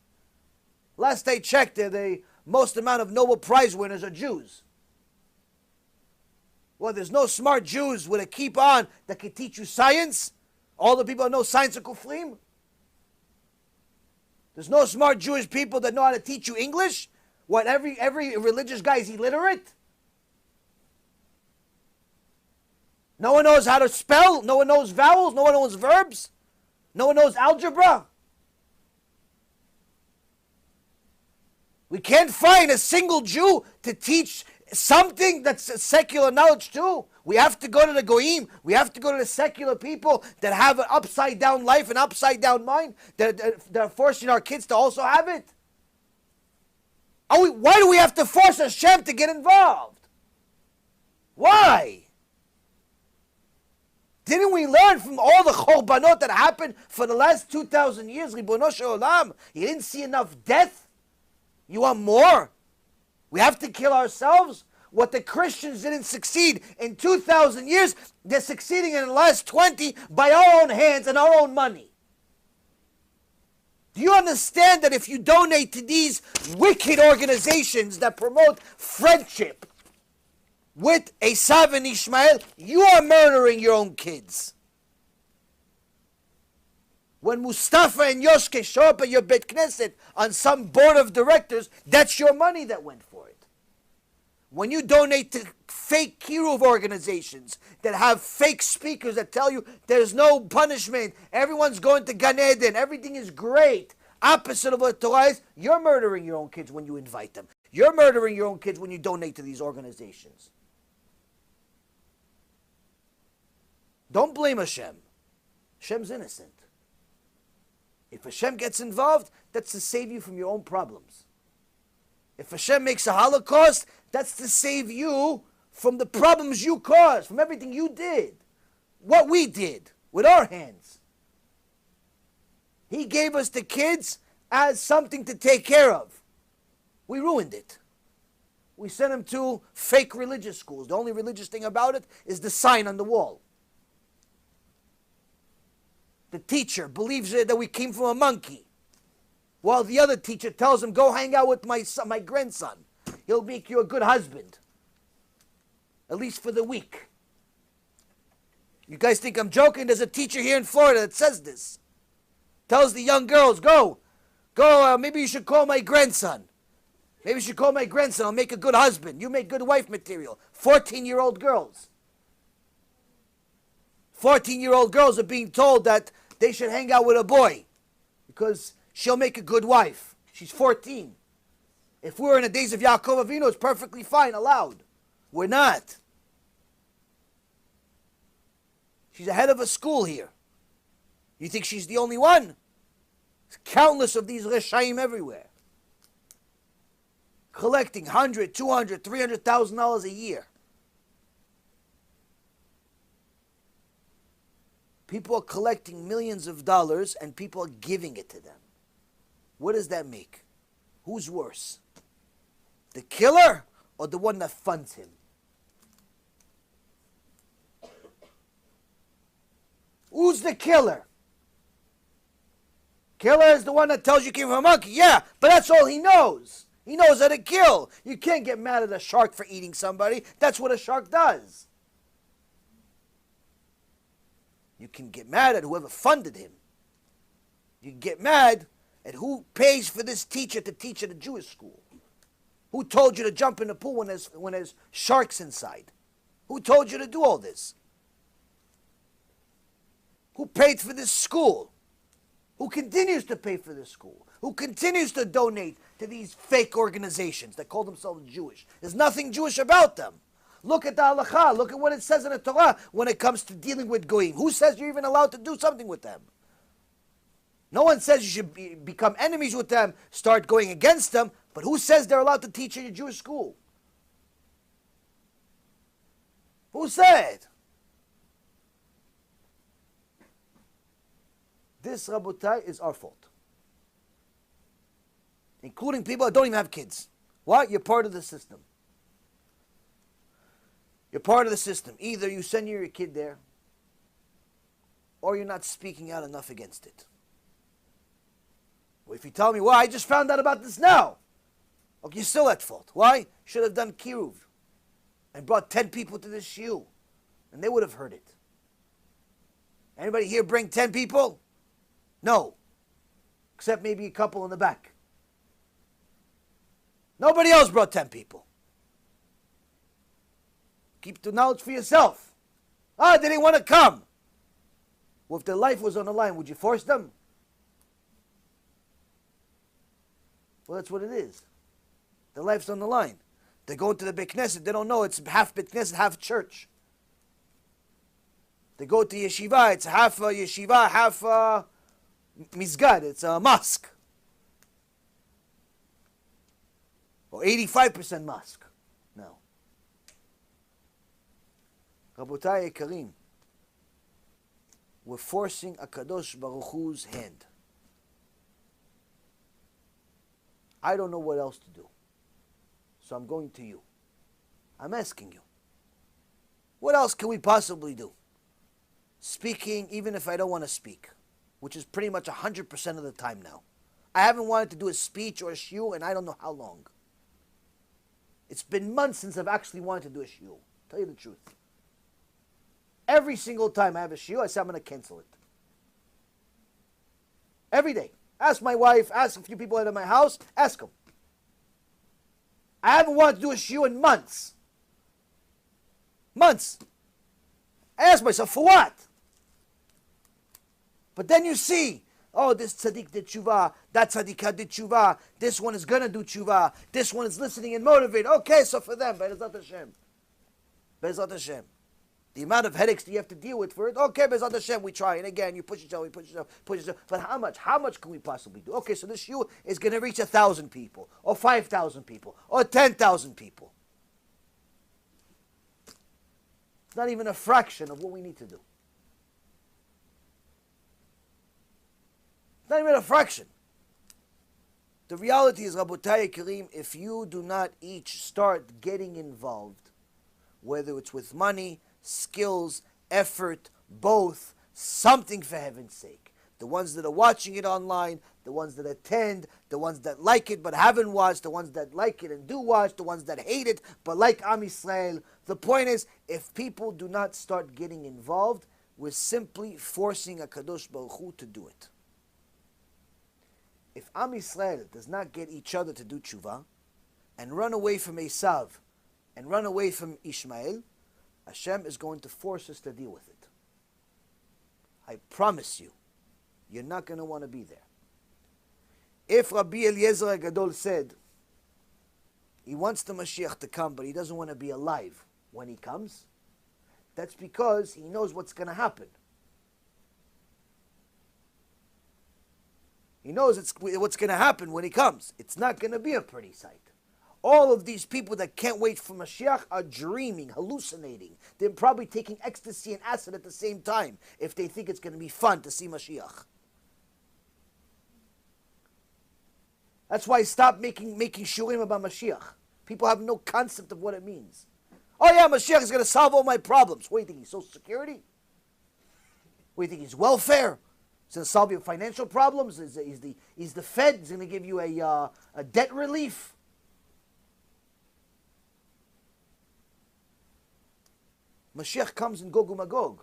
Last I checked, the most amount of Nobel Prize winners are Jews. Well, there's no smart Jews with a keep on that can teach you science. All the people that know science are kufrim. There's no smart Jewish people that know how to teach you English. What, every religious guy is illiterate? No one knows how to spell. No one knows vowels. No one knows verbs. No one knows algebra. We can't find a single Jew to teach something that's secular knowledge too. We have to go to the goyim. We have to go to the secular people that have an upside down life, an upside down mind, that are forcing our kids to also have it. Why do we have to force Hashem to get involved? Why? Didn't we learn from all the chorbanot that happened for the last 2,000 years? Ribono shel olam, you didn't see enough death? You want more? We have to kill ourselves? What the Christians didn't succeed in 2,000 years, they're succeeding in the last 20 by our own hands and our own money. Do you understand that if you donate to these wicked organizations that promote friendship with Esav and Ishmael, you are murdering your own kids? When Mustafa and Yoshke show up at your Beit Knesset on some board of directors, that's your money that went for it. When you donate to fake kiruv organizations that have fake speakers that tell you there's no punishment, everyone's going to Gan Eden, everything is great, opposite of what Torah is, you're murdering your own kids when you invite them. You're murdering your own kids when you donate to these organizations. Don't blame Hashem. Hashem's innocent. If Hashem gets involved, that's to save you from your own problems. If Hashem makes a Holocaust, that's to save you from the problems you caused, from everything you did, what we did with our hands. He gave us the kids as something to take care of. We ruined it. We sent them to fake religious schools. The only religious thing about it is the sign on the wall. The teacher believes that we came from a monkey, while the other teacher tells him, go hang out with my son, my grandson. He'll make you a good husband, at least for the week. You guys think I'm joking? There's a teacher here in Florida that says this. Tells the young girls, go, maybe you should call my grandson. Maybe you should call my grandson. I'll make a good husband. You make good wife material. 14-year-old girls. 14-year-old girls are being told that they should hang out with a boy because she'll make a good wife. She's 14. If we were in the days of Yaakov Avinu, it's perfectly fine, allowed. We're not. She's the head of a school here. You think she's the only one? There's countless of these Reshaim everywhere. Collecting $100,000, $200,000, $300,000 a year. People are collecting millions of dollars and people are giving it to them. What does that make? Who's worse? The killer or the one that funds him? Who's the killer? Killer is the one that tells you came from a monkey. Yeah, but that's all he knows. He knows how to kill. You can't get mad at a shark for eating somebody. That's what a shark does. You can get mad at whoever funded him. You can get mad at who pays for this teacher to teach at a Jewish school. Who told you to jump in the pool when there's sharks inside? Who told you to do all this? Who paid for this school? Who continues to pay for this school? Who continues to donate to these fake organizations that call themselves Jewish? There's nothing Jewish about them. Look at the halakha. Look at what it says in the Torah when it comes to dealing with goyim. Who says you're even allowed to do something with them? No one says you should become enemies with them, start going against them, but who says they're allowed to teach in your Jewish school? Who said? This, Rabotai, is our fault. Including people that don't even have kids. What? You're part of the system. You're part of the system. Either you send your kid there, or you're not speaking out enough against it. Well, if you tell me, well, I just found out about this now. Okay, you're still at fault. Why? You should have done kiruv and brought 10 people to this shiur, and they would have heard it. Anybody here bring 10 people? No. Except maybe a couple in the back. Nobody else brought 10 people. Keep the knowledge for yourself. Ah, they didn't want to come. Well, if their life was on the line, would you force them? Well, that's what it is. Their life's on the line. They go into the Beit Knesset, they don't know it's half Beit Knesset, half church. They go to yeshiva, it's half yeshiva, half Mizgad, it's a mosque. Or 85% mosque. No. Rabotai Karim, we're forcing a Kadosh Baruch Hu's hand. I don't know what else to do. So I'm going to you. I'm asking you. What else can we possibly do? Speaking, even if I don't want to speak, which is pretty much 100% of the time now. I haven't wanted to do a speech or a shiur, and I don't know how long. It's been months since I've actually wanted to do a shiur. Tell you the truth. Every single time I have a shiur, I say I'm going to cancel it. Every day. Ask my wife, ask a few people out of my house, ask them. I haven't wanted to do a shiur in months. Months. I ask myself, for what? But then you see, oh, this tzaddik did tshuva, that tzaddikah did tshuva, this one is going to do tshuva, this one is listening and motivated. Okay, so for them, Be'ezrat Hashem. Be'ezrat Hashem. The amount of headaches that you have to deal with for it, okay, Be'ezrat Hashem, we try. And again, you push yourself, we push yourself, push yourself. But how much? How much can we possibly do? Okay, so this shiur is going to reach 1,000 people, or 5,000 people, or 10,000 people. It's not even a fraction of what we need to do. Not even a fraction. The reality is, Rabotai Karim, if you do not each start getting involved, whether it's with money, skills, effort, both, something for heaven's sake. The ones that are watching it online, the ones that attend, the ones that like it but haven't watched, the ones that like it and do watch, the ones that hate it but like Am Yisrael. The point is, if people do not start getting involved, we're simply forcing a Kadosh Baruch Hu to do it. If Am Yisrael does not get each other to do tshuva, and run away from Esav and run away from Ishmael, Hashem is going to force us to deal with it. I promise you, you're not going to want to be there. If Rabbi Eliezer Gadol said he wants the Mashiach to come, but he doesn't want to be alive when he comes, that's because he knows what's going to happen. He knows what's going to happen when he comes. It's not going to be a pretty sight. All of these people that can't wait for Mashiach are dreaming, hallucinating. They're probably taking ecstasy and acid at the same time if they think it's going to be fun to see Mashiach. That's why stop making shurim about Mashiach. People have no concept of what it means. Oh yeah, Mashiach is going to solve all my problems. What do you think, he's Social Security? What do you think, he's welfare? He's going to solve your financial problems? He's the Fed? He's going to give you a debt relief? Mashiach comes in Gog uMagog.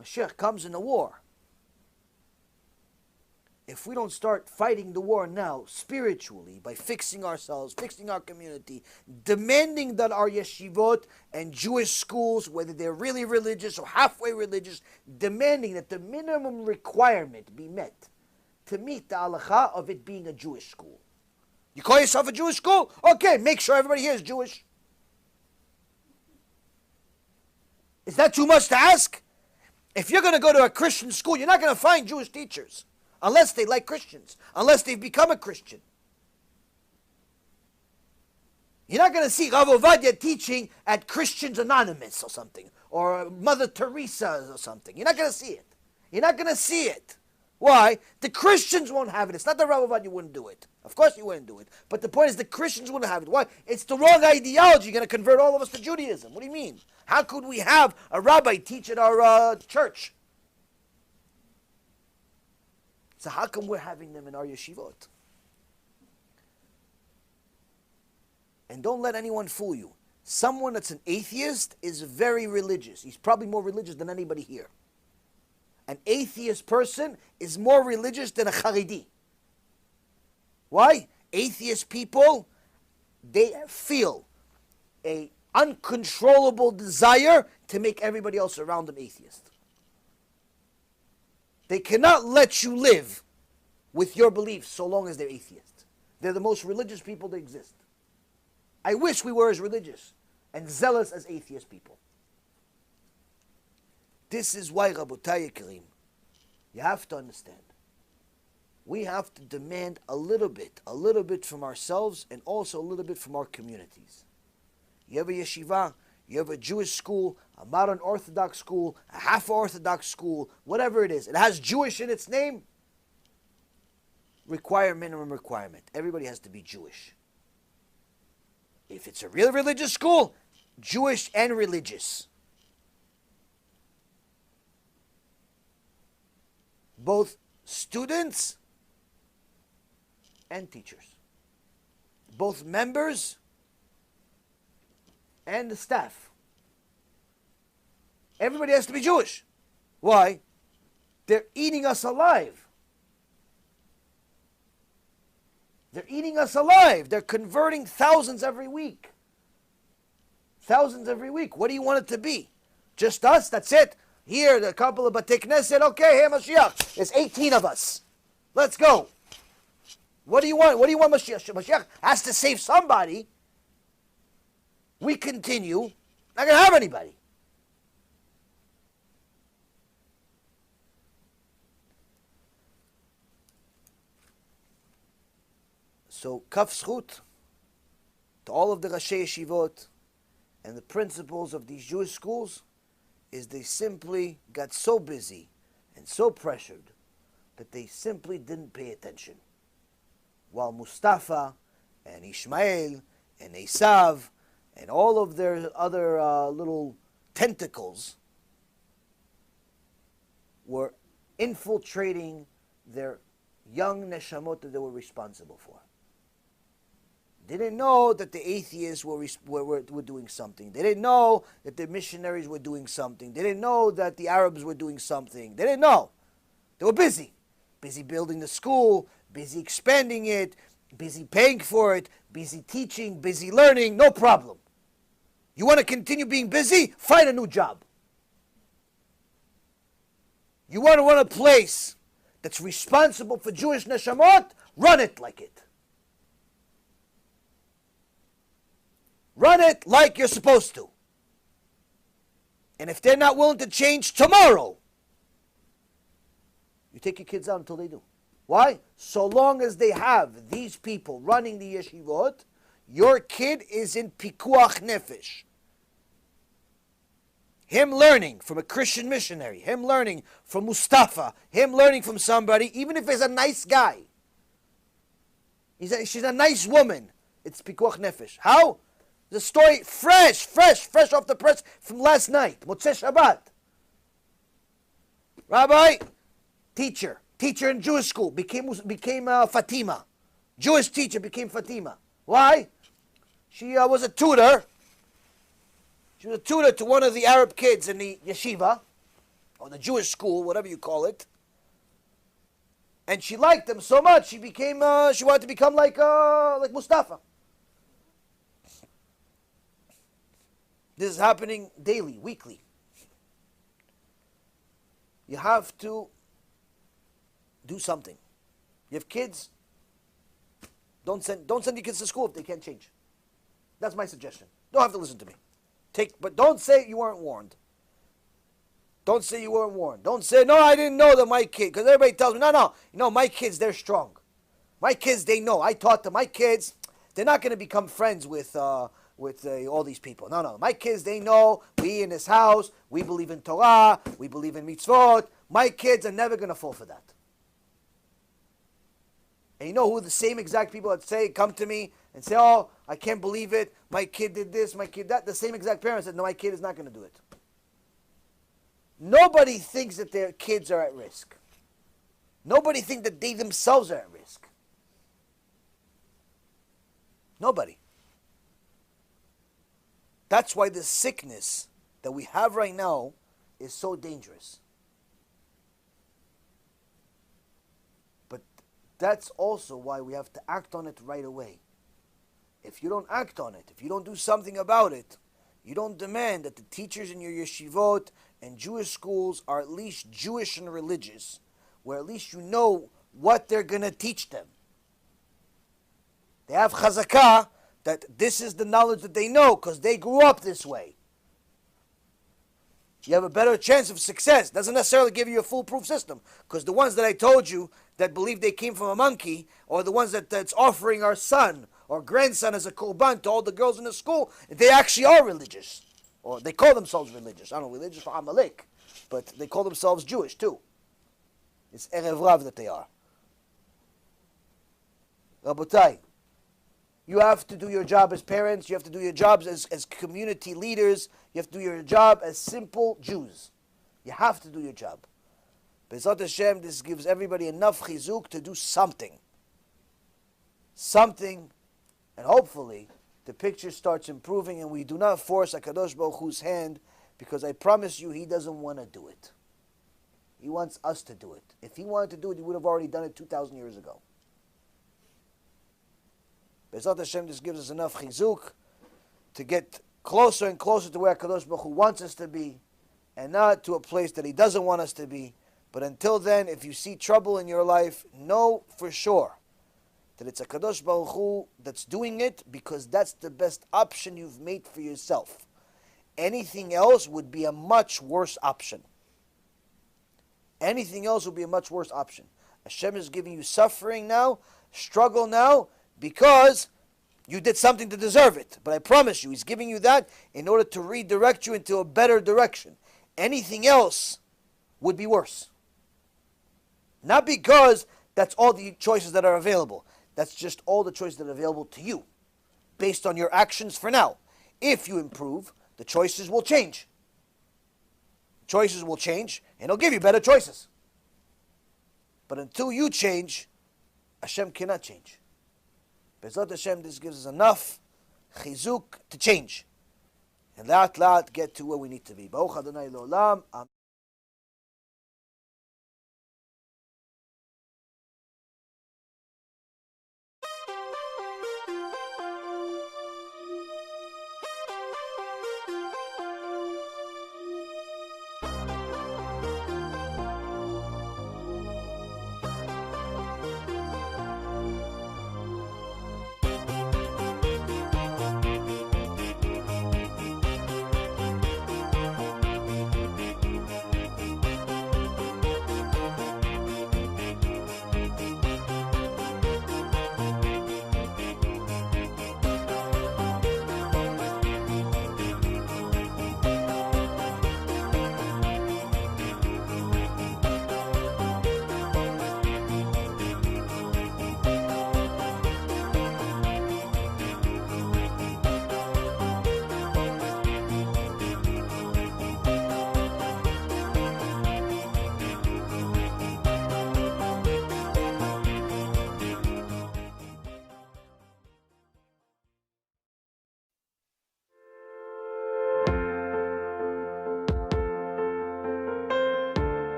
Mashiach comes in a war. If we don't start fighting the war now, spiritually, by fixing ourselves, fixing our community, demanding that our yeshivot and Jewish schools, whether they're really religious or halfway religious, demanding that the minimum requirement be met to meet the halacha of it being a Jewish school. You call yourself a Jewish school? Okay, make sure everybody here is Jewish. Is that too much to ask? If you're going to go to a Christian school, you're not going to find Jewish teachers. Unless they like Christians. Unless they've become a Christian. You're not going to see Rav Ovadia teaching at Christians Anonymous or something. Or Mother Teresa or something. You're not going to see it. You're not going to see it. Why? The Christians won't have it. It's not that Rav Ovadia wouldn't do it. Of course he wouldn't do it. But the point is the Christians wouldn't have it. Why? It's the wrong ideology. You're going to convert all of us to Judaism. What do you mean? How could we have a rabbi teach at our church? So how come we're having them in our yeshivot? And don't let anyone fool you. Someone that's an atheist is very religious. He's probably more religious than anybody here. An atheist person is more religious than a Haredi. Why? Atheist people, they feel a uncontrollable desire to make everybody else around them atheist. They cannot let you live with your beliefs so long as they're atheists. They're the most religious people that exist. I wish we were as religious and zealous as atheist people. This is why, Rabotai Karim, you have to understand. We have to demand a little bit from ourselves and also a little bit from our communities. You have a yeshiva, you have a Jewish school, a modern Orthodox school, a half-Orthodox school, whatever it is. It has Jewish in its name. Minimum requirement. Everybody has to be Jewish. If it's a real religious school, Jewish and religious. Both students and teachers. Both members and the staff. Everybody has to be Jewish. Why? They're eating us alive. They're eating us alive. They're converting thousands every week. Thousands every week. What do you want it to be? Just us? That's it? Here, a couple of Batei Knesset. Okay, here, Mashiach. There's 18 of us. Let's go. What do you want? What do you want, Mashiach? Mashiach has to save somebody. We continue. Not going to have anybody. So, kaf zchut to all of the Rashi Yeshivot and the principals of these Jewish schools is they simply got so busy and so pressured that they simply didn't pay attention. While Mustafa and Ishmael and Esav and all of their other little tentacles were infiltrating their young neshamot that they were responsible for. They didn't know that the atheists were doing something. They didn't know that the missionaries were doing something. They didn't know that the Arabs were doing something. They didn't know. They were busy. Busy building the school, busy expanding it, busy paying for it, busy teaching, busy learning, no problem. You want to continue being busy? Find a new job. You want to run a place that's responsible for Jewish neshamot? Run it like it. Run it like you're supposed to. And if they're not willing to change tomorrow, you take your kids out until they do. Why? So long as they have these people running the yeshivot, your kid is in pikuach nefesh. Him learning from a Christian missionary, him learning from Mustafa, him learning from somebody, even if he's a nice guy. She's a nice woman. It's pikuach nefesh. How? The story fresh off the press from last night. Motzei Shabbat. Rabbi, teacher in Jewish school, became Fatima. Jewish teacher became Fatima. Why? She was a tutor. She was a tutor to one of the Arab kids in the yeshiva, or the Jewish school, whatever you call it. And she liked them so much, she wanted to become like Mustafa. This is happening daily, weekly. You have to do something. You have kids, don't send your kids to school if they can't change. That's my suggestion. Don't have to listen to me. But don't say you weren't warned. Don't say you weren't warned. Don't say, no, I didn't know that my kid, because everybody tells me, no, my kids, they're strong. My kids, they know. I taught them. My kids, they're not going to become friends with all these people. No. My kids, they know, we in this house, we believe in Torah, we believe in mitzvot. My kids are never going to fall for that. And you know who the same exact people that come to me and say, oh, I can't believe it, my kid did this, my kid that. The same exact parents said, no, my kid is not going to do it. Nobody thinks that their kids are at risk. Nobody thinks that they themselves are at risk. Nobody. That's why the sickness that we have right now is so dangerous. But that's also why we have to act on it right away. If you don't act on it, if you don't do something about it, you don't demand that the teachers in your yeshivot and Jewish schools are at least Jewish and religious, where at least you know what they're going to teach them. They have chazakah that this is the knowledge that they know because they grew up this way. You have a better chance of success. Doesn't necessarily give you a foolproof system, because the ones that I told you that believe they came from a monkey, or the ones that's offering our son or grandson as a korban to all the girls in the school, they actually are religious. Or they call themselves religious. I don't know, religious for Amalek, but they call themselves Jewish too. It's Erev Rav that they are. Rabotai, you have to do your job as parents, you have to do your jobs as community leaders, you have to do your job as simple Jews. You have to do your job. B'ezrat Hashem, this gives everybody enough chizuk to do something. Something, and hopefully the picture starts improving and we do not force HaKadosh Baruch Hu's hand, because I promise you he doesn't want to do it. He wants us to do it. If he wanted to do it, he would have already done it 2,000 years ago. B'ezrat Hashem, this gives us enough chizuk to get closer and closer to where HaKadosh Baruch Hu wants us to be, and not to a place that he doesn't want us to be. But until then, if you see trouble in your life, know for sure that it's HaKadosh Baruch Hu that's doing it, because that's the best option you've made for yourself. Anything else would be a much worse option. Anything else would be a much worse option. Hashem is giving you suffering now, struggle now, because you did something to deserve it. But I promise you, he's giving you that in order to redirect you into a better direction. Anything else would be worse. Not because that's all the choices that are available. That's just all the choices that are available to you, based on your actions for now. If you improve, the choices will change. Choices will change, and he'll give you better choices. But until you change, Hashem cannot change. B'ezrat Hashem, this gives us enough chizuk to change. And laat get to where we need to be. Baruch Adonai L'olam. Amen.